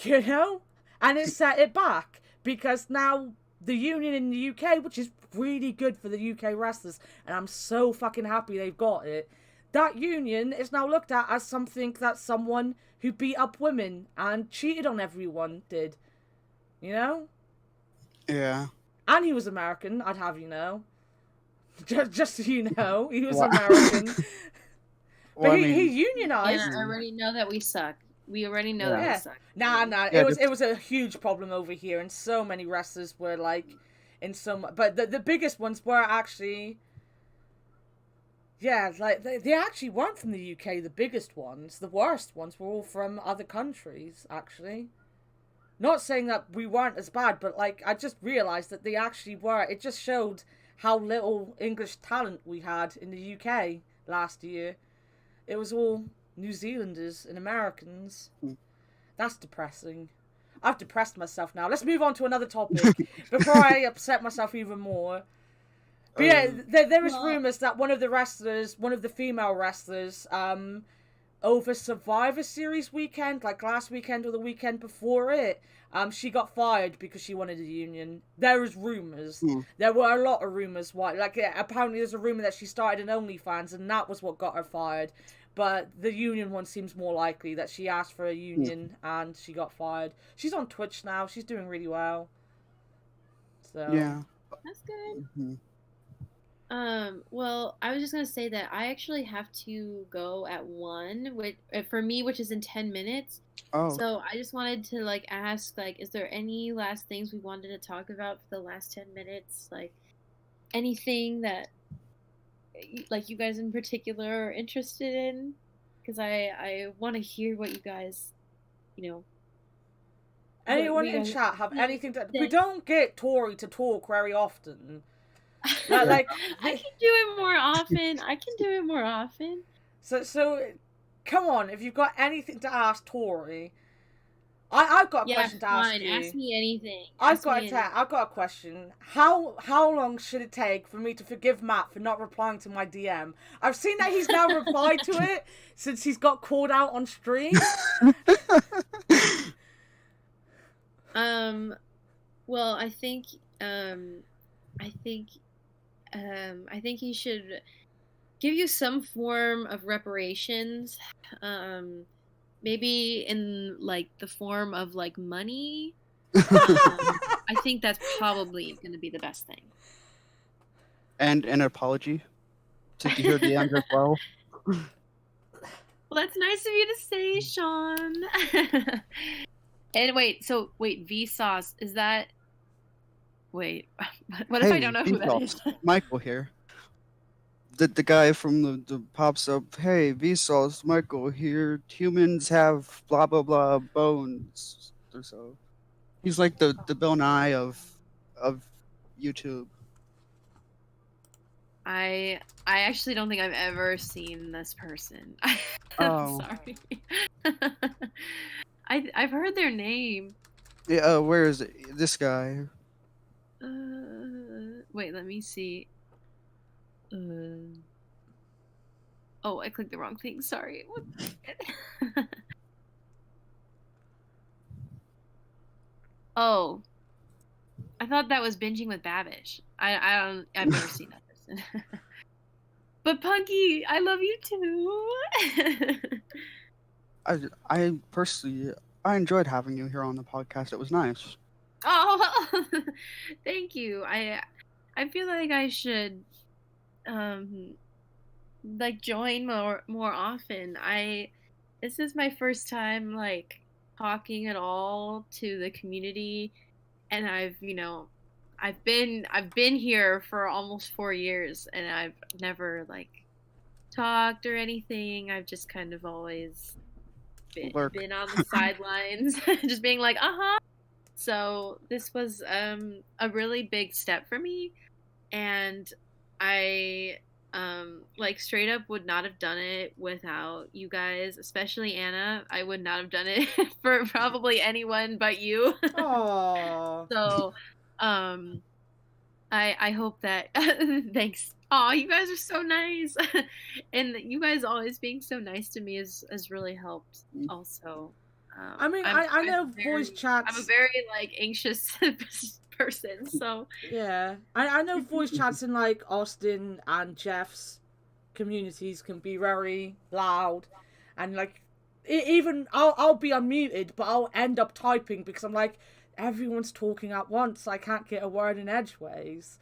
You know? And it set it back, because now the union in the UK, which is really good for the UK wrestlers, and I'm so fucking happy they've got it, that union is now looked at as something that someone who beat up women and cheated on everyone did. You know? Yeah. And he was American, I'd have you know. Just so you know, he was Wow. American. Well, But I mean, he unionized. And I already know that we suck. We already know that Yeah. we suck. Nah, Yeah, it was a huge problem over here, and so many wrestlers were like, in so much. But the biggest ones were actually, yeah, like they actually weren't from the UK. The biggest ones, the worst ones, were all from other countries. Actually, not saying that we weren't as bad, but like I just realised that they actually were. It just showed how little English talent we had in the UK last year. It was all New Zealanders and Americans. That's depressing. I've depressed myself now. Let's move on to another topic before I upset myself even more. But yeah, there is rumours that one of the female wrestlers, over Survivor Series weekend, like last weekend or the weekend before it, she got fired because she wanted a union. There is rumours. There were a lot of rumours why. Like, yeah, apparently there's a rumour that she started an OnlyFans and that was what got her fired. But the union one seems more likely, that she asked for a union and she got fired. She's on Twitch now. She's doing really well. So yeah. That's good. Mm-hmm. Well, I was just gonna say that I actually have to go at 1, for me, which is in 10 minutes. Oh. So I just wanted to like ask, like, is there any last things we wanted to talk about for the last 10 minutes? Like, anything that, like, you guys in particular are interested in? Because I want to hear what you guys, you know. anyone we in guys- chat have anything to? Yeah. We don't get Tori to talk very often. Like I can do it more often. So, come on, if you've got anything to ask Tori, I've got a question to ask fine. you. Ask me anything. I've got a question. How long should it take for me to forgive Matt for not replying to my DM? I've seen that he's now replied to it since he's got called out on stream. Well, I think he should give you some form of reparations. Maybe in like the form of like money. I think that's probably going to be the best thing. And an apology to your DMs as well. Well, that's nice of you to say, Sean. And wait, Vsauce, is that... Wait, what if I don't know who that is? Michael here. The guy from the pops up, hey, Vsauce, Michael here. Humans have blah blah blah bones or so. He's like the Bill Nye of YouTube. I actually don't think I've ever seen this person. Oh. I'm sorry. I've heard their name. Yeah, where is it? This guy. Wait, let me see. Oh, I clicked the wrong thing. Sorry. Oh, I thought that was Binging with Babish. I've never seen that person. But Punky, I love you too. I personally enjoyed having you here on the podcast. It was nice. Oh, thank you. I feel like I should like join more often. This is my first time like talking at all to the community, and I've been here for almost 4 years, and I've never like talked or anything. I've just kind of always been on the sidelines, just being like, So this was a really big step for me, and I like straight up would not have done it without you guys, especially Anna. I would not have done it for probably anyone but you. Aww. So um I hope that thanks. Oh, you guys are so nice. And you guys always being so nice to me has really helped also. I mean, I'm I know voice I'm a chats. very like anxious person, so Yeah, I know voice chats in like Austin and Jeff's communities can be very loud, and like even I'll be unmuted, but I'll end up typing because I'm like everyone's talking at once. I can't get a word in edgeways.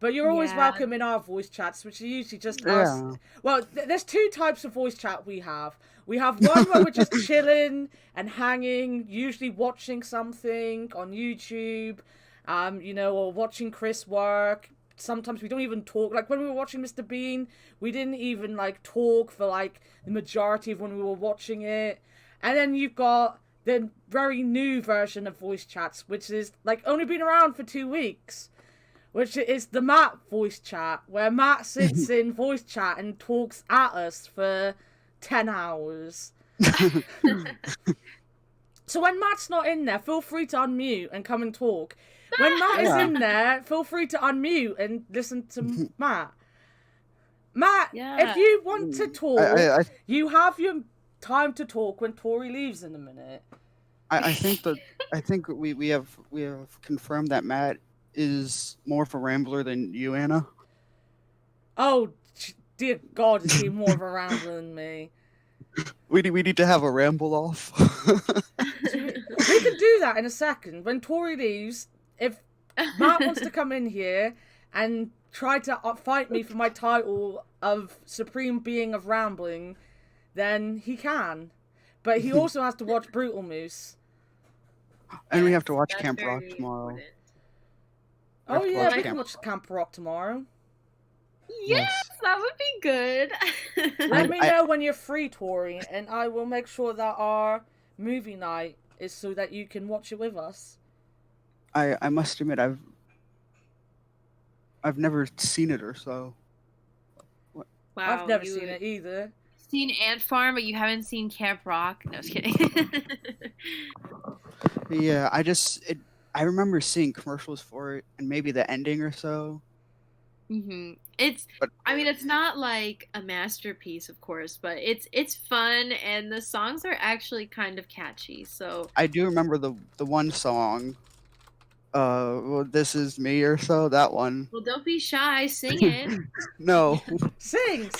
But you're always yeah. welcome in our voice chats, which are usually just us. Yeah. Well, there's two types of voice chat we have. We have one where we're just chilling and hanging, usually watching something on YouTube, or watching Chris work. Sometimes we don't even talk. Like when we were watching Mr. Bean, we didn't even like talk for like the majority of when we were watching it. And then you've got the very new version of voice chats, which is like only been around for 2 weeks, which is the Matt voice chat, where Matt sits in voice chat and talks at us for 10 hours. So when Matt's not in there, feel free to unmute and come and talk. When Matt is in there, feel free to unmute and listen to Matt. Matt, if you want to talk, you have your time to talk when Tori leaves in a minute. I think we have confirmed that Matt is more of a rambler than you, Anna. Oh, dear God, is he more of a rambler than me? We need to have a ramble off. We can do that in a second. When Tori leaves, if Matt wants to come in here and try to fight me for my title of Supreme Being of Rambling, then he can. But he also has to watch Brutal Moose. And we have to watch Camp Rock tomorrow. Oh yeah, we can watch Camp Rock tomorrow. Yes, that would be good. Let me know when you're free, Tori, and I will make sure that our movie night is so that you can watch it with us. I must admit I've never seen it or so. Wow, I've never seen it either. Seen Ant Farm, but you haven't seen Camp Rock? No, I was kidding. Yeah, I remember seeing commercials for it and maybe the ending or so. It's not like a masterpiece, of course, but it's fun, and the songs are actually kind of catchy. So I do remember the one song. Well, This Is Me or so, that one. Well, don't be shy, sing it. No. Sing.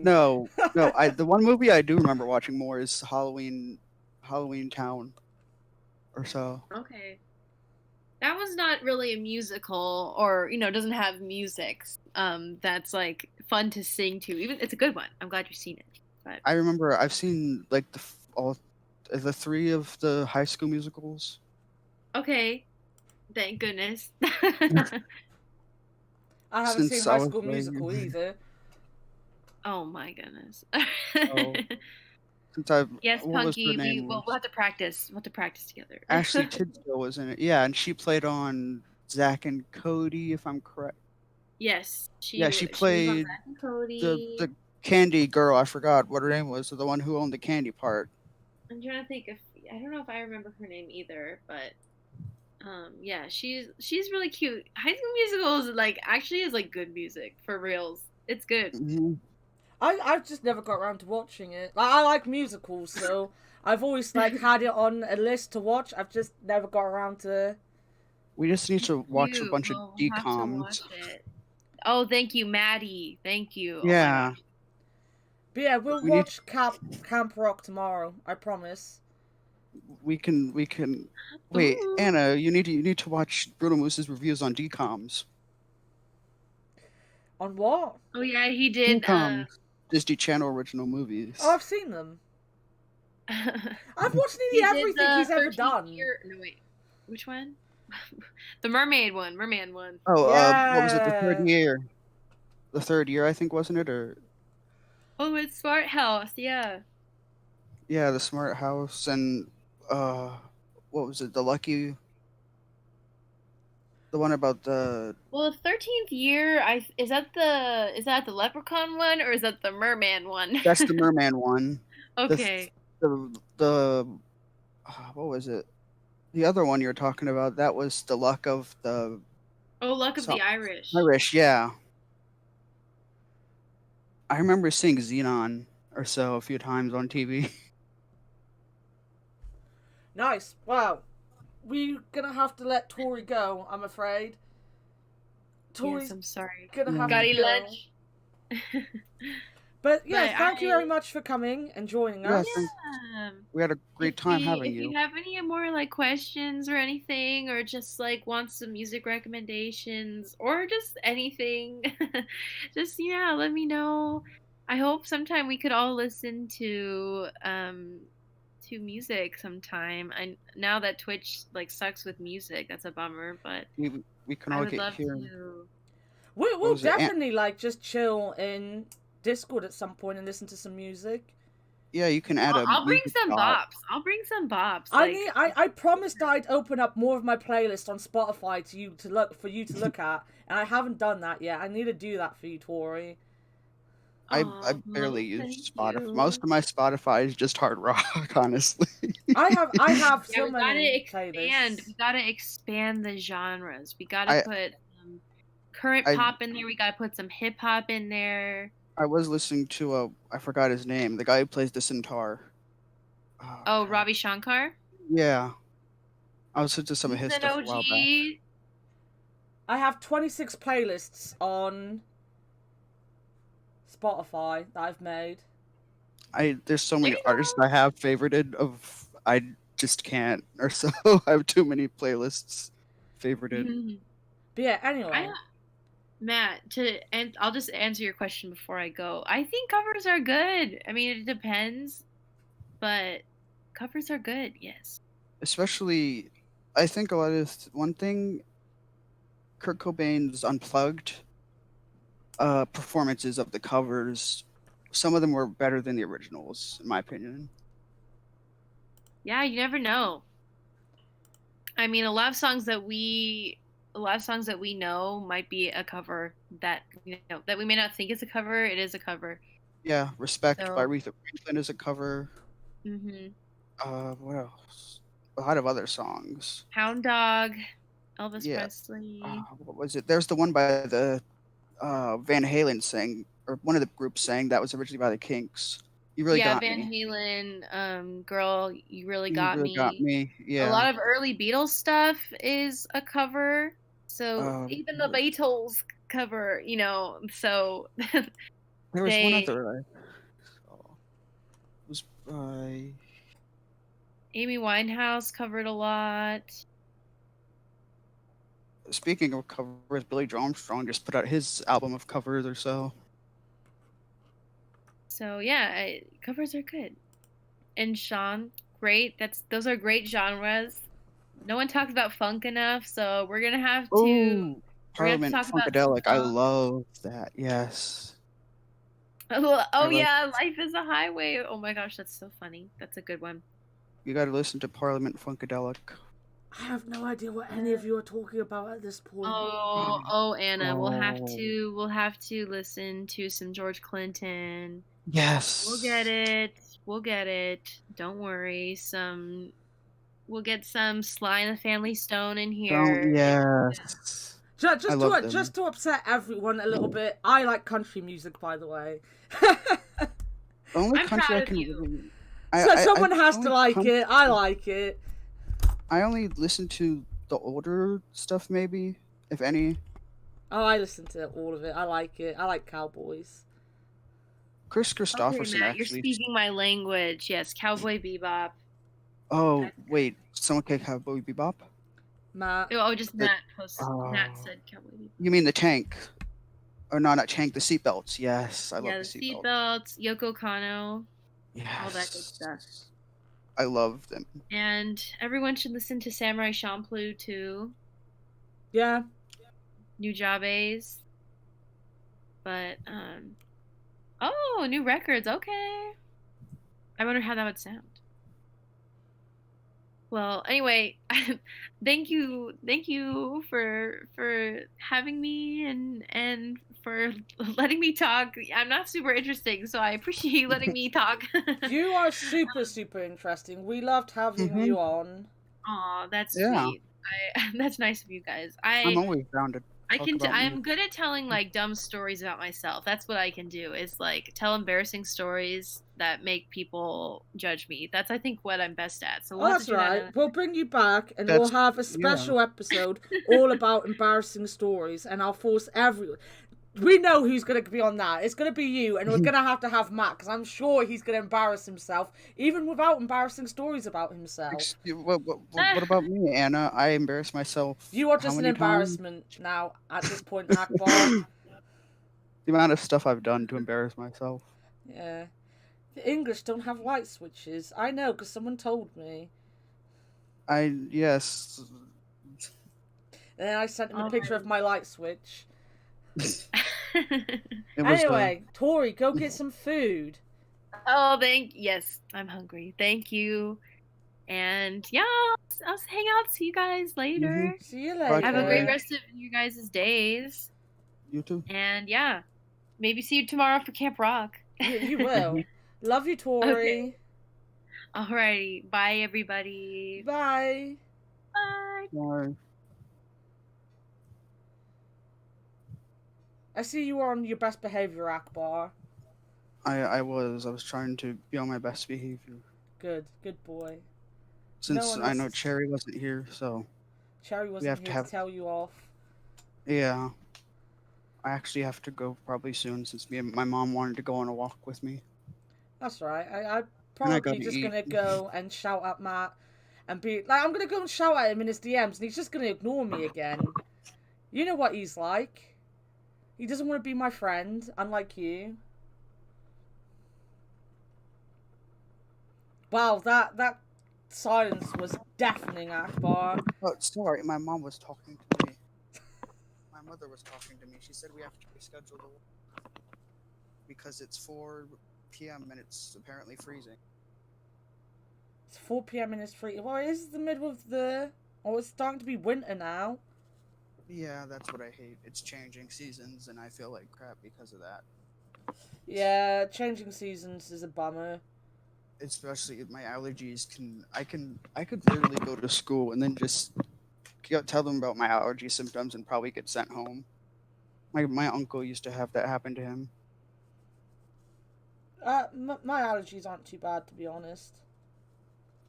No. The one movie I do remember watching more is Halloween Town or so. Okay. That was not really a musical, or doesn't have music that's like fun to sing to. Even it's a good one. I'm glad you've seen it. But I remember I've seen like the 3 of the High School Musicals. Okay, thank goodness. I haven't seen High School Musical either. Oh my goodness. Yes, Punky. We'll have to practice. We'll have to practice together. Ashley Tisdale was in it. Yeah, and she played on Zack and Cody, if I'm correct. Yes. She played Zack and Cody. the candy girl. I forgot what her name was. The one who owned the candy part. I'm trying to think I don't know if I remember her name either, but yeah, she's really cute. High School Musical is actually is good music for reals. It's good. Mm-hmm. I've just never got around to watching it. I like musicals, so I've always had it on a list to watch. I've just never got around to. We just need to watch a bunch of DComs. Oh, thank you, Maddie. Thank you. Yeah. Oh, but yeah, we'll watch Camp Rock tomorrow. I promise. We can. Wait, Ooh. Anna, you need to watch Bruno Moose's reviews on DComs. On what? Oh yeah, he did. Disney Channel original movies. Oh, I've seen them. I've watched nearly everything he's ever done. No wait, which one? The Mermaid one. Oh, yeah. What was it? The third year. The third year, I think, wasn't it? Or. Oh, it's Smart House. Yeah. Yeah, the Smart House, and what was it? The one about the Well, the 13th year, is that the leprechaun one or is that the merman one? that's the merman one. Okay. The what was it? The other one you're talking about, that was the luck of the Oh, Luck of the some Irish. Irish, yeah. I remember seeing Xenon or so a few times on TV. Nice. Wow. We're gonna have to let Tori go, I'm afraid. Tori's Yes, I'm sorry. gonna have Gotta to eat go. lunch. But yes, But thank you very much for coming and joining Yeah, us. we had a great time having if you have any more like questions or anything, or just like want some music recommendations or just anything, just let me know. I hope sometime we could all listen to music sometime. Now that Twitch like sucks with music, that's a bummer, but We can I all would get love here. to. We'll was it? definitely like just chill in Discord at some point and listen to some music. Yeah, you can add a I'll bring music some dot. bops. I'll bring some bops. I promised I'd open up more of my playlist on Spotify for you to look at, and I haven't done that yet. I need to do that for you, Tori. I Oh, barely use thank Spotify. you. Most of my Spotify is just hard rock, honestly. I have Yeah, so we many gotta expand. playlists. We gotta expand the genres. We gotta put current I- pop in there. We gotta put some hip hop in there. I was listening to I forgot his name, the guy who plays the centaur. Oh, crap. Ravi Shankar. Yeah. I was listening to some of He's his an stuff a while back. OG. I have 26 playlists on Spotify that I've made. There's so many There you artists go. I have favorited I just can't, or so I have too many playlists favorited. But yeah, anyway. Matt, and I'll just answer your question before I go. I think covers are good. I mean, it depends, but covers are good. Yes. Especially, I think a lot of one thing, Kurt Cobain's unplugged performances of the covers, some of them were better than the originals, in my opinion. Yeah, you never know. I mean, a lot of songs that we know might be a cover that that we may not think is a cover. It is a cover. Yeah, Respect So- by Aretha Franklin is a cover. What else? A lot of other songs. Hound Dog, Elvis Yeah. Presley. What was it? There's the one by the Van Halen sang, or one of the groups sang, that was originally by the Kinks. You really got Van me. Halen, Girl, You Really You Got really Me. got me. Yeah. A lot of early Beatles stuff is a cover. So even the Beatles cover, so there was one other I saw. It was by Amy Winehouse covered a lot. Speaking of covers, Billy Joe Armstrong just put out his album of covers or so. So yeah, covers are good. And Sean, great. Those are great genres. No one talks about funk enough, so we're gonna have to. Ooh, Parliament Funkadelic. I love that. Yes. Oh yeah, Life is a Highway. Oh my gosh, that's so funny. That's a good one. You got to listen to Parliament Funkadelic. I have no idea what any of you are talking about at this point. Oh, Anna, we'll have to listen to some George Clinton. Yes. We'll get it. Don't worry. We'll get some Sly and the Family Stone in here. Yes. Just to upset everyone a little bit, I like country music, by the way. Only I'm country proud I of can. you. Someone has to like it. I like it. I only listen to the older stuff, maybe, if any. Oh, I listen to all of it. I like it. I like Cowboys. Chris Christopherson, Okay, Matt, actually. you're speaking my language. Yes, Cowboy Bebop. Oh, wait. Someone said Cowboy Bebop? Matt. Just Matt posted. Matt said Cowboy Bebop. You mean the tank? Or no, not tank, the seatbelts. Yes, I love the seatbelts. seatbelts. Yoko Kano. Yes. All that good stuff. I love them. And everyone should listen to Samurai Champloo too. Yeah. Nujabes. But new records. Okay. I wonder how that would sound. Well, anyway, thank you for having me and for letting me talk. I'm not super interesting, so I appreciate you letting me talk. You are super, super interesting. We loved having Mm-hmm. you on. Aw, that's Yeah, sweet. That's nice of you guys. I'm always down to talk about me. I'm good at telling like dumb stories about myself. That's what I can do is like tell embarrassing stories that make people judge me. That's I think what I'm best at. So we'll Oh, have to that's do that right. another We'll bring you back and we'll That's have a yeah. special episode all about embarrassing stories. And I'll force everyone. We know who's going to be on that. It's going to be you. And we're going to have Matt because I'm sure he's going to embarrass himself, even without embarrassing stories about himself. What about me, Anna? I embarrass myself You are how just an many times? embarrassment now at this point, Akbar. The amount of stuff I've done to embarrass myself. Yeah. The English don't have light switches. I know because someone told me. Yes. And then I sent him a All picture of my light switch. It was Anyway, Tori, go get some food. Oh, yes, I'm hungry. Thank you. And yeah, I'll hang out. See you guys later. See you Bye, Have a later. great Tori. rest of you guys' days. You too. And yeah, maybe see you tomorrow for Camp Rock. You will. Love you, Tori. Okay. Alrighty. Bye, everybody. Bye. Bye. Bye. I see you are on your best behavior, Akbar. I was trying to be on my best behavior. Good boy. Since one I else know is- Cherry wasn't here, so Cherry have wasn't to here to have- tell you off. yeah. I actually have to go probably soon since my mom wanted to go on a walk with me. That's right. I'm I probably gotta just eat. gonna go and shout at Matt and be like, I'm gonna go and shout at him in his DMs, and he's just gonna ignore me again. You know what he's like. He doesn't want to be my friend, unlike you. Wow, that silence was deafening, Akbar. Oh, sorry, my mom was talking to me. My mother was talking to me. She said we have to reschedule the walk because it's 4 p.m. and it's apparently freezing. It's 4 p.m. and it's free. Well, it is the middle of the... Oh, it's starting to be winter now. Yeah, that's what I hate. It's changing seasons, and I feel like crap because of that. Yeah, changing seasons is a bummer. Especially my allergies I could literally go to school and then just tell them about my allergy symptoms and probably get sent home. My uncle used to have that happen to him. My allergies aren't too bad, to be honest.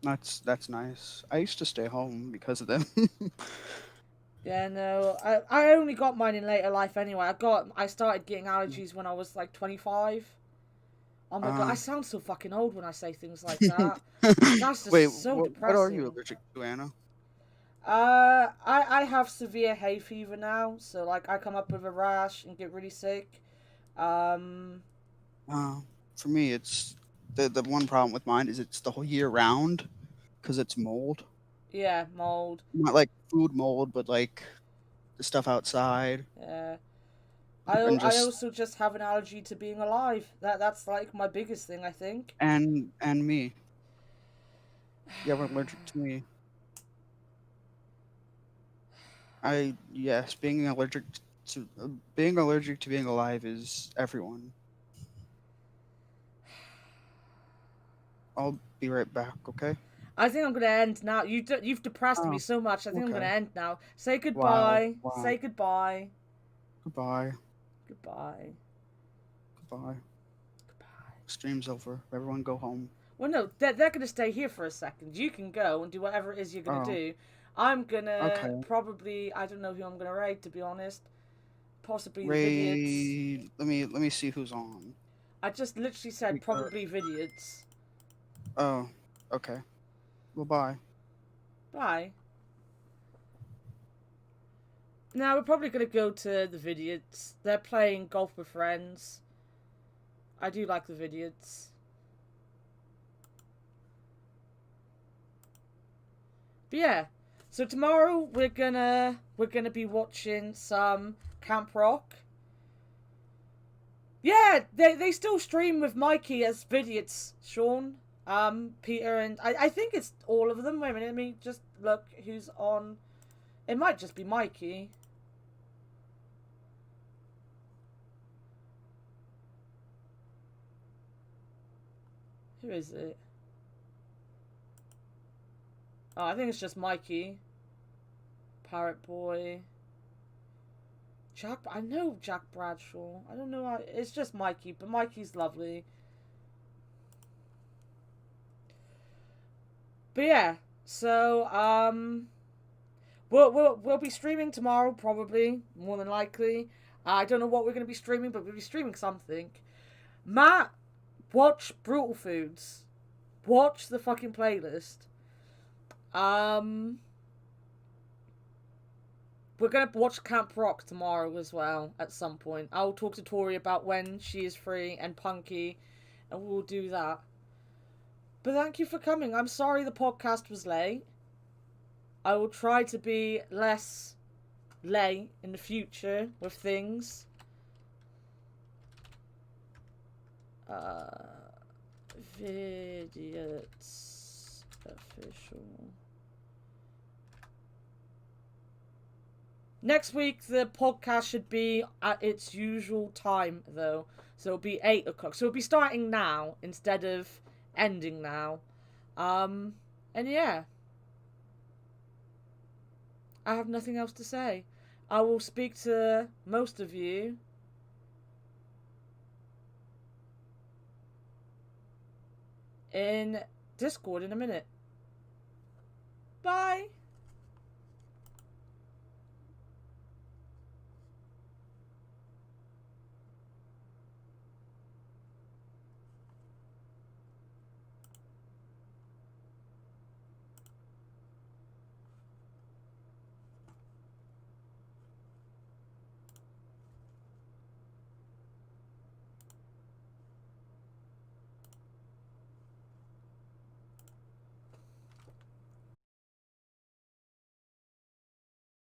That's nice. I used to stay home because of them. Yeah, no, I only got mine in later life anyway. I started getting allergies when I was like 25. Oh my god, I sound so fucking old when I say things like that. That's just Wait, so what depressing. are you allergic to, Anna? I have severe hay fever now, so like I come up with a rash and get really sick. For me, it's the one problem with mine is it's the whole year round because it's mold. Yeah, mold. Not like food mold, but like the stuff outside. Yeah. And I also just have an allergy to being alive. That's like my biggest thing, I think. And me. Yeah, we're allergic to me. Yes, being allergic to being alive is everyone. I'll be right back, okay? I think I'm gonna end now. You've depressed me so much. I think I'm okay. gonna end now. Say goodbye. Wow. Say goodbye. Goodbye. Goodbye. Goodbye. Stream's over. Everyone go home. Well, no, they're gonna stay here for a second. You can go and do whatever it is you're gonna do. I'm gonna probably, I don't know who I'm gonna raid, to be honest. Possibly Vidiots. Let me see who's on. I just literally said probably Vidiots. Oh, okay. Well, bye. Bye. Now we're probably gonna go to the Vidiots. They're playing Golf with Friends. I do like the Vidiots. But yeah, so tomorrow we're gonna be watching some Camp Rock. Yeah, they still stream with Mikey as Vidiots, Sean. Peter and I think it's all of them. Wait a minute, let me just look who's on. It might just be Mikey. Who is it? Oh, I think it's just Mikey. Parrot Boy. Jack, I know Jack Bradshaw. I don't know. It's just Mikey, but Mikey's lovely. But yeah, so we'll be streaming tomorrow, probably, more than likely. I don't know what we're gonna be streaming, but we'll be streaming something. Matt, watch Brutal Foods. Watch the fucking playlist. We're gonna watch Camp Rock tomorrow as well at some point. I'll talk to Tori about when she is free and Punky, and we'll do that. But thank you for coming. I'm sorry the podcast was late. I will try to be less late in the future with things. Vidiots official. Next week the podcast should be at its usual time though. So it'll be 8 o'clock. So it'll be starting now instead of ending now. And yeah. I have nothing else to say. I will speak to most of you in Discord in a minute.